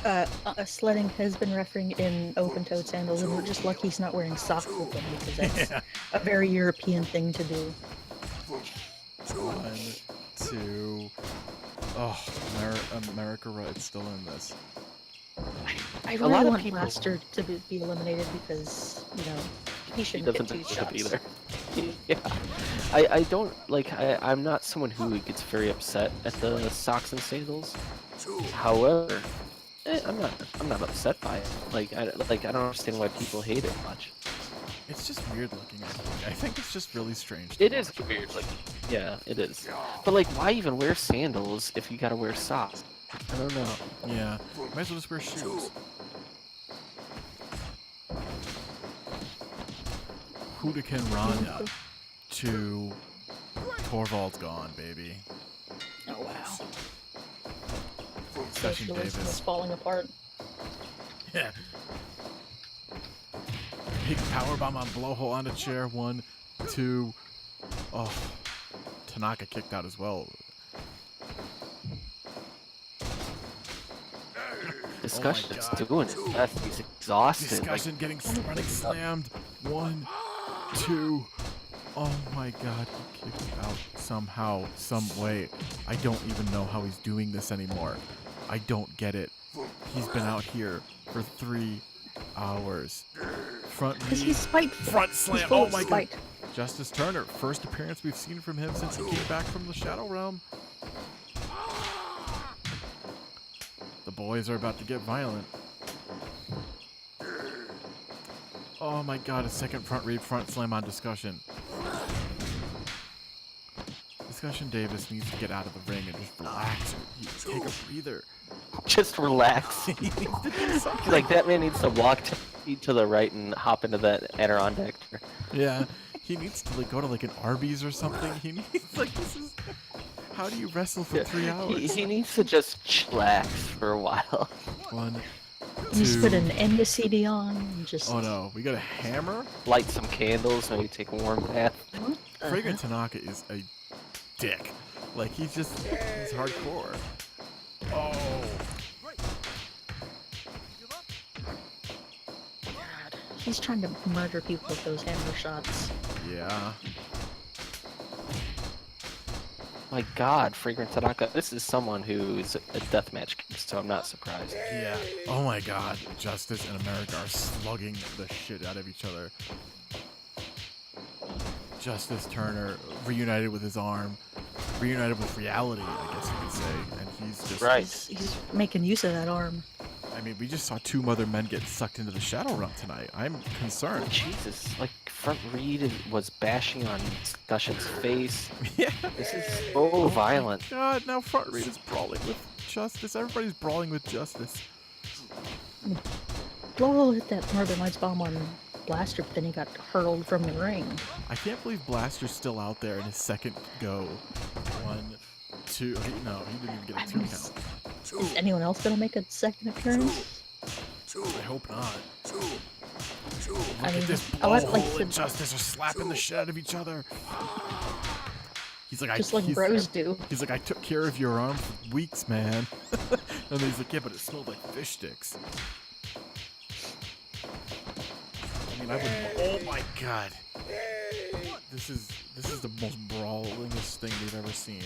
Sledding has been referring in open-toed sandals, and we're just lucky he's not wearing socks with them because that's a very European thing to do. 1, 2. Oh, America, it's still in this. I A really lot of want people- Blaster to be eliminated because, you know, he He shouldn't get doesn't 2 deserve shots. it either. Yeah, I don't like. I'm not someone who gets very upset at the socks and sandals. However, I'm not upset by it. I don't understand why people hate it much. It's just weird looking. I think it's just really strange. It is weird, like, yeah, it is. But like, why even wear sandals if you gotta wear socks? I don't know. Yeah, might as well just wear shoes. Hudikin Rania to Torvald's gone, baby. Oh wow. Discussion Socialism is Davis. falling apart. Yeah. Big powerbomb on blowhole on a chair. 1, 2. Oh, Tanaka kicked out as well. Discussion's God. doing his best. He's exhausted. Discussion getting running slammed. 1, 2. Oh my God, he kicked out somehow, some way. I don't even know how he's doing this anymore. I don't get it. He's been out here for 3 hours. Front Because knee, he's spiteful. front He's slam. full Oh of my spite. God. Justice Turner, first appearance we've seen from him since he came back from the Shadow Realm. The boys are about to get violent. Oh my God, a second front read, front slam on Discussion. Discussion Davis needs to get out of the ring and just relax. Take a breather. Just relax. He needs to do something. Like, that man needs to walk to the right and hop into that Adirondack. Yeah, he needs to like go to like an Arby's or something. He needs like this is. How do you wrestle for 3 hours? He needs to just chillax for a while. 1, He needs to 2. put an Enya CD on and just... Oh no, we got a hammer. Light some candles, maybe take a warm bath. What the Fragrant heck? Tanaka is a dick. Like he's hardcore. Oh. God. He's trying to murder people with those hammer shots. Yeah. My God, Fragrant Tanaka, this is someone who's a deathmatch kid, so I'm not surprised. Yeah. Oh my God. Justice and America are slugging the shit out of each other. Justice Turner reunited with his arm, reunited with reality, I guess you could say, and he's just Right. He's making use of that arm. I mean, we just saw 2 other men get sucked into the Shadow Realm tonight. I'm concerned. Jesus, like, front read was bashing on Discussion's face. Yeah. This is so violent. God, now front read is brawling with Justice. Everybody's brawling with Justice. Blow hit that Northern Lights bomb on Blaster, but then he got hurled from the ring. I can't believe Blaster's still out there in his second go. 1, 2. No, he didn't even get a 2 count. Is anyone else gonna make a second appearance? I hope not. Look I mean, at this I would like blowhole to- and Justice are slapping the shit out of each other. He's like, Just like bros do. He's like, I took care of your arm for weeks, man. And he's like, yeah, but it smelled like fish sticks. I mean, I would. Oh my God. This is the most brawlingest thing we've ever seen.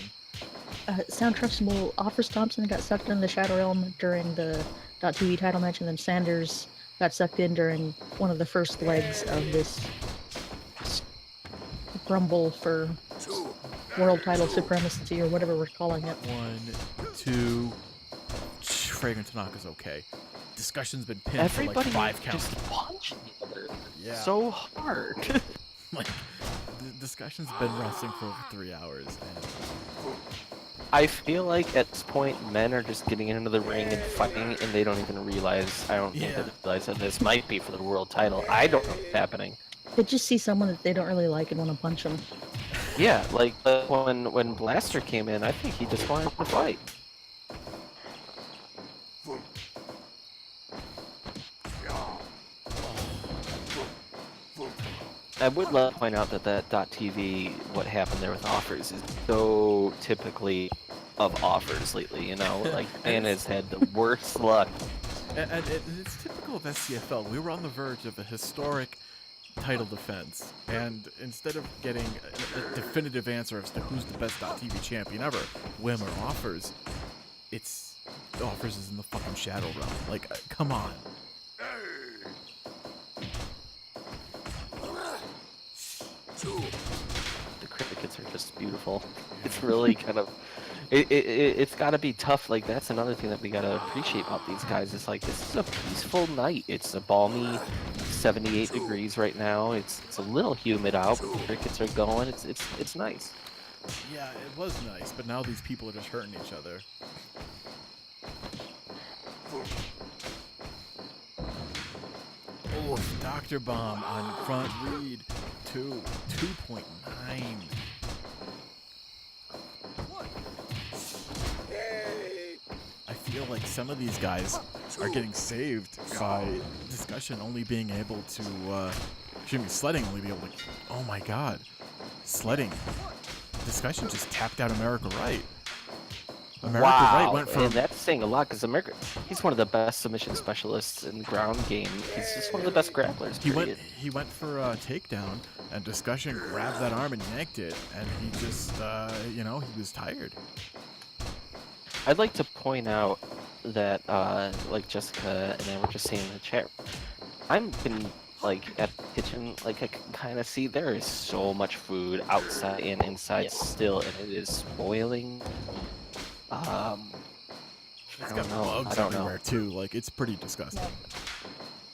Sound Trustable offers Thompson got sucked into the Shadow Realm during the .TV title match, and then Sanders got sucked in during one of the first legs of this rumble for world title supremacy or whatever we're calling it. 1, 2. Fragrant Tanaka's okay. Discussion's been pinned Everybody for like 5 counts. just punching each other Yeah. so hard. Like, the discussion's been wrestling for over 3 hours, and I feel like at this point, men are just getting into the ring and fighting, and they don't even realize. I don't think Yeah. they realize that this might be for the world title. I don't know what's happening. They just see someone that they don't really like and want to punch them. Yeah, like when Blaster came in, I think he just wanted to fight. I would love to point out that .TV, what happened there with offers, is so typically of offers lately. You know, like man has had the worst luck. And it's typical of SCFL. We were on the verge of a historic title defense, and instead of getting a definitive answer as to who's the best .TV champion ever, Wim or Offers, it's Offers is in the fucking Shadow Realm. Like, come on. beautiful. It's really kind of it's got to be tough. Like that's another thing that we got to appreciate about these guys. It's like this is a peaceful night. It's a balmy 78 degrees right now. It's a little humid out, but the crickets are going. It's nice. Yeah, it was nice, but now these people are just hurting each other. Oh, Dr. Bomb on front lead. 2.9. I feel like some of these guys are getting saved by discussion only being able to, sledding only being able to, oh my god. Sledding. Discussion just tapped out America Right. America Right went from... And that's saying a lot because America, he's one of the best submission specialists in the ground game. He's just one of the best grapplers. He went for a takedown, and Discussion grabbed that arm and yanked it, and he just, he was tired. I'd like to point out that, like Jessica and I were just saying in the chat, I'm been like at the kitchen, like I can kind of see there is so much food outside and inside still, and it is spoiling. It's got bugs everywhere too. Like it's pretty disgusting.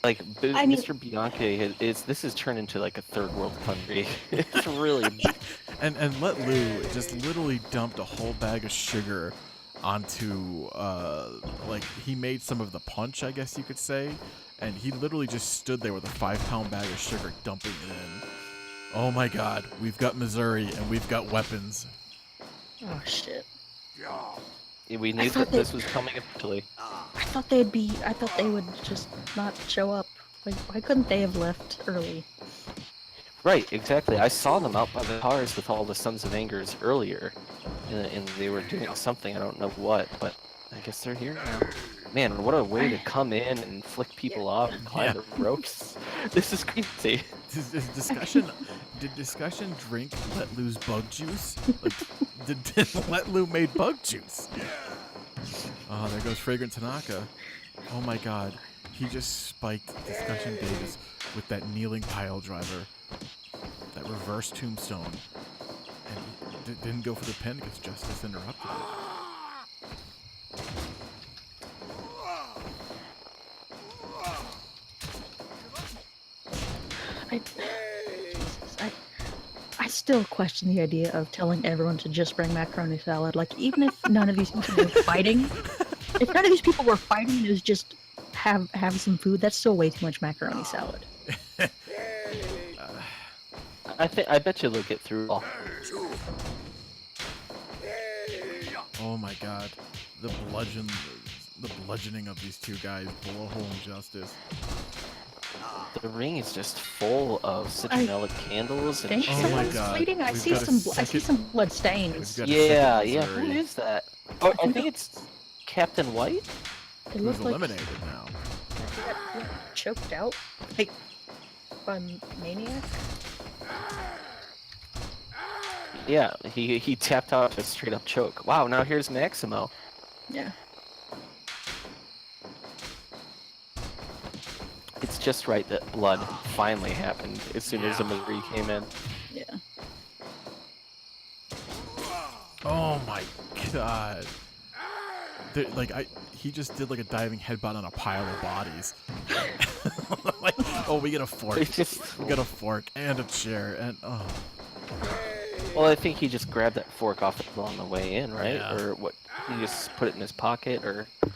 Like Mr. Bianchi this has turned into like a third world country. It's really. and Let Lou just literally dumped a whole bag of sugar onto like he made some of the punch, I guess you could say, and he literally just stood there with a 5-pound bag of sugar dumping it in. Oh my god, we've got Missouri and we've got weapons. Oh shit. We knew that this was coming eventually. I thought they would just not show up. Like, why couldn't they have left early? Right, exactly. I saw them out by the cars with all the Sons of Angers earlier, and they were doing something, I don't know what, but I guess they're here now. Man, what a way to come in and flick people off and climb the ropes. This is crazy. Did Discussion drink Let Lou's bug juice? Like, did Let Lou made bug juice? Oh, there goes Fragrant Tanaka. Oh my god. He just spiked Discussion Davis with that kneeling pile driver. That reverse tombstone. And he didn't go for the pin because Justice interrupted it. I still question the idea of telling everyone to just bring macaroni salad. Like, even if none of these people were fighting, and it was just have some food, that's still way too much macaroni salad. I bet you they'll get through all. Oh my god. The bludgeoning of these two guys, Blowhole and Justice. The ring is just full of citronella candles and oh my god. Bleeding. I see some blood stains. Yeah. Who is that? Oh, I think it's Captain White. It looks eliminated now. He got choked out, like by Maniac. Yeah, he tapped out to a straight up choke. Wow, now here's Maximo. Yeah. It's just right that blood finally happened as soon as the Missouri came in. Yeah. Oh my god. He just did like a diving headbutt on a pile of bodies. Like, oh, we get a fork. We got a fork and a chair and oh. Well, I think he just grabbed that fork off on the way in, right? Yeah. Or what? He just put it in his pocket, or? Oh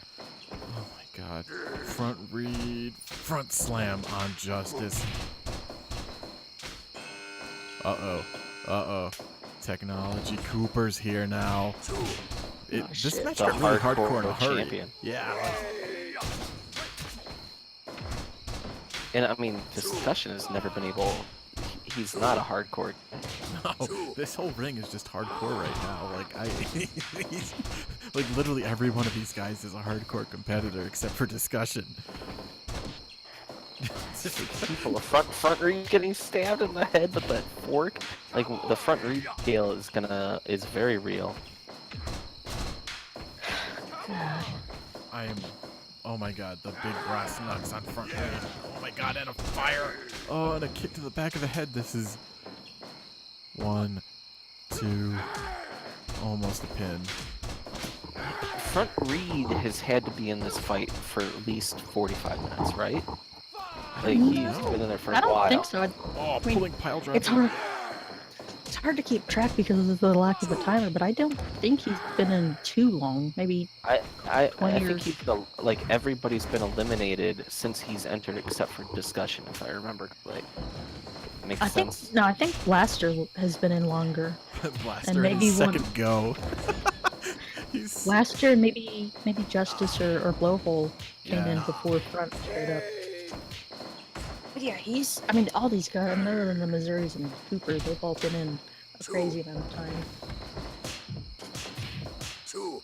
my god. Front read, front slam on Justice. Uh-oh. Technology Cooper's here now. This match got really hardcore in a hurry. Champion. Yeah. And I mean, Discussion has never been able. He's not a hardcore. No, this whole ring is just hardcore right now. Like he's, like literally every one of these guys is a hardcore competitor except for Discussion. People, a front read getting stabbed in the head with that fork. Like the front read scale is very real. Oh my god, the big brass knucks on front read. Oh my god, and a fire. Oh, and a kick to the back of the head. This is 1, 2, 2. Almost a pin. Front Reed has had to be in this fight for at least 45 minutes, right? Like, he's been in there for a I don't while. think so. Oh, I mean, pulling pile driver. it's hard. It's hard to keep track because of the lack of a timer, but I don't think he's been in too long. Maybe I 20 think years. he's been, like, everybody's been eliminated since he's entered except for discussion, if I remember correctly. Makes I think sense. no. I think Blaster has been in longer. Blaster and in maybe his one- second go. He's... Blaster, maybe Justice or Blowhole came in Yeah. before Front straight up. But yeah, I mean, all these guys, other than the Missouris and Cooper, they've all been in a crazy amount of time. 2.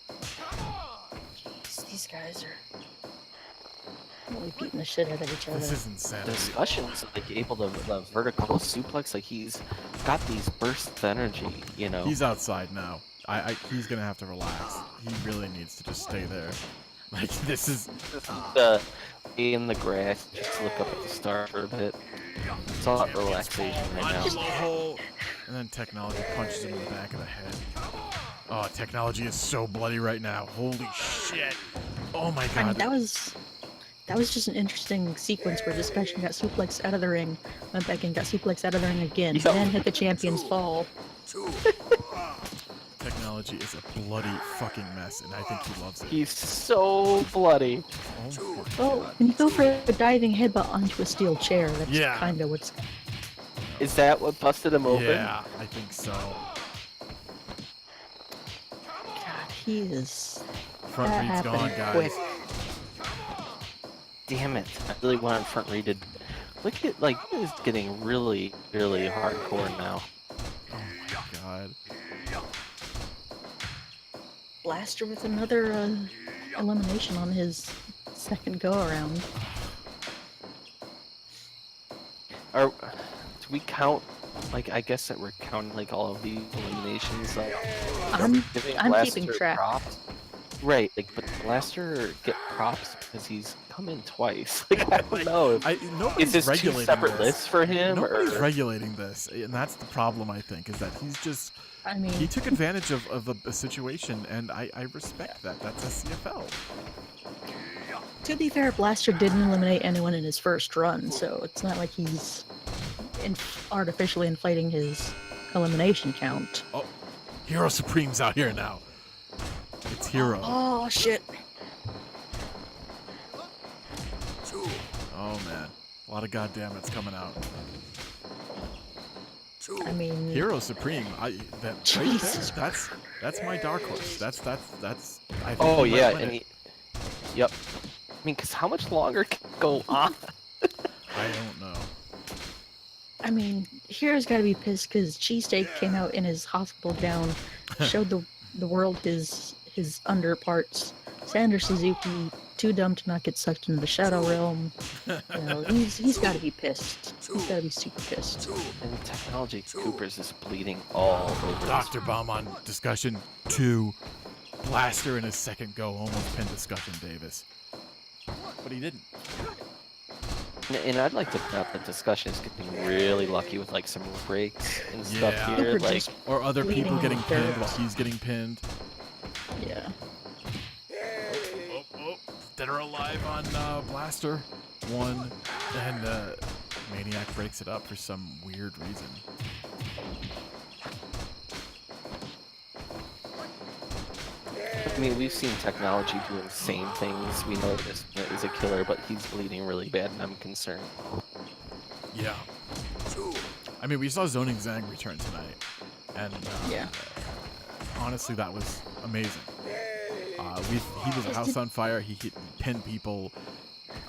Jeez, these guys are really beating the shit out of each other. This is insanity. Discussions, like, able to the vertical suplex, like, he's got these bursts of energy, you know? He's outside now. He's gonna have to relax. He really needs to just stay there. Like, this is... Be in the grass, just look up at the star for a bit. It's all about relaxation right now. Hole. And then Technology punches him in the back of the head. Oh, Technology is so bloody right now. Holy shit. Oh my I god. mean, that was just an interesting sequence where Discussion got suplexed out of the ring, went back and got suplexed out of the ring again, Yep. then hit the champion's fall. 2. Technology is a bloody fucking mess, and I think he loves it. He's so bloody. Oh my Well, god. when you go for a diving headbutt onto a steel chair, that's Yeah. kind of what's... Is that what busted him open? Yeah, I think so. God, he is... Front that read's gone, happened guys. quick. Damn it. I really wanted front read to... Look at, like, this is getting really, really hardcore now. Oh my god. Blaster with another elimination on his second go-around. Do we count, like, I guess that we're counting, like, all of the eliminations, like... I'm giving keeping Blaster track. props? Right, like, but Blaster get props because he's come in twice. Like, I don't know. Nobody's Is this two regulating separate this. lists for him? Nobody's or... regulating this, and that's the problem, I think, is that he's just... I mean, He took advantage of a situation, and I respect that. That's SCFL. to be fair, Blaster didn't eliminate anyone in his first run, so it's not like he's artificially inflating his elimination count. Oh, Hero Supreme's out here now. It's Hero. Oh, shit. 2. Oh man, a lot of goddammits coming out. 2. I mean, Hero Supreme, Jesus that's my dark horse. That's I think Oh, he might yeah, win and it. Yep. I mean, because how much longer can it go on? I don't know. I mean, Hero's gotta be pissed because Cheesesteak came out in his hospital gown, showed the world his underparts. Sander Suzuki, too dumb to not get sucked into the Shadow Realm. You know, he's gotta be pissed. He's gotta be super pissed. And Technology Cooper's is bleeding all over Dr. Baum on Discussion 2. Blaster in his second go almost pinned Discussion Davis. But he didn't. And I'd like to point out that Discussion is getting really lucky with, like, some breaks and stuff Yeah. here. Cooper Like, just- Or other people Bleeding getting pinned dirt. while he's getting pinned. Yeah. Oh, dead or alive on Blaster. 1. And Maniac breaks it up for some weird reason. I mean, we've seen Technology do insane things. We know this is a killer, but he's bleeding really bad, and I'm concerned. Yeah. 2. I mean, we saw Zoning Zang return tonight. And Yeah. honestly, that was amazing. He was a house on fire. He pinned people.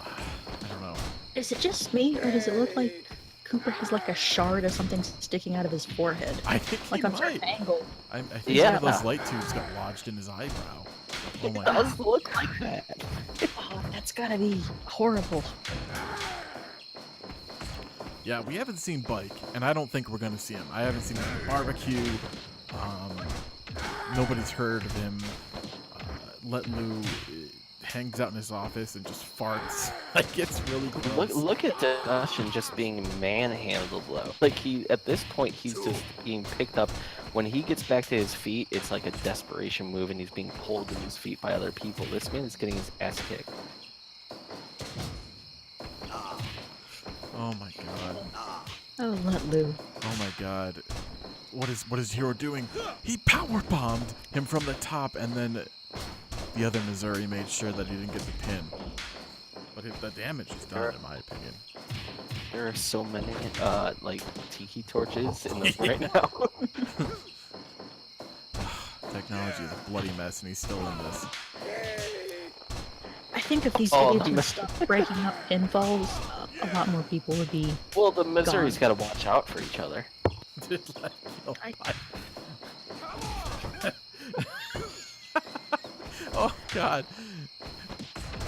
I don't know. Is it just me, or does it look like Cooper has like a shard of something sticking out of his forehead? I think Like he on a certain might. angle. I think Yeah. one of those light tubes got lodged in his eyebrow. Oh my It god. does look like that. Oh, that's gotta be horrible. Yeah, we haven't seen Bike, and I don't think we're going to see him. I haven't seen him at the barbecue. Nobody's heard of him. Let Lou hangs out in his office and just farts. Like, it's really gross. Look at Discussion just being manhandled, though. Like, at this point, he's just being picked up when he gets back to his feet, it's like a desperation move, and he's being pulled to his feet by other people. This man is getting his ass kicked. Oh my god. Oh, let Lou. Oh my god. What is Hero doing? He power bombed him from the top, and then the other Missouri made sure that he didn't get the pin. But the damage is done, in my opinion. There are so many like tiki torches in the right now. Technology is a bloody mess, and he's still in this. I think if these Oh, idiots would stop breaking up pinfalls, a lot more people would be. Well, the Missouri's got to watch out for each other. Oh god.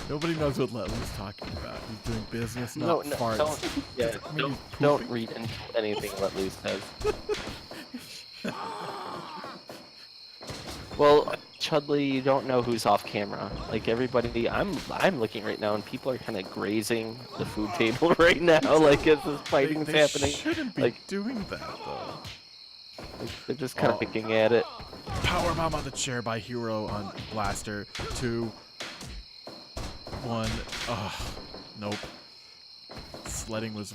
Nobody knows what Letlin's talking about. He's doing business, not farts. Don't read into anything Letlu says. Well, Chudley, you don't know who's off camera. Like everybody, I'm looking right now, and people are kind of grazing the food table right now, like as this fighting's happening. They shouldn't be doing that though. Like, they're just kind of picking at it. Powerbomb on the chair by Hero on Blaster. 2, 1. Ugh. Nope. Sledding was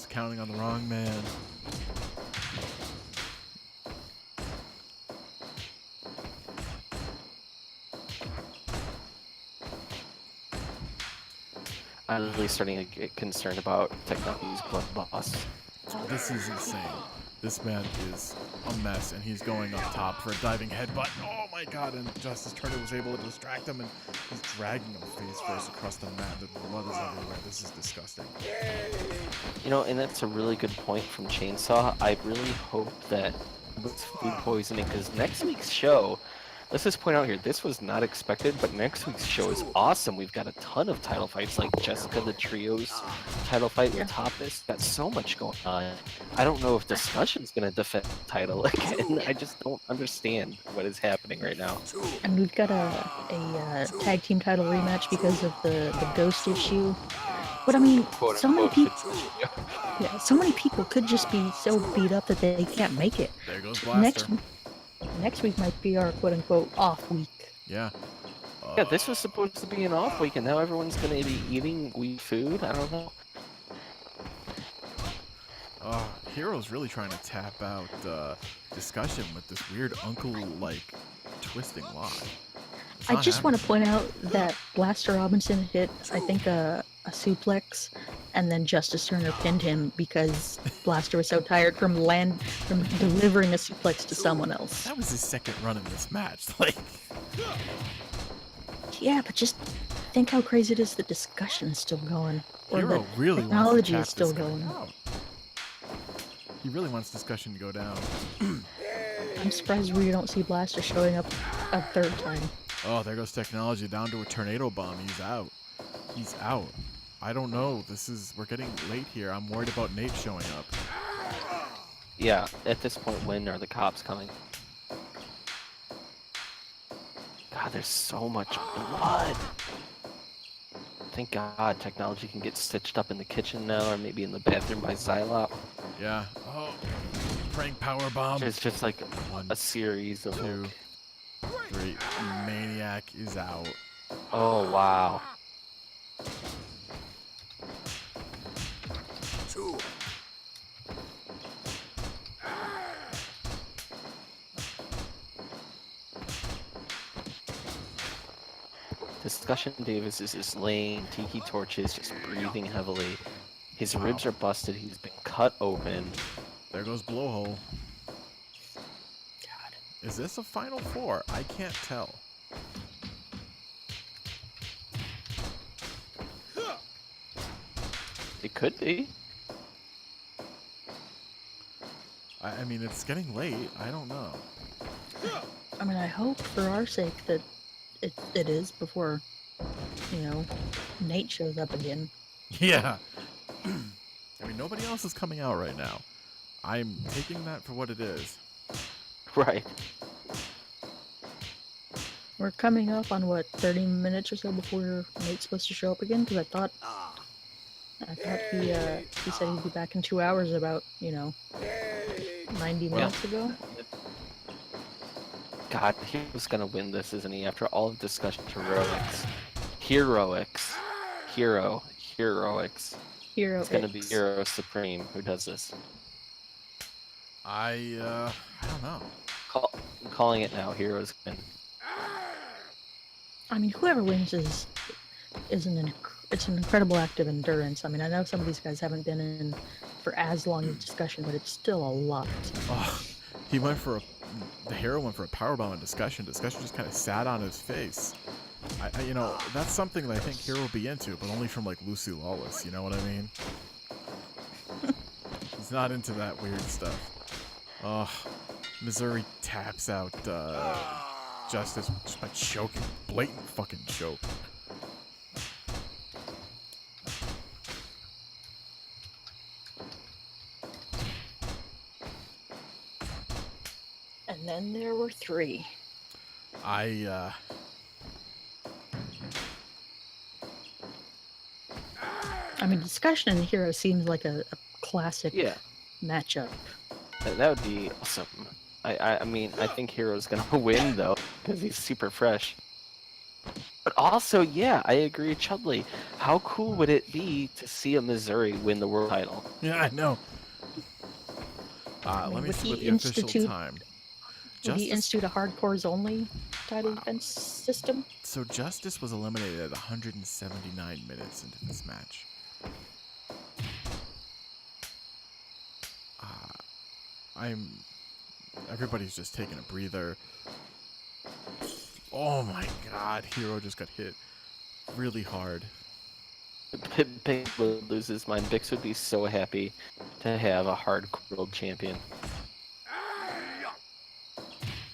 counting on the wrong man. I'm really starting to get concerned about Technology's blood loss. This is insane. This man is a mess, and he's going up top for a diving headbutt. Oh my god, and Justice Turner was able to distract him, and he's dragging him face first across the mat. The blood is everywhere. This is disgusting. You know, and that's a really good point from Chainsaw. I really hope that it's food poisoning, because next week's show, let's just point out here, this was not expected, but next week's show is awesome. We've got a ton of title fights, like Jessica the Trio's title fight with Topless. Got so much going on. I don't know if Discussion's going to defend the title again. I just don't understand what is happening right now. And we've got a tag team title rematch because of the ghost issue. But I mean, so many people. Yeah, so many people could just be so beat up that they can't make it. There goes Blaster. Next week might be our quote-unquote off week. Yeah. Yeah, this was supposed to be an off week, and now everyone's going to be eating weak food? I don't know. Hero's really trying to tap out Discussion with this weird uncle-like twisting lock. I just want to point out that Blaster Robinson hit, I think, a suplex, and then Justice Turner pinned him because Blaster was so tired from delivering a suplex to someone else. That was his second run in this match. Like, yeah, but just think how crazy it is. The discussion is still going, or Hero the really technology wants to is still tap this going. guy out. He really wants Discussion to go down. I'm surprised we don't see Blaster showing up a third time. Oh, there goes Technology down to a tornado bomb. He's out. He's out. I don't know. We're getting late here. I'm worried about Nate showing up. Yeah, at this point, when are the cops coming? God, there's so much blood. Thank God Technology can get stitched up in the kitchen now, or maybe in the bathroom by Xylop. Yeah. Oh, prank power bomb. It's just like a series of 2, 3. Maniac is out. Oh, wow. 2. Discussion Davis is just laying tiki torches, just breathing heavily. His ribs are busted. He's been cut open. There goes Blowhole. God. Is this a Final Four? I can't tell. It could be. I mean, it's getting late. I don't know. I mean, I hope for our sake that it is before, Nate shows up again. Yeah. I mean, nobody else is coming out right now. I'm taking that for what it is. Right. We're coming up on, 30 minutes or so before Nate's supposed to show up again? Because I thought he said he'd be back in 2 hours about, 90 minutes ago. God, Hero's gonna win this, isn't he? After all of discussion, heroics, heroics. Hero It's gonna be X. Hero Supreme who does this. I don't know. I'm calling it now. Heroes win. I mean, whoever wins is it's an incredible act of endurance. I mean, I know some of these guys haven't been in for as long of discussion, but it's still a lot. Oh, the hero went for a powerbomb in discussion. Discussion just kind of sat on his face. You know, that's something that I think Hero would be into, but only from like Lucy Lawless. You know what I mean? He's not into that weird stuff. Oh, Missouri taps out Justice just by choking, blatant fucking choke. And then there were three. I mean, discussion and Hero seems like a classic matchup. That would be awesome. I mean, I think Hero's gonna win though, because he's super fresh. But also, yeah, I agree, Chudley. How cool would it be to see a Missouri win the world title? Yeah, I know. Let me see what the official time. Did he institute a hardcores only title defense system? So Justice was eliminated at 179 minutes into this match. Everybody's just taking a breather. Oh my God, Hero just got hit really hard. Bix would lose his mind. Bix would be so happy to have a hardcore world champion.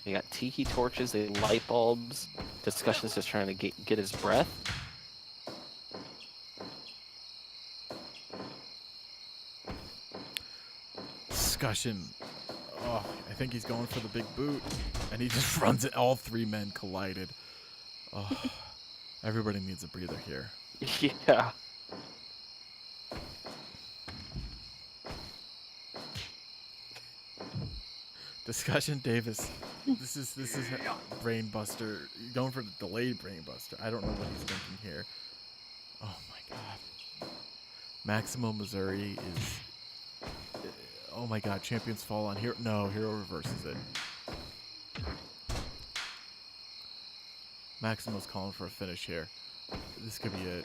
They got tiki torches, they light bulbs. Discussion's just trying to get his breath. Discussion. Oh, I think he's going for the big boot, and he just runs it. All three men collided. Oh, everybody needs a breather here. Yeah. Discussion Davis. This is brain buster. Going for the delayed brain buster. I don't know what he's thinking here. Oh my God. Maximo Missouri is. Oh my God. Champions fall on Hero. No, Hero reverses it. Maximo's calling for a finish here. This could be it.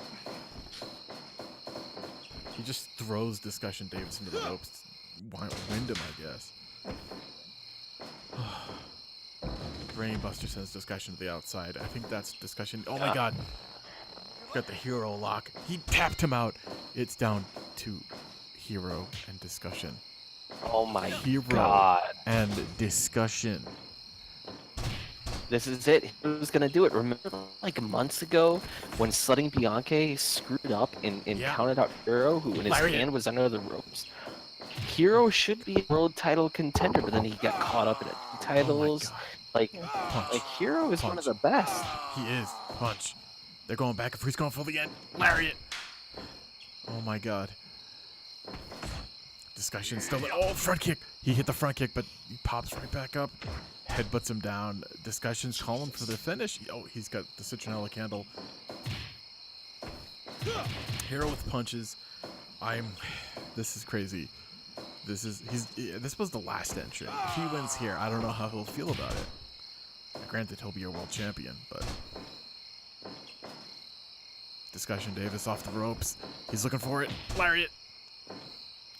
He just throws Discussion Davis into the ropes. Wind him, I guess. Brainbuster sends Discussion to the outside. I think that's Discussion. Oh my God. He got the Hero lock. He tapped him out. It's down to Hero and Discussion. Oh my Hero God. and Discussion. This is it. He was gonna do it. Remember, like months ago, when Sledding Bianchi screwed up and counted out Hero, who when his hand was under the ropes. Hero should be a world title contender, but then he got caught up in it. Titles, like Hero is one of the best. He is. Punch. They're going back. If he's going for the end, lariat. Oh my God. Discussion still. Oh, front kick. He hit the front kick, but he pops right back up. Headbutts him down. Discussion's calling for the finish. Oh, he's got the citronella candle. Hero with punches. This is crazy. This was the last entrant. If he wins here, I don't know how he'll feel about it. Granted, he'll be a world champion, but Discussion Davis off the ropes. He's looking for it. Lariat.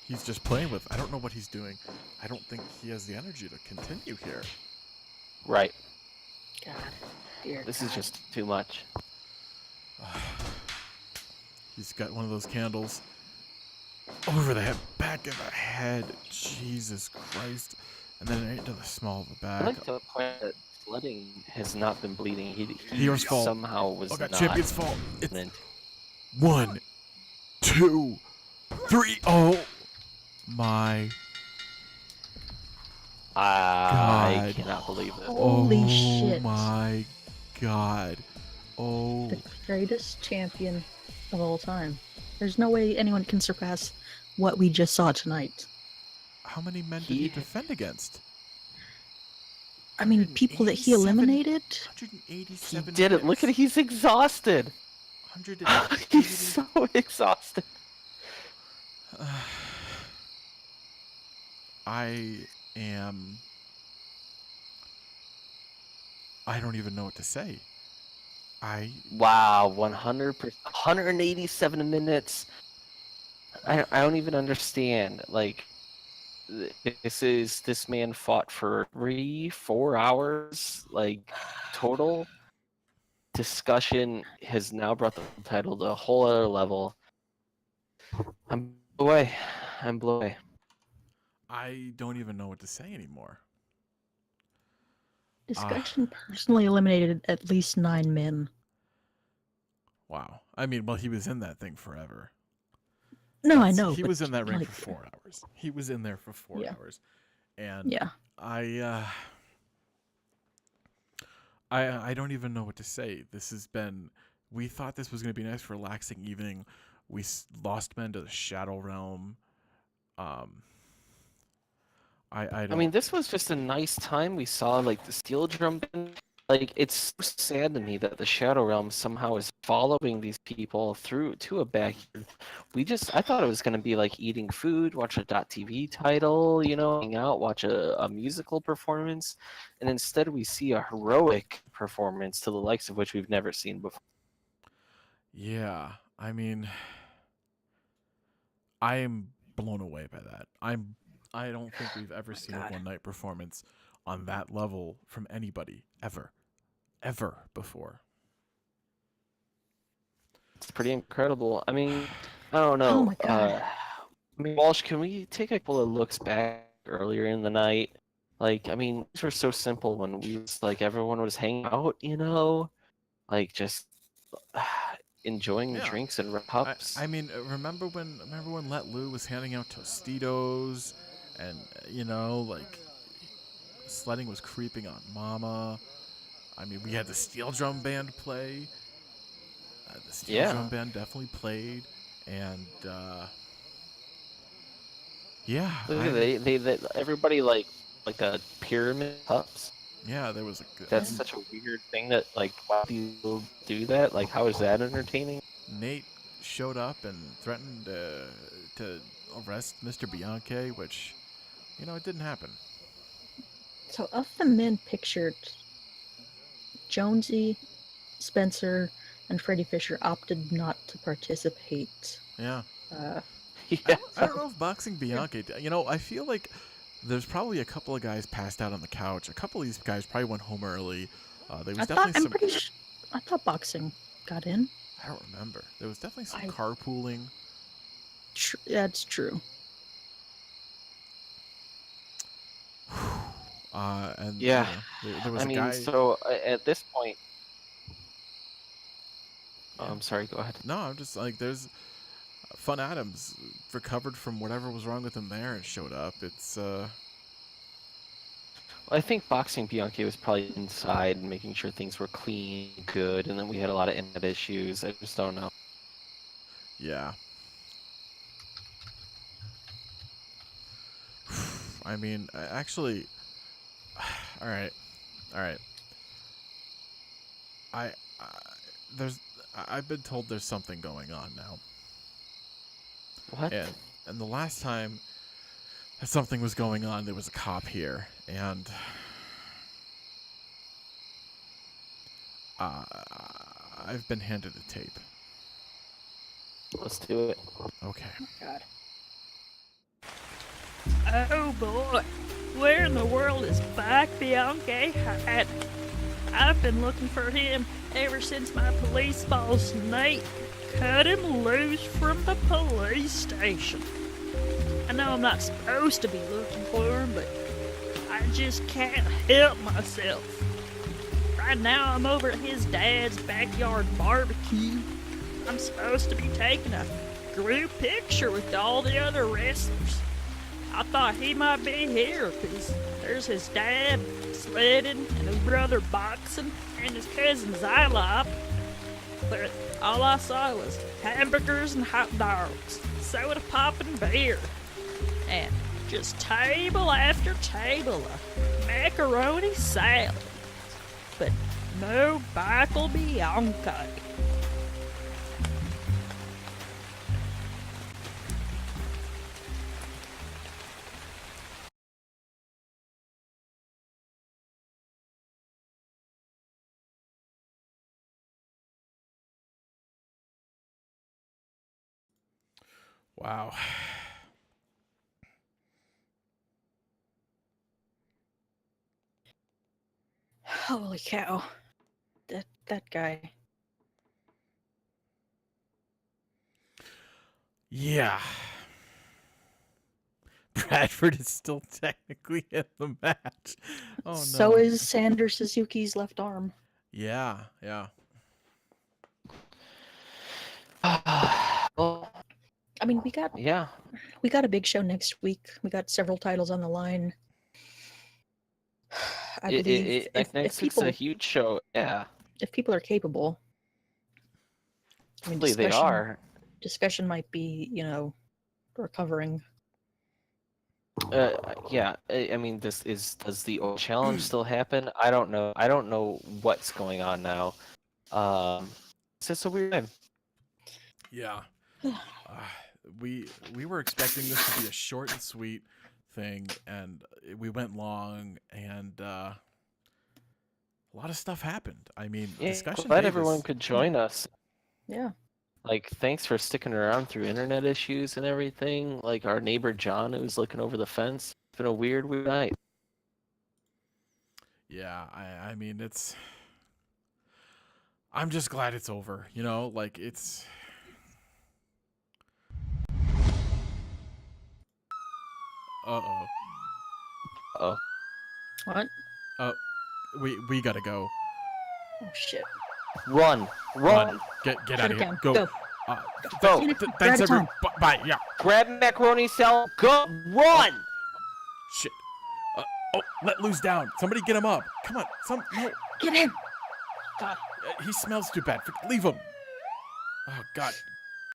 He's just playing with. I don't know what he's doing. I don't think he has the energy to continue here. Right. God. Dear this God. is just too much. He's got one of those candles. Over the head, back of the head. Jesus Christ. And then right to the small of the back. I like to point that Sledding has not been bleeding. He Hero's fall. somehow was not. Champion's fall. It's 1, 2, 3. Oh my I God. cannot believe it. Holy shit. Oh my God. Oh. The greatest champion of all time. There's no way anyone can surpass what we just saw tonight. How many men did he defend against? I mean, people that he eliminated. 187 He did it. Look at it. He's exhausted. 180. He's so exhausted. I am. I don't even know what to say. Wow, 100%, 187 minutes. I don't even understand. Like, this man fought for 3-4 hours, like, total. Discussion has now brought the title to a whole other level. I'm blown away. I'm blown away. I don't even know what to say anymore. Discussion personally eliminated at least 9 men. Wow. I mean, well, he was in that thing forever. No, I know. He but was in that ring like, for 4 hours. He was in there for 4 Yeah. hours. And Yeah. I don't even know what to say. This has been. We thought this was going to be a nice, relaxing evening. We lost men to the Shadow Realm. I mean, this was just a nice time. We saw like the steel drum band. Like, it's so sad to me that the Shadow Realm somehow is following these people through to a backyard. I thought it was going to be like eating food, watch a .tv title, hang out, watch a musical performance, and instead we see a heroic performance to the likes of which we've never seen before. Yeah, I mean, I am blown away by that. I don't think we've ever seen a one-night performance on that level from anybody ever before. It's pretty incredible. I mean, I don't know. Oh my God. I mean, Walsh, can we take a couple of looks back earlier in the night? Like, I mean, these were so simple when everyone was hanging out, like just enjoying the drinks and cups. I mean, remember when Let Lou was handing out Tostitos, and like sledding was creeping on Mama. I mean, we had the steel drum band play. The steel drum band definitely played, and yeah. Look at they everybody like a pyramid cups. Yeah, there was That's such a weird thing that why do people do that? Like, how is that entertaining? Nate showed up and threatened to arrest Mr. Bianchi, which it didn't happen. So of the men pictured, Jonesy, Spencer, and Freddie Fisher opted not to participate. Yeah. Yeah. I don't know if Boxing Bianchi. I feel like there's probably a couple of guys passed out on the couch. A couple of these guys probably went home early. There was I thought Boxing got in. I don't remember. There was definitely some carpooling. That's true. And yeah, there was a guy. So at this point, I'm sorry. Go ahead. No, I'm just like, there's Fun Adams recovered from whatever was wrong with him there and showed up. It's I think Boxing Bianchi was probably inside and making sure things were clean, good, and then we had a lot of internet issues. I just don't know. Yeah. I mean, actually, all right. I've been told there's something going on now. What? And the last time that something was going on, there was a cop here, and I've been handed a tape. Let's do it. Okay. Oh, God. Oh boy, where in the world is Bianchi? I've been looking for him ever since my police boss Nate cut him loose from the police station. I know I'm not supposed to be looking for him, but I just can't help myself. Right now I'm over at his dad's backyard barbecue. I'm supposed to be taking a group picture with all the other wrestlers. I thought he might be here because there's his dad sledding and his brother boxing and his cousin Zylop. But all I saw was hamburgers and hot dogs, soda pop and beer. And Just table after table of macaroni salad. But no Michael Bianchi. Wow. Holy cow. That guy. Yeah. Bradford is still technically in the match. Oh no. So is Sander Suzuki's left arm. Yeah, yeah. Well, I mean, we yeah. got a big show next week. We got several titles on the line. I believe if Next week's people a huge show. Yeah, if people are capable, I mean, hopefully they are. discussion might be, recovering. Yeah. I mean, does the old challenge still happen? I don't know. I don't know what's going on now. It's just a weird time. Yeah. We were expecting this to be a short and sweet thing, and we went long, and a lot of stuff happened. I mean, Yeah, Discussion glad Davis. everyone could join us. Yeah. Like, thanks for sticking around through internet issues and everything. Like our neighbor John, who was looking over the fence. It's been a weird night. Yeah, I mean, it's. I'm just glad it's over. Like it's. Uh-oh. Oh, What? We gotta go. Oh shit. run! Get Shut out it of here. down. Go. Go. Go! We're Thanks, out of everyone. time. Bye. Yeah. Grab macaroni salad. Go! Run! Shit. Let Luz down. Somebody get him up. Come on. No. Get him. God. He smells too bad. Leave him. Oh God.